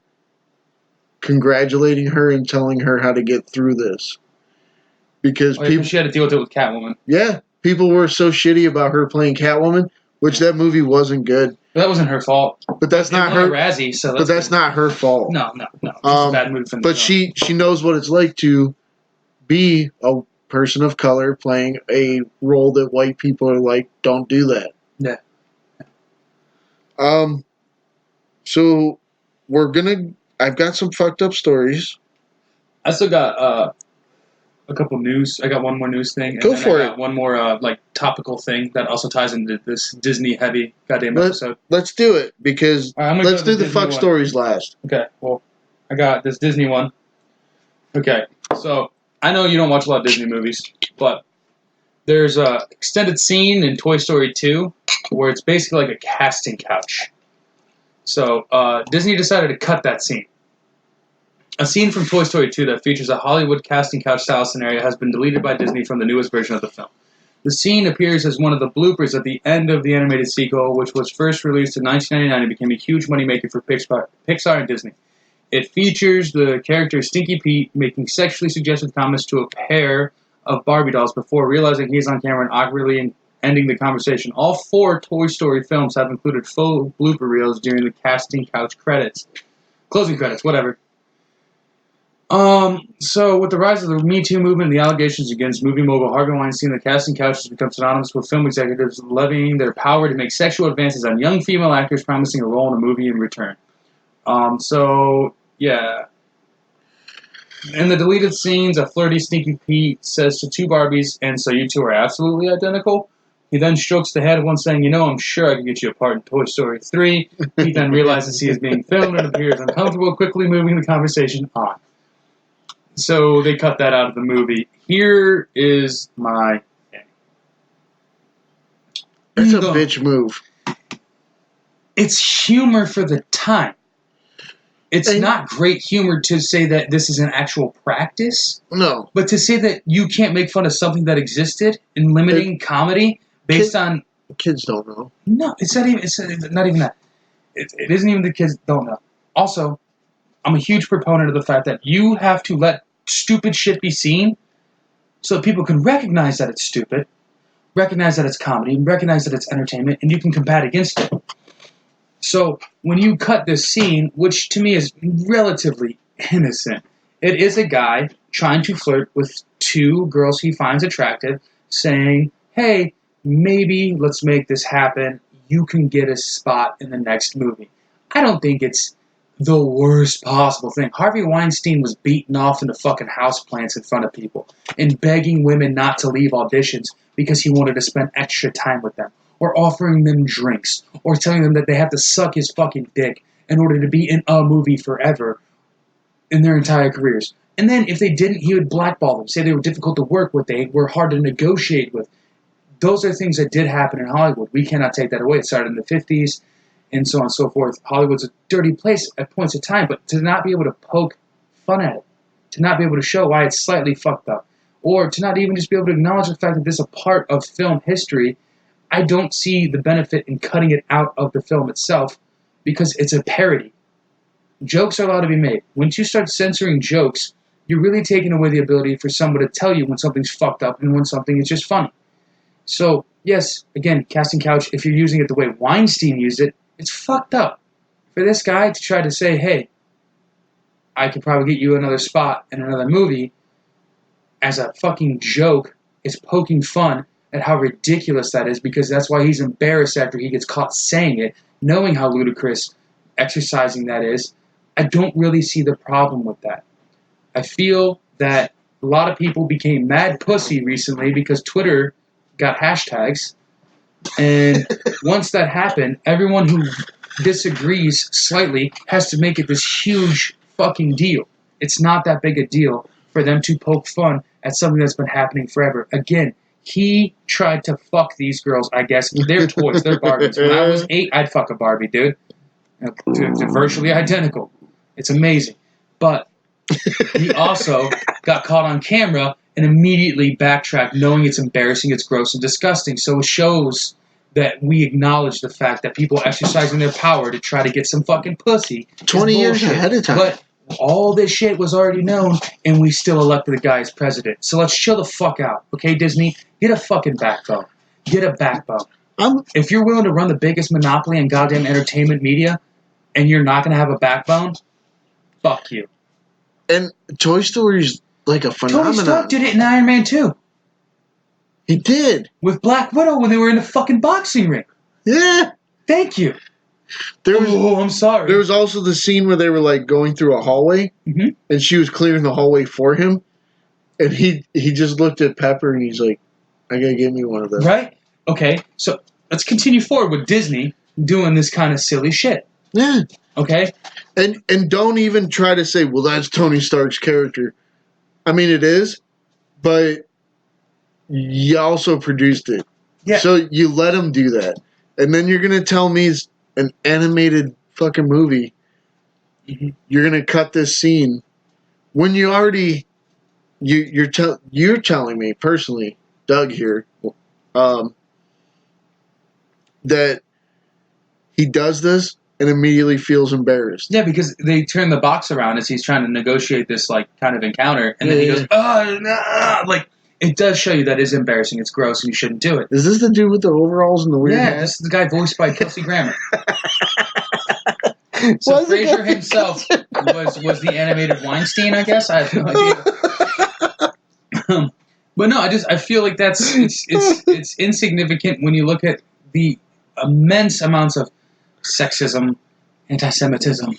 congratulating her and telling her how to get through this. Because people, she had to deal with it with Catwoman. Yeah, people were so shitty about her playing Catwoman, which that movie wasn't good. That wasn't her fault. But that's not her. Razzie, so but that's not her fault. No. It's a bad movie from the But she knows what it's like to be a person of color playing a role that white people are like, don't do that. Yeah. So I've got some fucked up stories. I still got a couple news. I got one more news thing. Go for it. One more topical thing that also ties into this Disney heavy goddamn episode. Let's do it because let's do the fuck stories last. Okay. Well, I got this Disney one. Okay. So I know you don't watch a lot of Disney movies, but there's a extended scene in Toy Story 2 where it's basically like a casting couch. So Disney decided to cut that scene. A scene from Toy Story 2 that features a Hollywood casting couch style scenario has been deleted by Disney from the newest version of the film. The scene appears as one of the bloopers at the end of the animated sequel, which was first released in 1999 and became a huge moneymaker for Pixar and Disney. It features the character Stinky Pete making sexually suggestive comments to a pair of Barbie dolls before realizing he's on camera and awkwardly ending the conversation. All 4 Toy Story films have included full blooper reels during the casting couch credits. Closing credits, whatever. So with the rise of the Me Too movement and the allegations against movie mogul Harvey Weinstein, the casting couch has become synonymous with film executives levying their power to make sexual advances on young female actors promising a role in a movie in return. Yeah. In the deleted scenes, a flirty Stinky Pete says to 2 Barbies, "And so you 2 are absolutely identical?" He then strokes the head of one, saying, I'm sure I can get you a part in Toy Story 3. He then realizes he is being filmed and appears uncomfortable, quickly moving the conversation on. So they cut that out of the movie. Here is my thing. That's a bitch move. It's humor for the time. It's not great humor to say that this is an actual practice. No. But to say that you can't make fun of something that existed in limiting comedy based on... Kids don't know. No, it's not even that. It isn't even the kids don't know. Also, I'm a huge proponent of the fact that you have to let stupid shit be seen so that people can recognize that it's stupid, recognize that it's comedy, recognize that it's entertainment, and you can combat against it. So when you cut this scene, which to me is relatively innocent, it is a guy trying to flirt with 2 girls he finds attractive, saying, hey, maybe let's make this happen. You can get a spot in the next movie. I don't think it's the worst possible thing. Harvey Weinstein was beaten off into fucking houseplants in front of people and begging women not to leave auditions because he wanted to spend extra time with them, or offering them drinks, or telling them that they have to suck his fucking dick in order to be in a movie forever in their entire careers. And then if they didn't, he would blackball them, say they were difficult to work with, they were hard to negotiate with. Those are things that did happen in Hollywood. We cannot take that away. It started in the 50s, and so on and so forth. Hollywood's a dirty place at points of time, but to not be able to poke fun at it, to not be able to show why it's slightly fucked up, or to not even just be able to acknowledge the fact that this is a part of film history, I don't see the benefit in cutting it out of the film itself because it's a parody. Jokes are allowed to be made. Once you start censoring jokes, you're really taking away the ability for someone to tell you when something's fucked up and when something is just funny. So, yes, again, casting couch, if you're using it the way Weinstein used it, it's fucked up. For this guy to try to say, hey, I could probably get you another spot in another movie as a fucking joke is poking fun at how ridiculous that is, because that's why he's embarrassed after he gets caught saying it, knowing how ludicrous exercising that is. I don't really see the problem with that. I feel that a lot of people became mad pussy recently because Twitter got hashtags. And once that happened, everyone who disagrees slightly has to make it this huge fucking deal. It's not that big a deal for them to poke fun at something that's been happening forever. Again, he tried to fuck these girls, I guess. They're toys, they're Barbies. When I was 8, I'd fuck a Barbie, dude. They're virtually identical. It's amazing. But he also got caught on camera and immediately backtracked, knowing it's embarrassing, it's gross, and disgusting. So it shows that we acknowledge the fact that people exercising their power to try to get some fucking pussy 20 years ahead of time. But all this shit was already known, and we still elected the guy as president. So let's chill the fuck out, okay, Disney? Get a fucking backbone. Get a backbone. If you're willing to run the biggest monopoly in goddamn entertainment media, and you're not going to have a backbone, fuck you. And Toy Story's like a phenomenon. Tony Stark did it in Iron Man 2. He did. With Black Widow when they were in the fucking boxing ring. Yeah. Thank you. I'm sorry. There was also the scene where they were like going through a hallway, and she was clearing the hallway for him, and he just looked at Pepper and he's like, "I gotta get me one of those." Right? Okay. So let's continue forward with Disney doing this kind of silly shit. Yeah. Okay. And don't even try to say, "Well, that's Tony Stark's character." I mean, it is, but you also produced it. Yeah. So you let him do that, and then you're gonna tell me it's an animated fucking movie. You're gonna cut this scene when you already you're telling me personally, Doug here, that he does this and immediately feels embarrassed. Yeah, because they turn the box around as he's trying to negotiate this like kind of encounter, and then he goes, "Oh, nah!" Like it does show you that is embarrassing. It's gross, and you shouldn't do it. Is this the dude with the overalls and the weird hat? Yeah, this is the guy voiced by Kelsey Grammer. So Fraser himself was the animated Weinstein, I guess. I have no idea. But no, I feel like it's insignificant when you look at the immense amounts of sexism, anti-Semitism,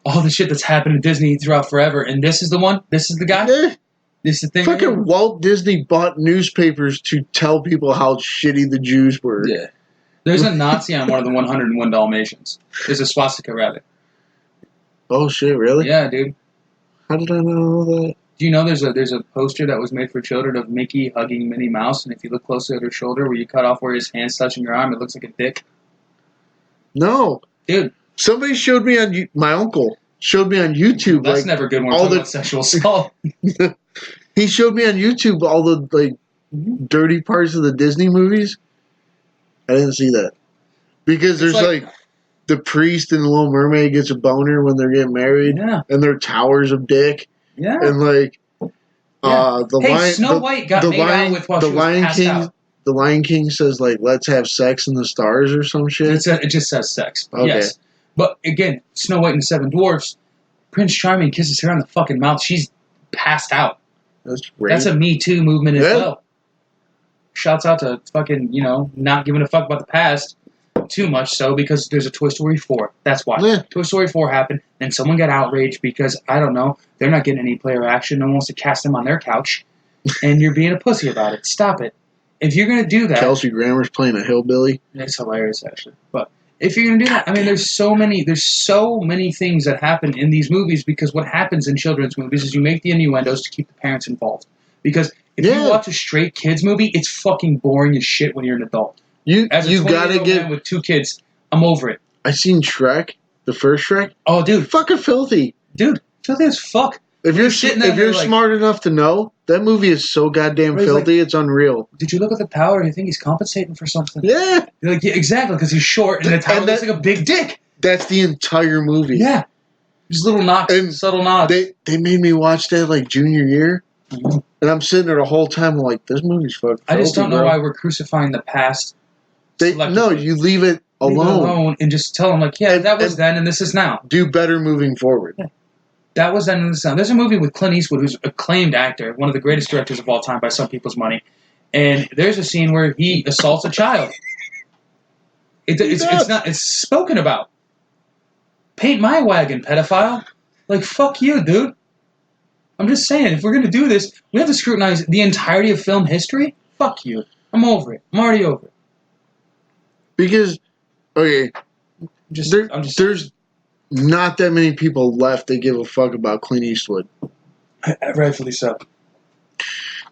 all the shit that's happened in Disney throughout forever, and this is the one. This is the guy. Yeah. This is the thing. Fucking right? Walt Disney bought newspapers to tell people how shitty the Jews were. Yeah. There's a Nazi on one of the 101 Dalmatians. There's a swastika, rather. Oh shit! Really? Yeah, dude. How did I know that? Do you know there's a poster that was made for children of Mickey hugging Minnie Mouse, and if you look closely at her shoulder, where you cut off where his hand's touching your arm, it looks like a dick. No, dude. Somebody showed me on my uncle showed me on YouTube. That's like, never good when we're talking about sexual assault. He showed me on YouTube all the like dirty parts of the Disney movies. I didn't see that because there's like the priest in the Little Mermaid gets a boner when they're getting married, and they're towers of dick, and like Snow White got made out with while she was passed out. The Lion King says like let's have sex in the stars or some shit. It just says sex. Okay. Yes, but again, Snow White and the Seven Dwarfs, Prince Charming kisses her on the fucking mouth. She's passed out. That's a Me Too movement as well. Shouts out to fucking, not giving a fuck about the past too much so because there's a Toy Story 4. That's why. Yeah. Toy Story 4 happened, and someone got outraged because, I don't know, they're not getting any player action. No one wants to cast them on their couch, and you're being a pussy about it. Stop it. If you're going to do that... Kelsey Grammer's playing a hillbilly. It's hilarious, actually. But if you're going to do that, I mean, there's so many things that happen in these movies because what happens in children's movies is you make the innuendos to keep the parents involved. Because if you watch a straight kids movie, it's fucking boring as shit when you're an adult. As a 20-year-old man with 2 kids, I'm over it. I seen Shrek, the first Shrek. Oh, dude, fucking filthy, dude, filthy as fuck. If you're smart enough to know, that movie is so goddamn filthy, it's unreal. Did you look at the tower? You think he's compensating for something? Yeah, you're like, yeah, exactly, because he's short and the tower looks like a big dick. That's the entire movie. Yeah, just little knocks, subtle nods. They made me watch that like junior year. Mm-hmm. And I'm sitting there the whole time, I'm like, this movie's fucking I just filthy, don't know bro. why we're crucifying the past. No, you leave it alone. And just tell them, like, yeah, that was then and this is now. Do better moving forward. Yeah. That was then and this is now. There's a movie with Clint Eastwood, who's an acclaimed actor, one of the greatest directors of all time by some people's money. And there's a scene where he assaults a child. It's spoken about. Paint my wagon, pedophile. Like, fuck you, dude. I'm just saying, if we're going to do this, we have to scrutinize the entirety of film history? Fuck you. I'm over it. I'm already over it. Because, okay, there's not that many people left that give a fuck about Clint Eastwood. Rightfully so.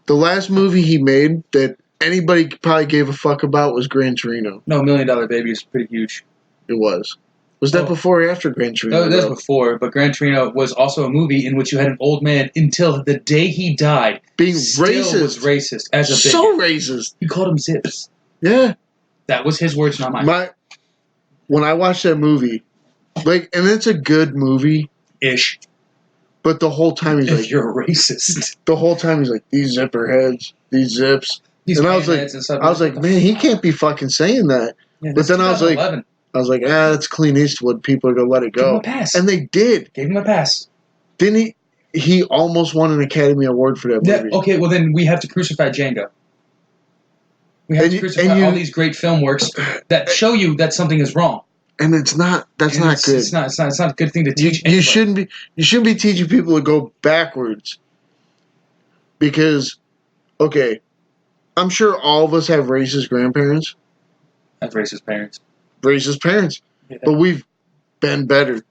The last movie he made that anybody probably gave a fuck about was Gran Torino. No, $1 Million Baby is pretty huge. It was. Was that before or after Gran Torino? No, that was before, but Gran Torino was also a movie in which you had an old man until the day he died being racist. Was racist as a bigot. So racist. He called him zips. Yeah. That was his words, not mine. When I watched that movie, like, and it's a good movie. Ish. But the whole time he's like, you're a racist. The whole time he's like, these zipper heads, these zips. And I was like, man, he can't be fucking saying that. Yeah, but then I was like, it's Clint Eastwood. People are gonna let it go. Give him a pass. And they did. Gave him a pass. Didn't he? He almost won an Academy Award for that movie. Okay, well then we have to crucify Django. We have to crucify all these great film works that show you that something is wrong. And it's not. That's not good. It's not a good thing to teach. You shouldn't be. You shouldn't be teaching people to go backwards. Because, okay, I'm sure all of us have racist grandparents. I have racist parents. Racist parents. Yeah. But we've been better.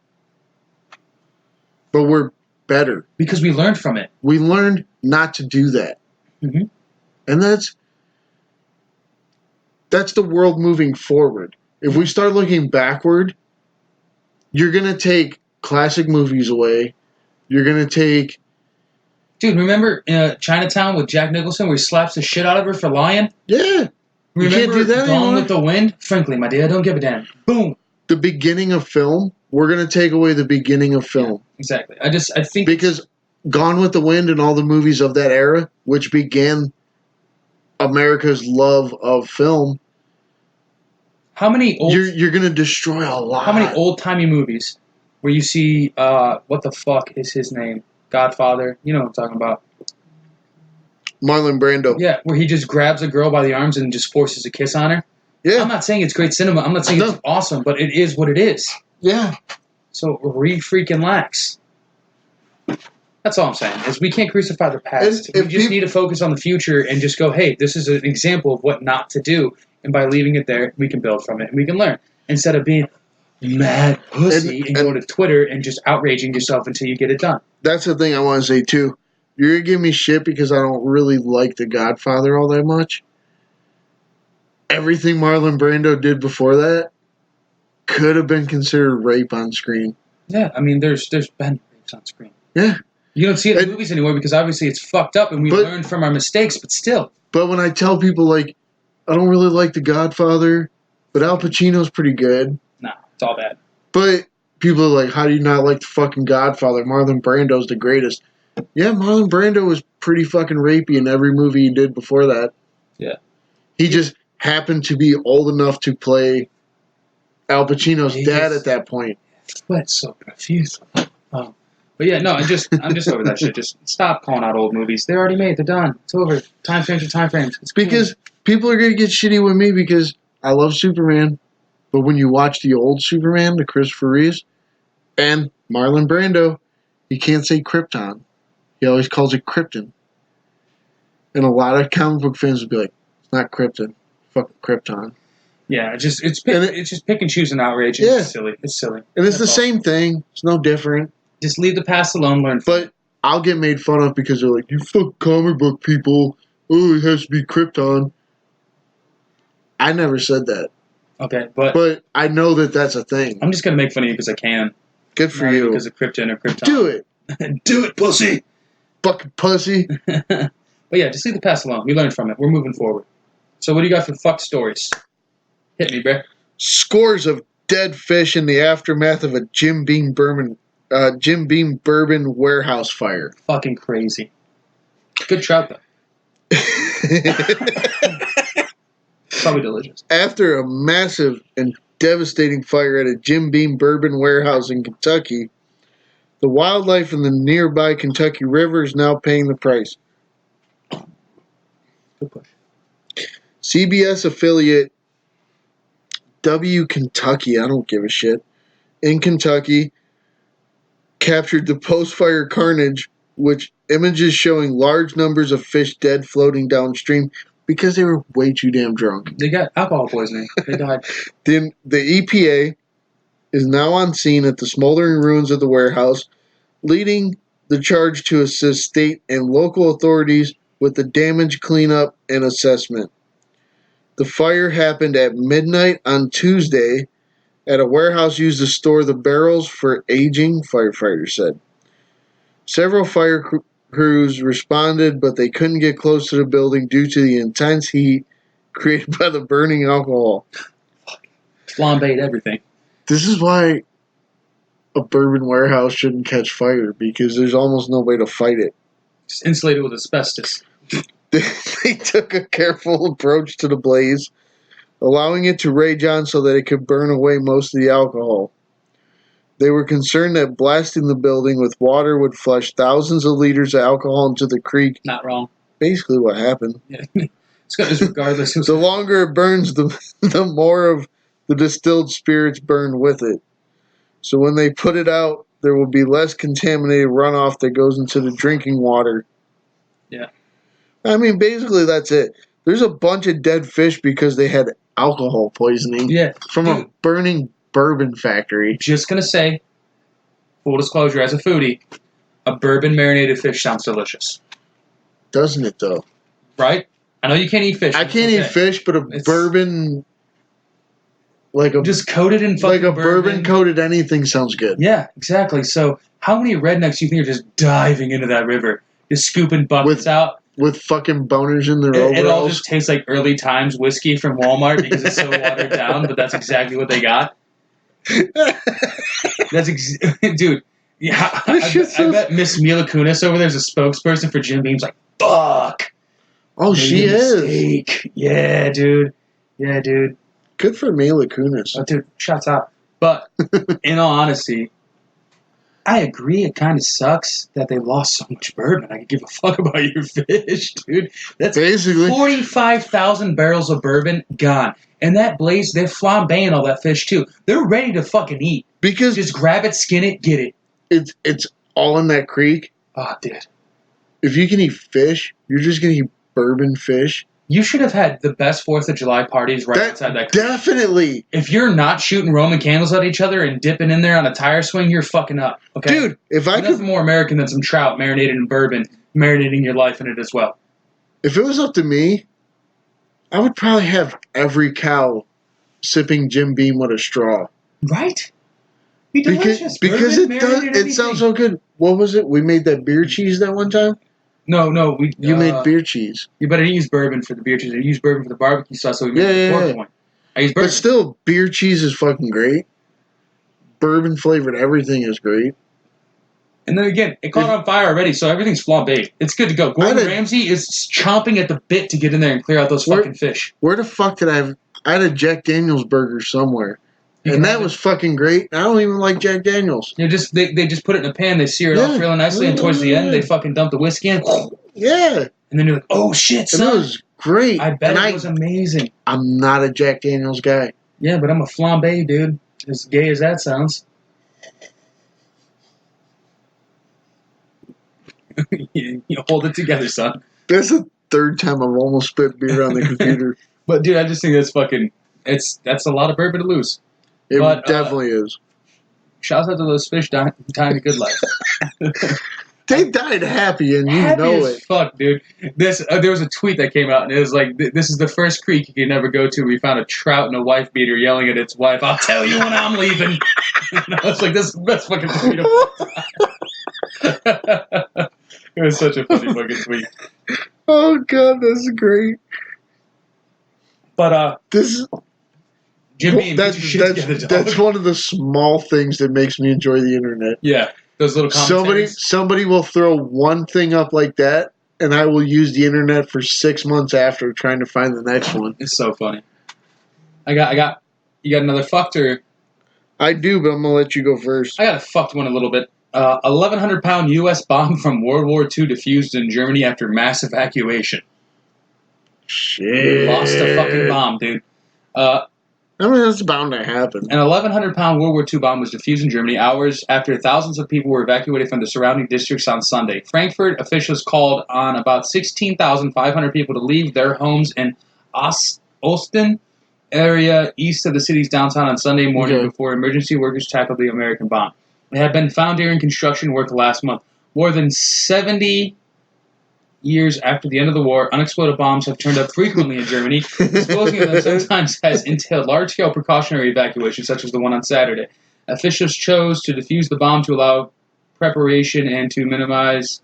But we're better. Because we learned from it. We learned not to do that. Mm-hmm. And that's the world moving forward. If we start looking backward, you're going to take classic movies away. You're going to take... Dude, remember Chinatown with Jack Nicholson where he slaps the shit out of her for lying? Yeah. Remember you can't do that Gone anymore? with the Wind? Frankly, my dear, I don't give a damn. Boom. The beginning of film, we're going to take away the beginning of film. Yeah, exactly. I think... Because Gone with the Wind and all the movies of that era, which began America's love of film... How many old... You're going to destroy a lot. How many old-timey movies where you see... what the fuck is his name? Godfather. You know what I'm talking about. Marlon Brando. Yeah, where he just grabs a girl by the arms and just forces a kiss on her. Yeah. I'm not saying it's great cinema. I'm not saying it's awesome, but it is what it is. Yeah. So freaking lax. That's all I'm saying. Is we can't crucify the past. We just need to focus on the future and just go, hey, this is an example of what not to do. And by leaving it there, we can build from it and we can learn. Instead of being mad pussy and go to Twitter and just outraging yourself until you get it done. That's the thing I want to say, too. You're going to give me shit because I don't really like The Godfather all that much. Everything Marlon Brando did before that could have been considered rape on screen. Yeah, I mean, there's been rapes on screen. Yeah. You don't see it in movies anymore because obviously it's fucked up and we learned from our mistakes, but still. But when I tell people, like, I don't really like The Godfather, but Al Pacino's pretty good. Nah, it's all bad. But people are like, how do you not like the fucking Godfather? Marlon Brando's the greatest. Yeah, Marlon Brando was pretty fucking rapey in every movie he did before that. Yeah. He just happened to be old enough to play Al Pacino's dad at that point. That's so confusing. But yeah, no, I'm just over that shit. Just stop calling out old movies. They're already made. They're done. It's over. Time frames are time frames. It's because people are going to get shitty with me because I love Superman. But when you watch the old Superman, the Christopher Reeves, and Marlon Brando, you can't say Krypton. He always calls it Krypton. And a lot of comic book fans would be like, it's not Krypton. Fucking Krypton. Yeah, it's just pick and choose an outrage. Yeah. It's silly. It's silly. And it's the same thing. It's no different. Just leave the past alone. Learn from it. I'll get made fun of because they're like, you fuck comic book people. Oh, it has to be Krypton. I never said that. Okay, but I know that that's a thing. I'm just going to make fun of you because I can. Good for you. Because of Krypton or Krypton. Do it. Do it, pussy. Fucking pussy. But yeah, just leave the past alone. We learned from it. We're moving forward. So what do you got for fuck stories? Hit me, bruh. Scores of dead fish in the aftermath of a Jim Beam bourbon warehouse fire. Fucking crazy. Good trout, though. Probably delicious. After a massive and devastating fire at a Jim Beam bourbon warehouse in Kentucky, the wildlife in the nearby Kentucky River is now paying the price. Good push. CBS affiliate W Kentucky, I don't give a shit, in Kentucky captured the post-fire carnage, which images showing large numbers of fish dead floating downstream because they were way too damn drunk. They got alcohol poisoning. They died. The EPA is now on scene at the smoldering ruins of the warehouse, leading the charge to assist state and local authorities with the damage cleanup and assessment. The fire happened at midnight on Tuesday at a warehouse used to store the barrels for aging, firefighters said. Several fire crews responded, but they couldn't get close to the building due to the intense heat created by the burning alcohol. Flambéed everything. This is why a bourbon warehouse shouldn't catch fire, because there's almost no way to fight it. Just insulated with asbestos. They took a careful approach to the blaze, allowing it to rage on so that it could burn away most of the alcohol. They were concerned that blasting the building with water would flush thousands of liters of alcohol into the creek. Not wrong. Basically what happened. Yeah. It's regardless. The longer it burns, the more of the distilled spirits burn with it. So when they put it out, there will be less contaminated runoff that goes into the drinking water. Yeah. I mean, basically that's it. There's a bunch of dead fish because they had alcohol poisoning. Yeah. From a burning bourbon factory. Just gonna say, full disclosure, as a foodie, a bourbon marinated fish sounds delicious. Doesn't it though? Right? I know you can't eat fish. I can't eat fish, but bourbon, like a just coated in fucking like a bourbon coated anything sounds good. Yeah, exactly. So how many rednecks do you think are just diving into that river, just scooping buckets out? With fucking boners in their overalls. It all just tastes like early times whiskey from Walmart because it's so watered down, but that's exactly what they got. Dude. Yeah, I bet Miss Mila Kunis over there is a spokesperson for Jim Beam's like, fuck. Oh, she is. Yeah, dude. Yeah, dude. Good for Mila Kunis. Oh, dude, shots out. But in all honesty, I agree. It kind of sucks that they lost so much bourbon. I could give a fuck about your fish, dude. That's basically 45,000 barrels of bourbon gone. And that blaze, they're flambeing all that fish too. They're ready to fucking eat. Because just grab it, skin it, get it. It's all in that creek. Oh, dude. If you can eat fish, you're just gonna eat bourbon fish. You should have had the best 4th of July parties outside that creek. Definitely. If you're not shooting Roman candles at each other and dipping in there on a tire swing, you're fucking up. Okay, dude. If I could, nothing more American than some trout marinated in bourbon, marinating your life in it as well. If it was up to me, I would probably have every cow sipping Jim Beam with a straw. Right? Be delicious. Because it does. It sounds so good. What was it? We made that beer cheese that one time. No, you made beer cheese. You better use bourbon for the beer cheese. You use bourbon for the barbecue sauce. So we made the pork one. I use bourbon. But still, beer cheese is fucking great. Bourbon flavored everything is great. And then again, it caught on fire already, so everything's flambéed. It's good to go. Gordon Ramsay is chomping at the bit to get in there and clear out those fucking fish. Where the fuck did I have? I had a Jack Daniels burger somewhere. And that was fucking great. I don't even like Jack Daniels. They just put it in a pan, they sear it off really nicely, and towards the end, they fucking dump the whiskey in. Yeah. And then you're like, oh shit, son. And it was great. I bet it was amazing. I'm not a Jack Daniels guy. Yeah, but I'm a flambé, dude. As gay as that sounds. You hold it together, son. That's the third time I've almost spit beer on the computer. But dude, I just think that's fucking. That's a lot of bourbon to lose. It definitely is. Shouts out to those fish dying a good life. They died happy, and you happy know as it. Fuck, dude. There was a tweet that came out, and it was like, "This is the first creek you can never go to. We found a trout and a wife beater yelling at its wife. I'll tell you when I'm leaving." And I was like, "This is the best fucking tweet of all time." It was such a funny fucking tweet. Oh god, that's great. But this is. Jim Beam, that's one of the small things that makes me enjoy the internet. Yeah, those little commentaries. Somebody will throw one thing up like that, and I will use the internet for 6 months after trying to find the next one. It's so funny. You got another fucked or? I do, but I'm gonna let you go first. I got a fucked one a little bit. 1,100-pound U.S. bomb from World War II defused in Germany after mass evacuation. Shit. We lost a fucking bomb, dude. I mean, that's bound to happen. An 1,100-pound World War II bomb was defused in Germany hours after thousands of people were evacuated from the surrounding districts on Sunday. Frankfurt officials called on about 16,500 people to leave their homes in Osten area east of the city's downtown on Sunday morning before emergency workers tackled the American bomb. It had been found during construction work last month. More than 70 years after the end of the war, unexploded bombs have turned up frequently in Germany. Disposing of them sometimes has entailed large-scale precautionary evacuations, such as the one on Saturday. Officials chose to defuse the bomb to allow preparation and to minimize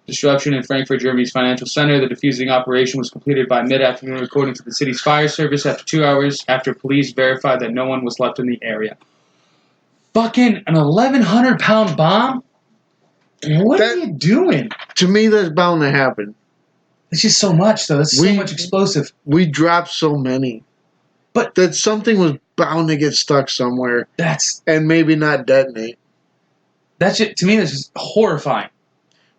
disruption in Frankfurt, Germany's financial center. The defusing operation was completed by mid-afternoon, according to the city's fire service, after 2 hours after police verified that no one was left in the area. Fucking an 1,100-pound bomb? What are you doing? To me, that's bound to happen. It's just so much, though. That's so much explosive. We dropped so many. But that something was bound to get stuck somewhere. And maybe not detonate. That's just, to me, that's just horrifying.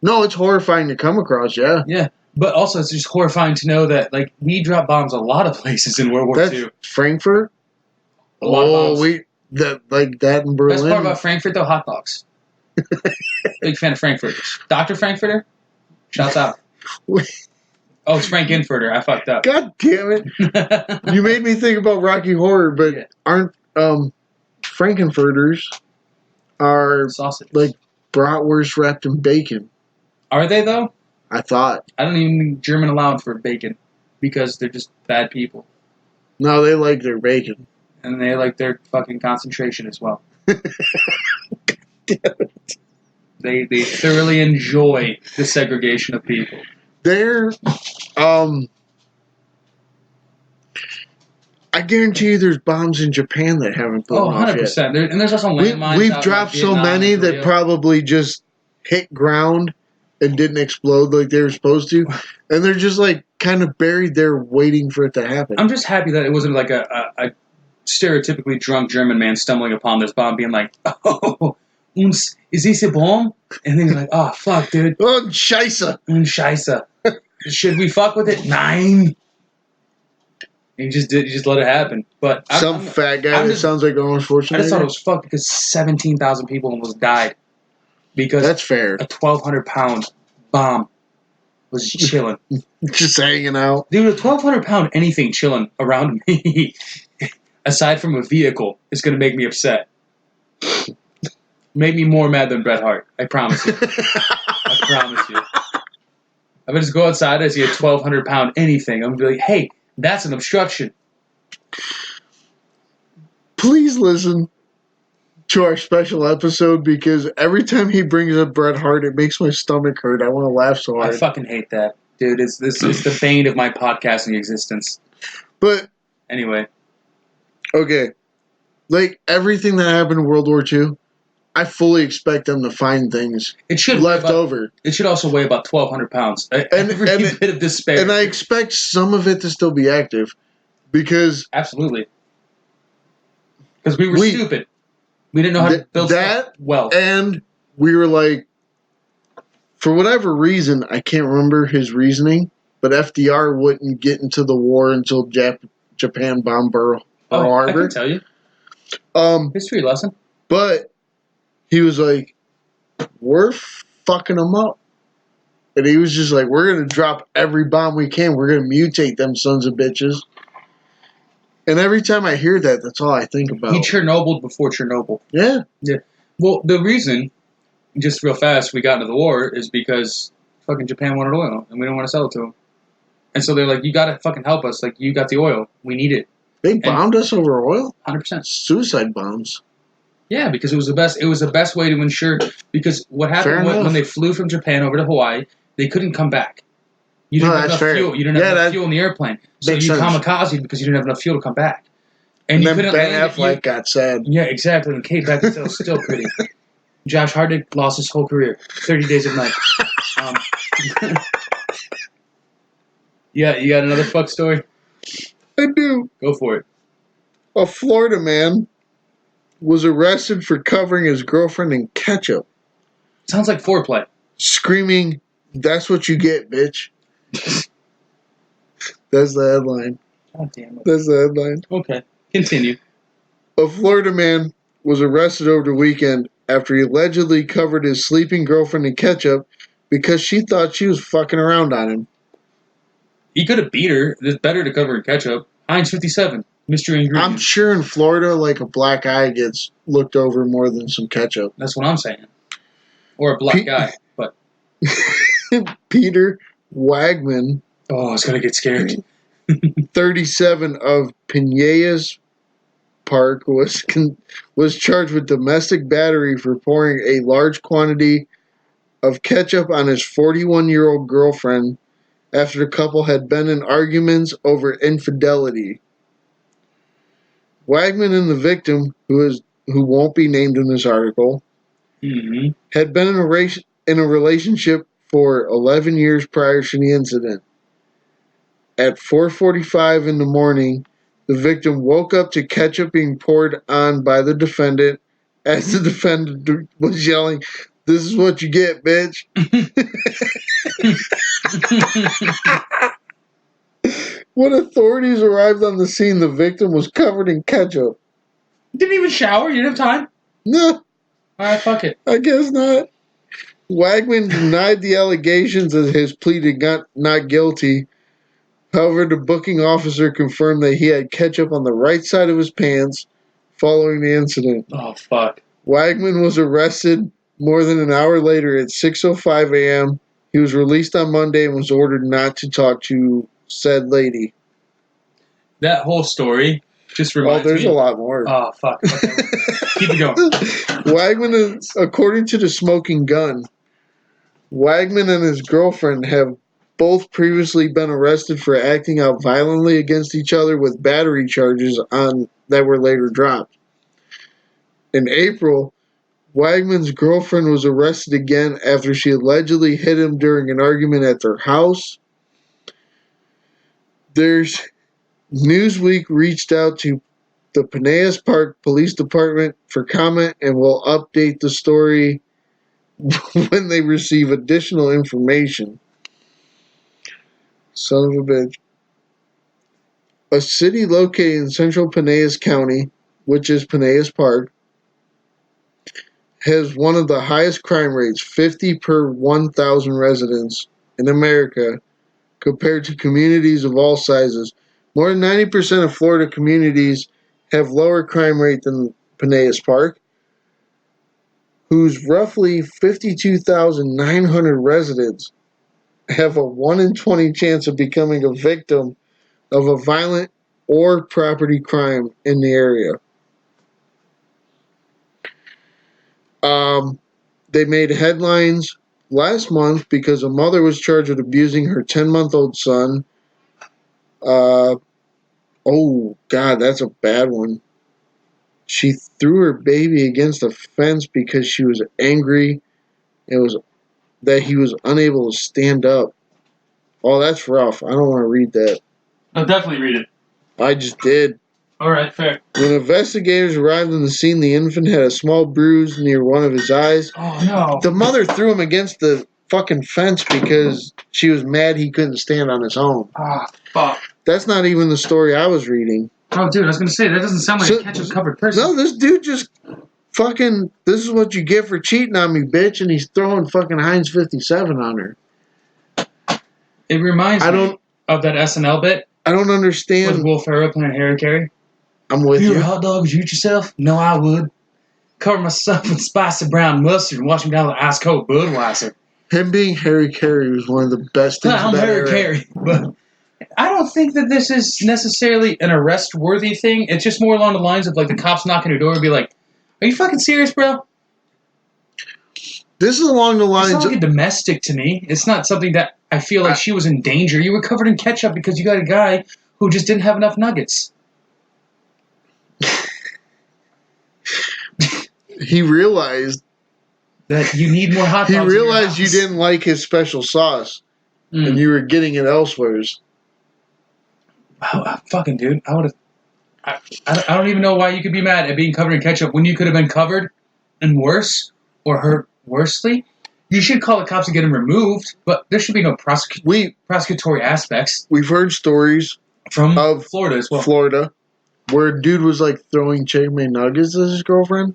No, it's horrifying to come across, yeah. Yeah. But also, it's just horrifying to know that, like, we dropped bombs a lot of places in World War II. Frankfurt? A lot of bombs. Like that in Berlin. Best part about Frankfurt, though, hot dogs. Big fan of Frankfurters. Dr. Frankfurter? Shouts out. Oh, it's Frank Infurter. I fucked up. God damn it. You made me think about Rocky Horror, but aren't Frankenfurters are sausage, like bratwurst wrapped in bacon. Are they, though? I thought. I don't even think German allowed for bacon because they're just bad people. No, they like their bacon. And they like their fucking concentration as well. Damn it. They thoroughly enjoy the segregation of people. They're, I guarantee you there's bombs in Japan that haven't blown off 100%. yet. And there's also landmines. We've dropped so many that probably just hit ground and didn't explode like they were supposed to. And they're just like kind of buried there waiting for it to happen. I'm just happy that it wasn't like a stereotypically drunk German man stumbling upon this bomb being like, oh, is this a bomb? And then he's like, oh, fuck, dude. Oh, scheisse. Scheisse. Should we fuck with it? Nein. You just let it happen. But some fat guy that sounds like Arnold Schwarzenegger. I just thought it was fucked because 17,000 people almost died. Because that's fair. A 1,200-pound bomb was chilling. Just hanging out. Dude, a 1,200-pound anything chilling around me, aside from a vehicle, is going to make me upset. Made me more mad than Bret Hart. I promise you. I promise you. I'm going to just go outside and see a 1,200-pound anything. I'm going to be like, hey, that's an obstruction. Please listen to our special episode because every time he brings up Bret Hart, it makes my stomach hurt. I want to laugh so hard. I fucking hate that. Dude, it's the bane of my podcasting existence. But anyway. Okay. Like everything that happened in World War II, I fully expect them to find things left over. It should also weigh about 1,200 pounds. Every bit of despair. And I expect some of it to still be active because... Absolutely. Because we were stupid. We didn't know how to build that well. And we were like, for whatever reason, I can't remember his reasoning, but FDR wouldn't get into the war until Japan bombed Pearl Harbor. I can tell you. History lesson. But he was like, we're fucking them up. And he was just like, we're going to drop every bomb we can. We're going to mutate them sons of bitches. And every time I hear that, that's all I think about. He Chernobyl before Chernobyl. Yeah. Yeah. Well, the reason, just real fast, we got into the war is because fucking Japan wanted oil, and we don't want to sell it to them. And so they're like, you got to fucking help us. Like, you got the oil. We need it. They bombed us over oil? 100%. Suicide bombs. Yeah, because it was the best. It was the best way to ensure. Because what happened when they flew from Japan over to Hawaii, they couldn't come back. You didn't have enough fuel. You didn't have enough fuel in the airplane, so you kamikaze because you didn't have enough fuel to come back. And then Ben Affleck got sad. Yeah, exactly. And Kate Beckinsale still pretty. Josh Hartnett lost his whole career. 30 Days of Night. You got another fuck story? I do. Go for it. A Florida man was arrested for covering his girlfriend in ketchup, Sounds like foreplay. screaming, "That's what you get, bitch." That's the headline. God damn it. That's the headline. Okay, continue. A Florida man was arrested over the weekend after he allegedly covered his sleeping girlfriend in ketchup because she thought she was fucking around on him. He could have beat her. It's better to cover in ketchup. Heinz 57, mystery ingredient. I'm sure in Florida, like a black eye gets looked over more than some ketchup. That's what I'm saying. Or a black guy, but Peter Wagman, oh, I was gonna get scared. 37 of Pinellas Park, was charged with domestic battery for pouring a large quantity of ketchup on his 41-year-old girlfriend after the couple had been in arguments over infidelity. Wagman and the victim, who won't be named in this article, had been in a relationship for 11 years prior to the incident. At 4:45 in the morning, the victim woke up to ketchup being poured on by the defendant as the defendant was yelling, "This is what you get, bitch." When authorities arrived on the scene, the victim was covered in ketchup. Didn't even shower? You didn't have time? No. Alright, fuck it. I guess not. Wagman denied the allegations of his plea to not guilty. However, the booking officer confirmed that he had ketchup on the right side of his pants following the incident. Oh, fuck. Wagman was arrested more than an hour later at 6:05 a.m. He was released on Monday and was ordered not to talk to said lady. That whole story just reminds me. Oh, there's a lot more. Oh, fuck. Okay. Keep it going. Wagman, according to the Smoking Gun, Wagman and his girlfriend have both previously been arrested for acting out violently against each other with battery charges that were later dropped. In April, Wagman's girlfriend was arrested again after she allegedly hit him during an argument at their house. Newsweek reached out to the Pinellas Park Police Department for comment and will update the story when they receive additional information. Son of a bitch. A city located in central Pinellas County, which is Pinellas Park, has one of the highest crime rates, 50 per 1,000 residents in America, compared to communities of all sizes. More than 90% of Florida communities have lower crime rate than Pinellas Park, whose roughly 52,900 residents have a 1 in 20 chance of becoming a victim of a violent or property crime in the area. They made headlines last month because a mother was charged with abusing her 10-month-old son. Oh, God, that's a bad one. She threw her baby against a fence because she was angry that he was unable to stand up. Oh, that's rough. I don't want to read that. I'll definitely read it. I just did. Alright, fair. When investigators arrived on the scene, the infant had a small bruise near one of his eyes. Oh, no. The mother threw him against the fucking fence because she was mad he couldn't stand on his own. Ah, fuck. That's not even the story I was reading. Oh, dude, I was going to say, that doesn't sound like a ketchup-covered person. No, this dude just fucking, this is what you get for cheating on me, bitch, and he's throwing fucking Heinz 57 on her. It reminds me of that SNL bit. I don't understand. With Will Ferrell playing Harry Carey. I'm with you. You eat a hot dog, would you eat yourself? No, I would. Cover myself with spicy brown mustard and wash me down with ice cold Budweiser. Him being Harry Carey was one of the best things I'm Harry Carey, but I don't think that this is necessarily an arrest-worthy thing. It's just more along the lines of, like, the cops knocking your door and be like, are you fucking serious, bro? This is along the lines of... It's not like a domestic to me. It's not something that I feel like she was in danger. You were covered in ketchup because you got a guy who just didn't have enough nuggets. He realized that you need more hot dogs. He realized you didn't like his special sauce, and you were getting it elsewhere. Fucking dude, I would have. I don't even know why you could be mad at being covered in ketchup when you could have been covered and worse or hurt worsely. You should call the cops to get him removed, but there should be no prosecutory aspects. We've heard stories From of Florida as well. Florida, where a dude was like throwing chicken McNuggets at his girlfriend.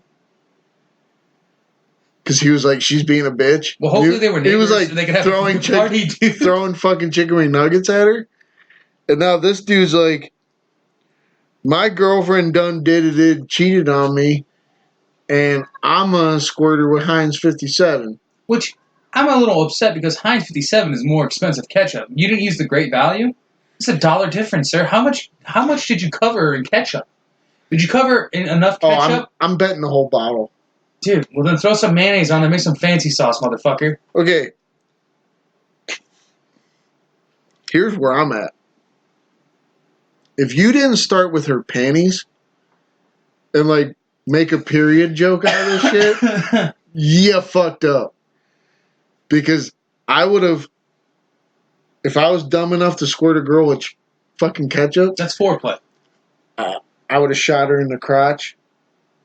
Because he was like, she's being a bitch. Well, hopefully they were neighbors. He was like and they could have throwing a party, dude. throwing fucking chicken McNuggets at her. And now this dude's like, my girlfriend done cheated on me, and I'm a squirter with Heinz 57. Which I'm a little upset because Heinz 57 is more expensive ketchup. You didn't use the Great Value. It's $1 difference, sir. How much did you cover in ketchup? Did you cover in enough ketchup? Oh, I'm betting the whole bottle. Dude, well then throw some mayonnaise on and make some fancy sauce, motherfucker. Okay. Here's where I'm at. If you didn't start with her panties and like make a period joke out of this shit, you fucked up. Because I would have, if I was dumb enough to squirt a girl with fucking ketchup, That's foreplay. I would have shot her in the crotch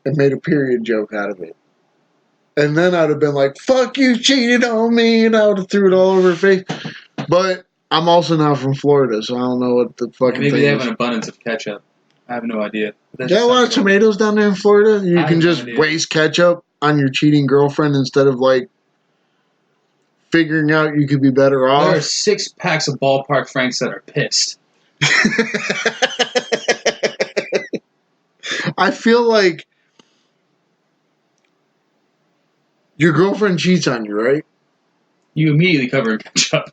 and made a period joke out of it. And then I'd have been like, fuck, you cheated on me, and I would have threw it all over her face. But I'm also not from Florida, so I don't know what the fucking Maybe thing they have is. an abundance of ketchup. I have no idea. You got a lot of tomatoes down there in Florida? You I can have just no idea. waste ketchup on your cheating girlfriend instead of like figuring out you could be better There are off. 6 packs of Ballpark Franks that are pissed. I feel like your girlfriend cheats on you, right? You immediately cover in ketchup.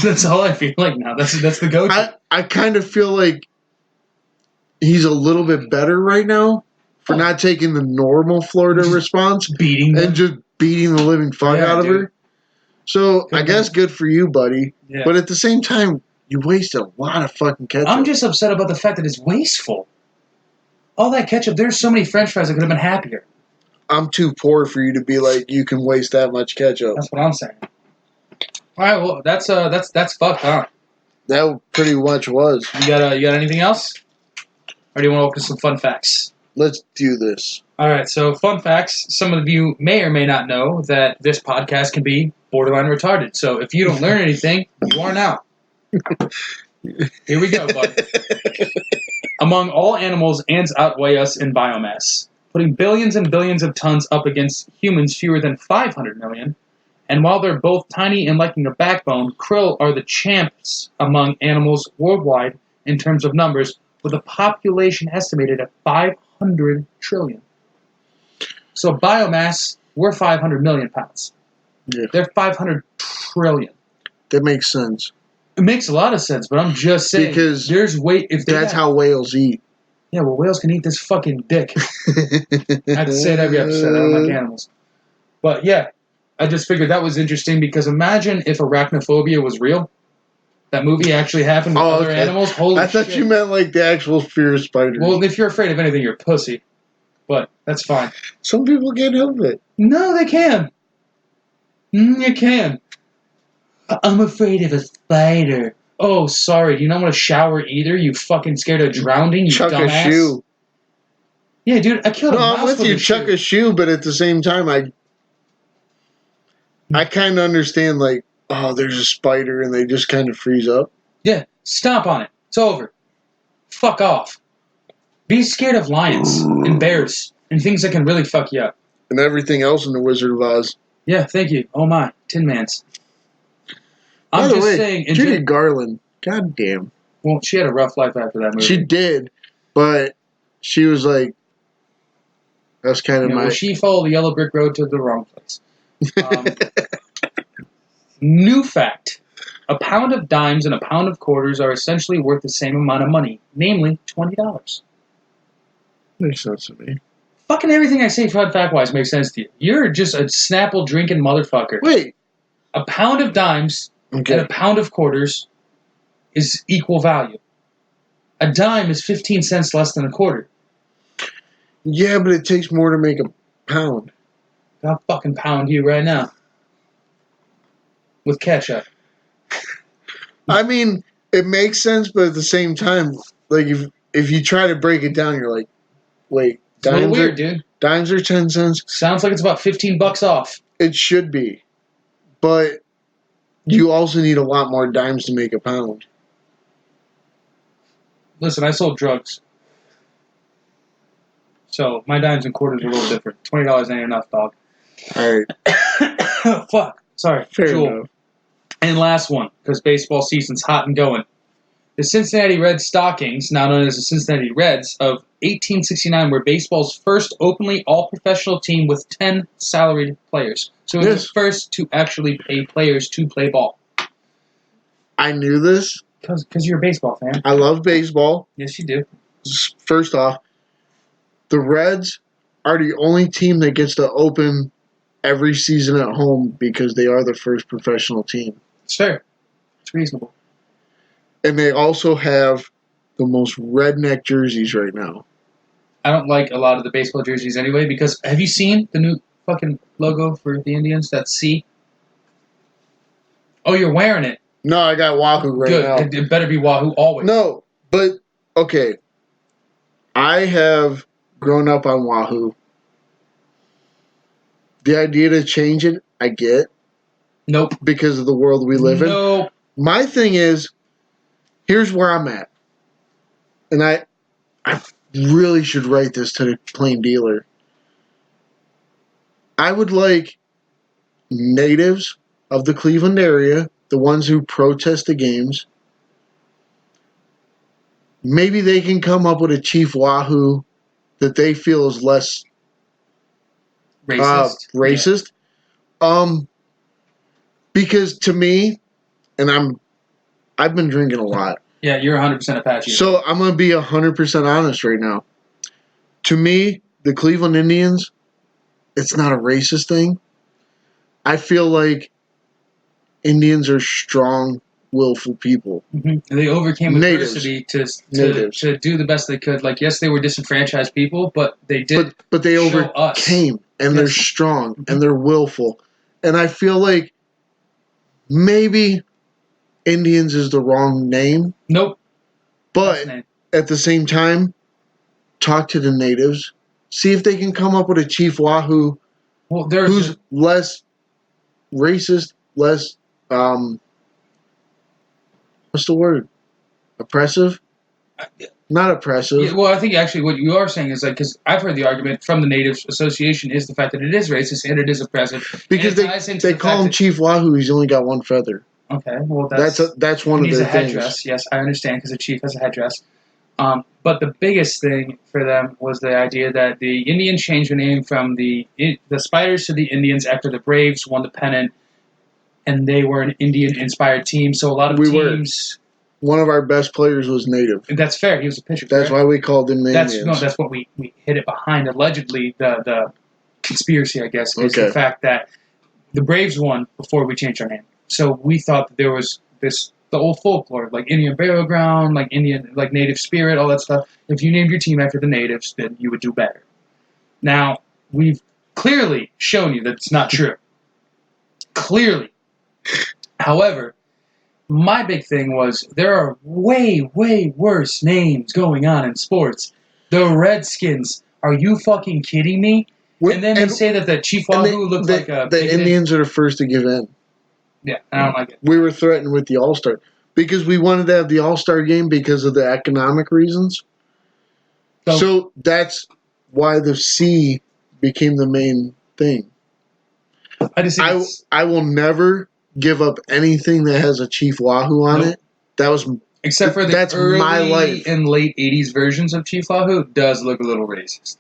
That's all I feel like now. That's the go-to. I kind of feel like he's a little bit better right now for not taking the normal Florida response Beating them. and just beating the living fuck out of dude. her. So Good I guess good for you, buddy. Yeah. But at the same time, you wasted a lot of fucking ketchup. I'm just upset about the fact that it's wasteful. All that ketchup, there's so many French fries that could have been happier. I'm too poor for you to be like, you can waste that much ketchup. That's what I'm saying. All right, well, that's fucked, huh? That pretty much was. You got anything else? Or do you want to open some fun facts? Let's do this. All right, so fun facts. Some of you may or may not know that this podcast can be borderline retarded. So if you don't learn anything, you are now. Here we go, bud. Among all animals, ants outweigh us in biomass, putting billions and billions of tons up against humans fewer than 500 million. And while they're both tiny and lacking a backbone, krill are the champs among animals worldwide in terms of numbers, with a population estimated at 500 trillion. So biomass, we're 500 million pounds. Yeah. They're 500 trillion. That makes sense. It makes a lot of sense, but I'm just saying Because there's weight. If that's how whales eat. Yeah, well, whales can eat this fucking dick. I have to say it every episode. I don't like animals. But yeah, I just figured that was interesting because imagine if arachnophobia was real. That movie actually happened with other animals. Holy I thought shit. you meant like the actual fear of spiders. Well, if you're afraid of anything, you're a pussy. But that's fine. Some people can't help it. No, they can. You can. I'm afraid of a spider. Oh, sorry. Do you not want to shower either? You fucking scared of drowning, you Chuck dumbass? a shoe. Yeah, dude, I killed a mouse No, I'm with you. Chuck a shoe, but at the same time, I kind of understand, like, oh, there's a spider, and they just kind of freeze up. Yeah, stomp on it. It's over. Fuck off. Be scared of lions and bears and things that can really fuck you up. And everything else in the Wizard of Oz. Yeah, thank you. Oh my, Tin Mans. By I'm the just way, saying. Judy Garland, goddamn. Well, she had a rough life after that movie. She did, but she was like, that's kind of Well, she followed the yellow brick road to the wrong place. New fact. A pound of dimes and a pound of quarters are essentially worth the same amount of money, namely $20. Makes sense to me. Fucking everything I say fun fact-wise makes sense to you. You're just a Snapple drinking motherfucker. Wait. A pound of dimes and a pound of quarters is equal value. A dime is 15 cents less than a quarter. Yeah, but it takes more to make a pound. I'll fucking pound you right now. With ketchup. I mean, It makes sense, but at the same time, like if you try to break it down, you're like, wait, It's a little weird, dude. dimes are 10 cents. Sounds like it's about $15 off. It should be, but you also need a lot more dimes to make a pound. Listen, I sold drugs. So my dimes and quarters are a little different. $20 ain't enough, dog. All right. Fuck. Sorry. Fair Jewel. enough. And last one, because baseball season's hot and going. The Cincinnati Red Stockings, now known as the Cincinnati Reds, of 1869 were baseball's first openly all-professional team with 10 salaried players. So it was the first to actually pay players to play ball. I knew this. Because you're a baseball fan. I love baseball. Yes, you do. First off, the Reds are the only team that gets to open every season at home because they are the first professional team. It's fair. It's reasonable. And they also have the most redneck jerseys right now. I don't like a lot of the baseball jerseys anyway because have you seen the new fucking logo for the Indians? That C? Oh, you're wearing it. No, I got Wahoo right now. Good. It better be Wahoo always. No, but, okay. I have grown up on Wahoo. The idea to change it, I get. Nope. Because of the world we live in. Nope. My thing is, here's where I'm at. And I really should write this to the plain dealer. I would like natives of the Cleveland area, the ones who protest the games, maybe they can come up with a Chief Wahoo that they feel is less racist. Yeah. Because to me, and I've been drinking a lot. Yeah, you're 100% Apache. So I'm going to be 100% honest right now. To me, the Cleveland Indians, it's not a racist thing. I feel like Indians are strong, willful people. Mm-hmm. And they overcame adversity to do the best they could. Like, yes, they were disenfranchised people, but they did. But they overcame, and they're strong, and they're willful. And I feel like maybe Indians is the wrong name. Nope. But at the same time, talk to the natives. See if they can come up with a Chief Wahoo who's less racist, less, what's the word? Oppressive? Not oppressive. Yeah, well, I think actually what you are saying is like, because I've heard the argument from the Natives Association is the fact that it is racist and it is oppressive. Because they call him Chief Wahoo, he's only got one feather. Okay, well that's one of their things. Headdress. Yes, I understand because the chief has a headdress. But the biggest thing for them was the idea that the Indians changed their name from the Spiders to the Indians after the Braves won the pennant, and they were an Indian-inspired team. So a lot of teams. One of our best players was native. That's fair. He was a pitcher. That's why we called him the Indians. No, that's what we hit it behind. Allegedly, the conspiracy, I guess, is the fact that the Braves won before we changed our name. So we thought that there was the old folklore, like Indian burial ground, like native spirit, all that stuff. If you named your team after the natives, then you would do better. Now, we've clearly shown you that it's not true. Clearly. However, my big thing was there are way, way worse names going on in sports. The Redskins. Are you fucking kidding me? And then they say that the Chief Wahoo looked like a... The Indians are the first to give in. Yeah, I don't like it. We were threatened with the All-Star. Because we wanted to have the All-Star game because of the economic reasons. So that's why the C became the main thing. I will never give up anything that has a Chief Wahoo on it. That was except for the early and late 80s versions of Chief Wahoo does look a little racist.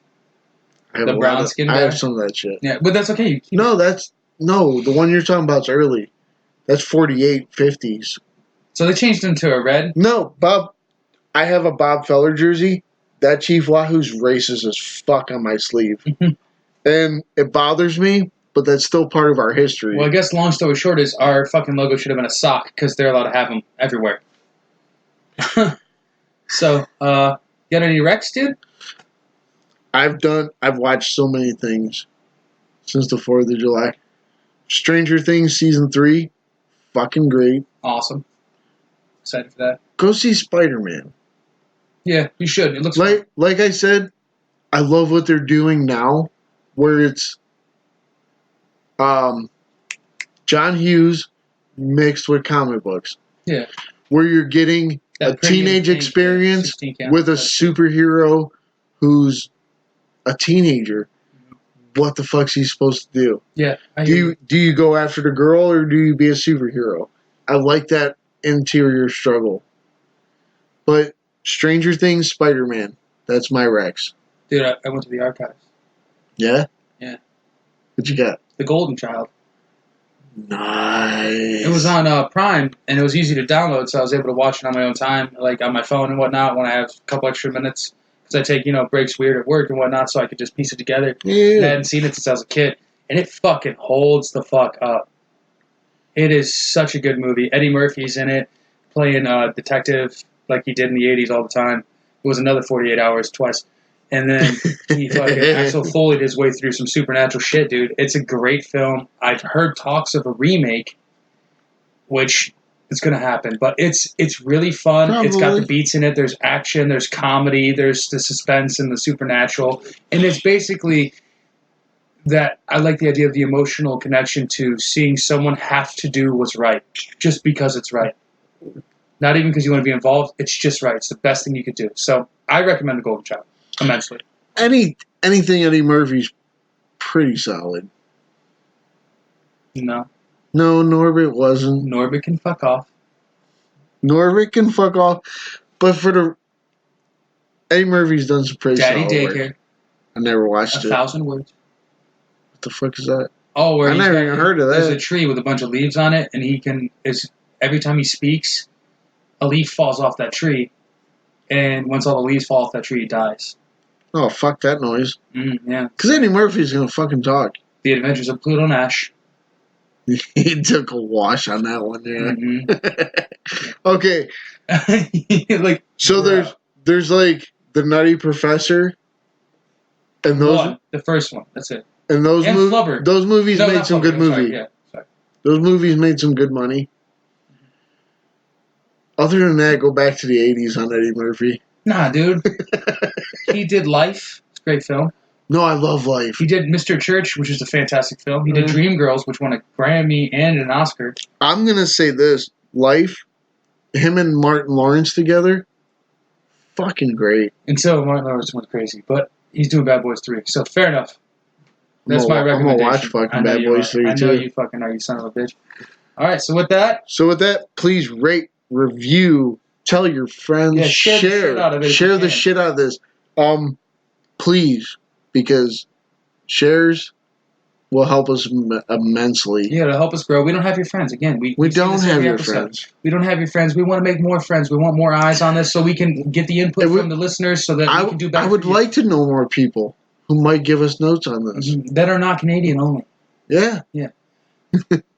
The brown skin guy. I have some of that shit. Yeah, but that's okay. The one you're talking about is early. That's 48, 50s. So they changed him to a red? No, Bob. I have a Bob Feller jersey. That Chief Wahoo's racist as fuck on my sleeve. And it bothers me, but that's still part of our history. Well, I guess long story short is our fucking logo should have been a sock because they're allowed to have them everywhere. So, got any recs, dude? I've watched so many things since the 4th of July. Stranger Things Season 3, fucking great. Awesome. Excited for that. Go see Spider-Man. Yeah, you should. It looks fun. Like I said, I love what they're doing now, where it's John Hughes mixed with comic books. Yeah. Where you're getting That a teenage experience with a superhero who's a teenager. What the fuck's he supposed to do? Yeah. Do you go after the girl or do you be a superhero? I like that interior struggle. But Stranger Things, Spider-Man, that's my Rex. Dude, I went to the archives. Yeah? Yeah. What you got? The Golden Child. Nice. It was on Prime, and it was easy to download, so I was able to watch it on my own time, like on my phone and whatnot, when I have a couple extra minutes. Because I take, breaks weird at work and whatnot, so I could just piece it together. Yeah. And I hadn't seen it since I was a kid. And it fucking holds the fuck up. It is such a good movie. Eddie Murphy's in it, playing detective like he did in the 80s all the time. It was another 48 hours twice. And then he fucking Axel Foleyed his way through some supernatural shit, dude. It's a great film. I've heard talks of a remake, which is going to happen. But it's really fun. Probably. It's got the beats in it. There's action. There's comedy. There's the suspense and the supernatural. And it's basically that I like the idea of the emotional connection to seeing someone have to do what's right just because it's right. Not even because you want to be involved. It's just right. It's the best thing you could do. So I recommend The Golden Child immensely. Anything Eddie Murphy's pretty solid. No. No, Norbit wasn't. Norbit can fuck off. Norbit can fuck off. But for the... Eddie Murphy's done some pretty Daddy solid Daycare. work. I never watched it. 1,000 Words. What the fuck is that? Oh, where I never even heard of that. There's a tree with a bunch of leaves on it, and every time he speaks, a leaf falls off that tree, and once all the leaves fall off that tree, he dies. Oh, fuck that noise. Yeah. Because Eddie Murphy's gonna fucking talk. The Adventures of Pluto Nash. He took a wash on that one, yeah. Mm-hmm. Okay. Like, so there's like the Nutty Professor, and the first one. That's it. And those movies made some good movies. Sorry. Those movies made some good money. Other than that, go back to the 80s on Eddie Murphy. Nah, dude. He did Life. It's a great film. No, I love Life. He did Mr. Church, which is a fantastic film. He did Dreamgirls, which won a Grammy and an Oscar. I'm going to say this. Life, him and Martin Lawrence together, fucking great. Until Martin Lawrence went crazy. But he's doing Bad Boys 3. So, fair enough. That's my recommendation. I'm going to watch fucking Bad Boys 3, too. I know you fucking are, you son of a bitch. All right, so with that, please rate, review, tell your friends, share the shit out of this. Please, because shares will help us immensely. Yeah, it'll help us grow. We don't have your friends. Again, we don't have your friends. We don't have your friends. We want to make more friends. We want more eyes on this so we can get the input from the listeners so that we can do better. I would like to know more people who might give us notes on this. That are not Canadian only. Yeah. Yeah.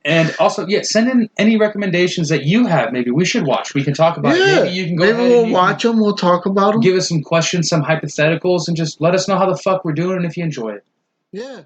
And also, send in any recommendations that you have. Maybe we should watch. We can talk about it. Maybe you can go ahead we'll watch them. We'll talk about them. Give us some questions, some hypotheticals, and just let us know how the fuck we're doing and if you enjoy it. Yeah.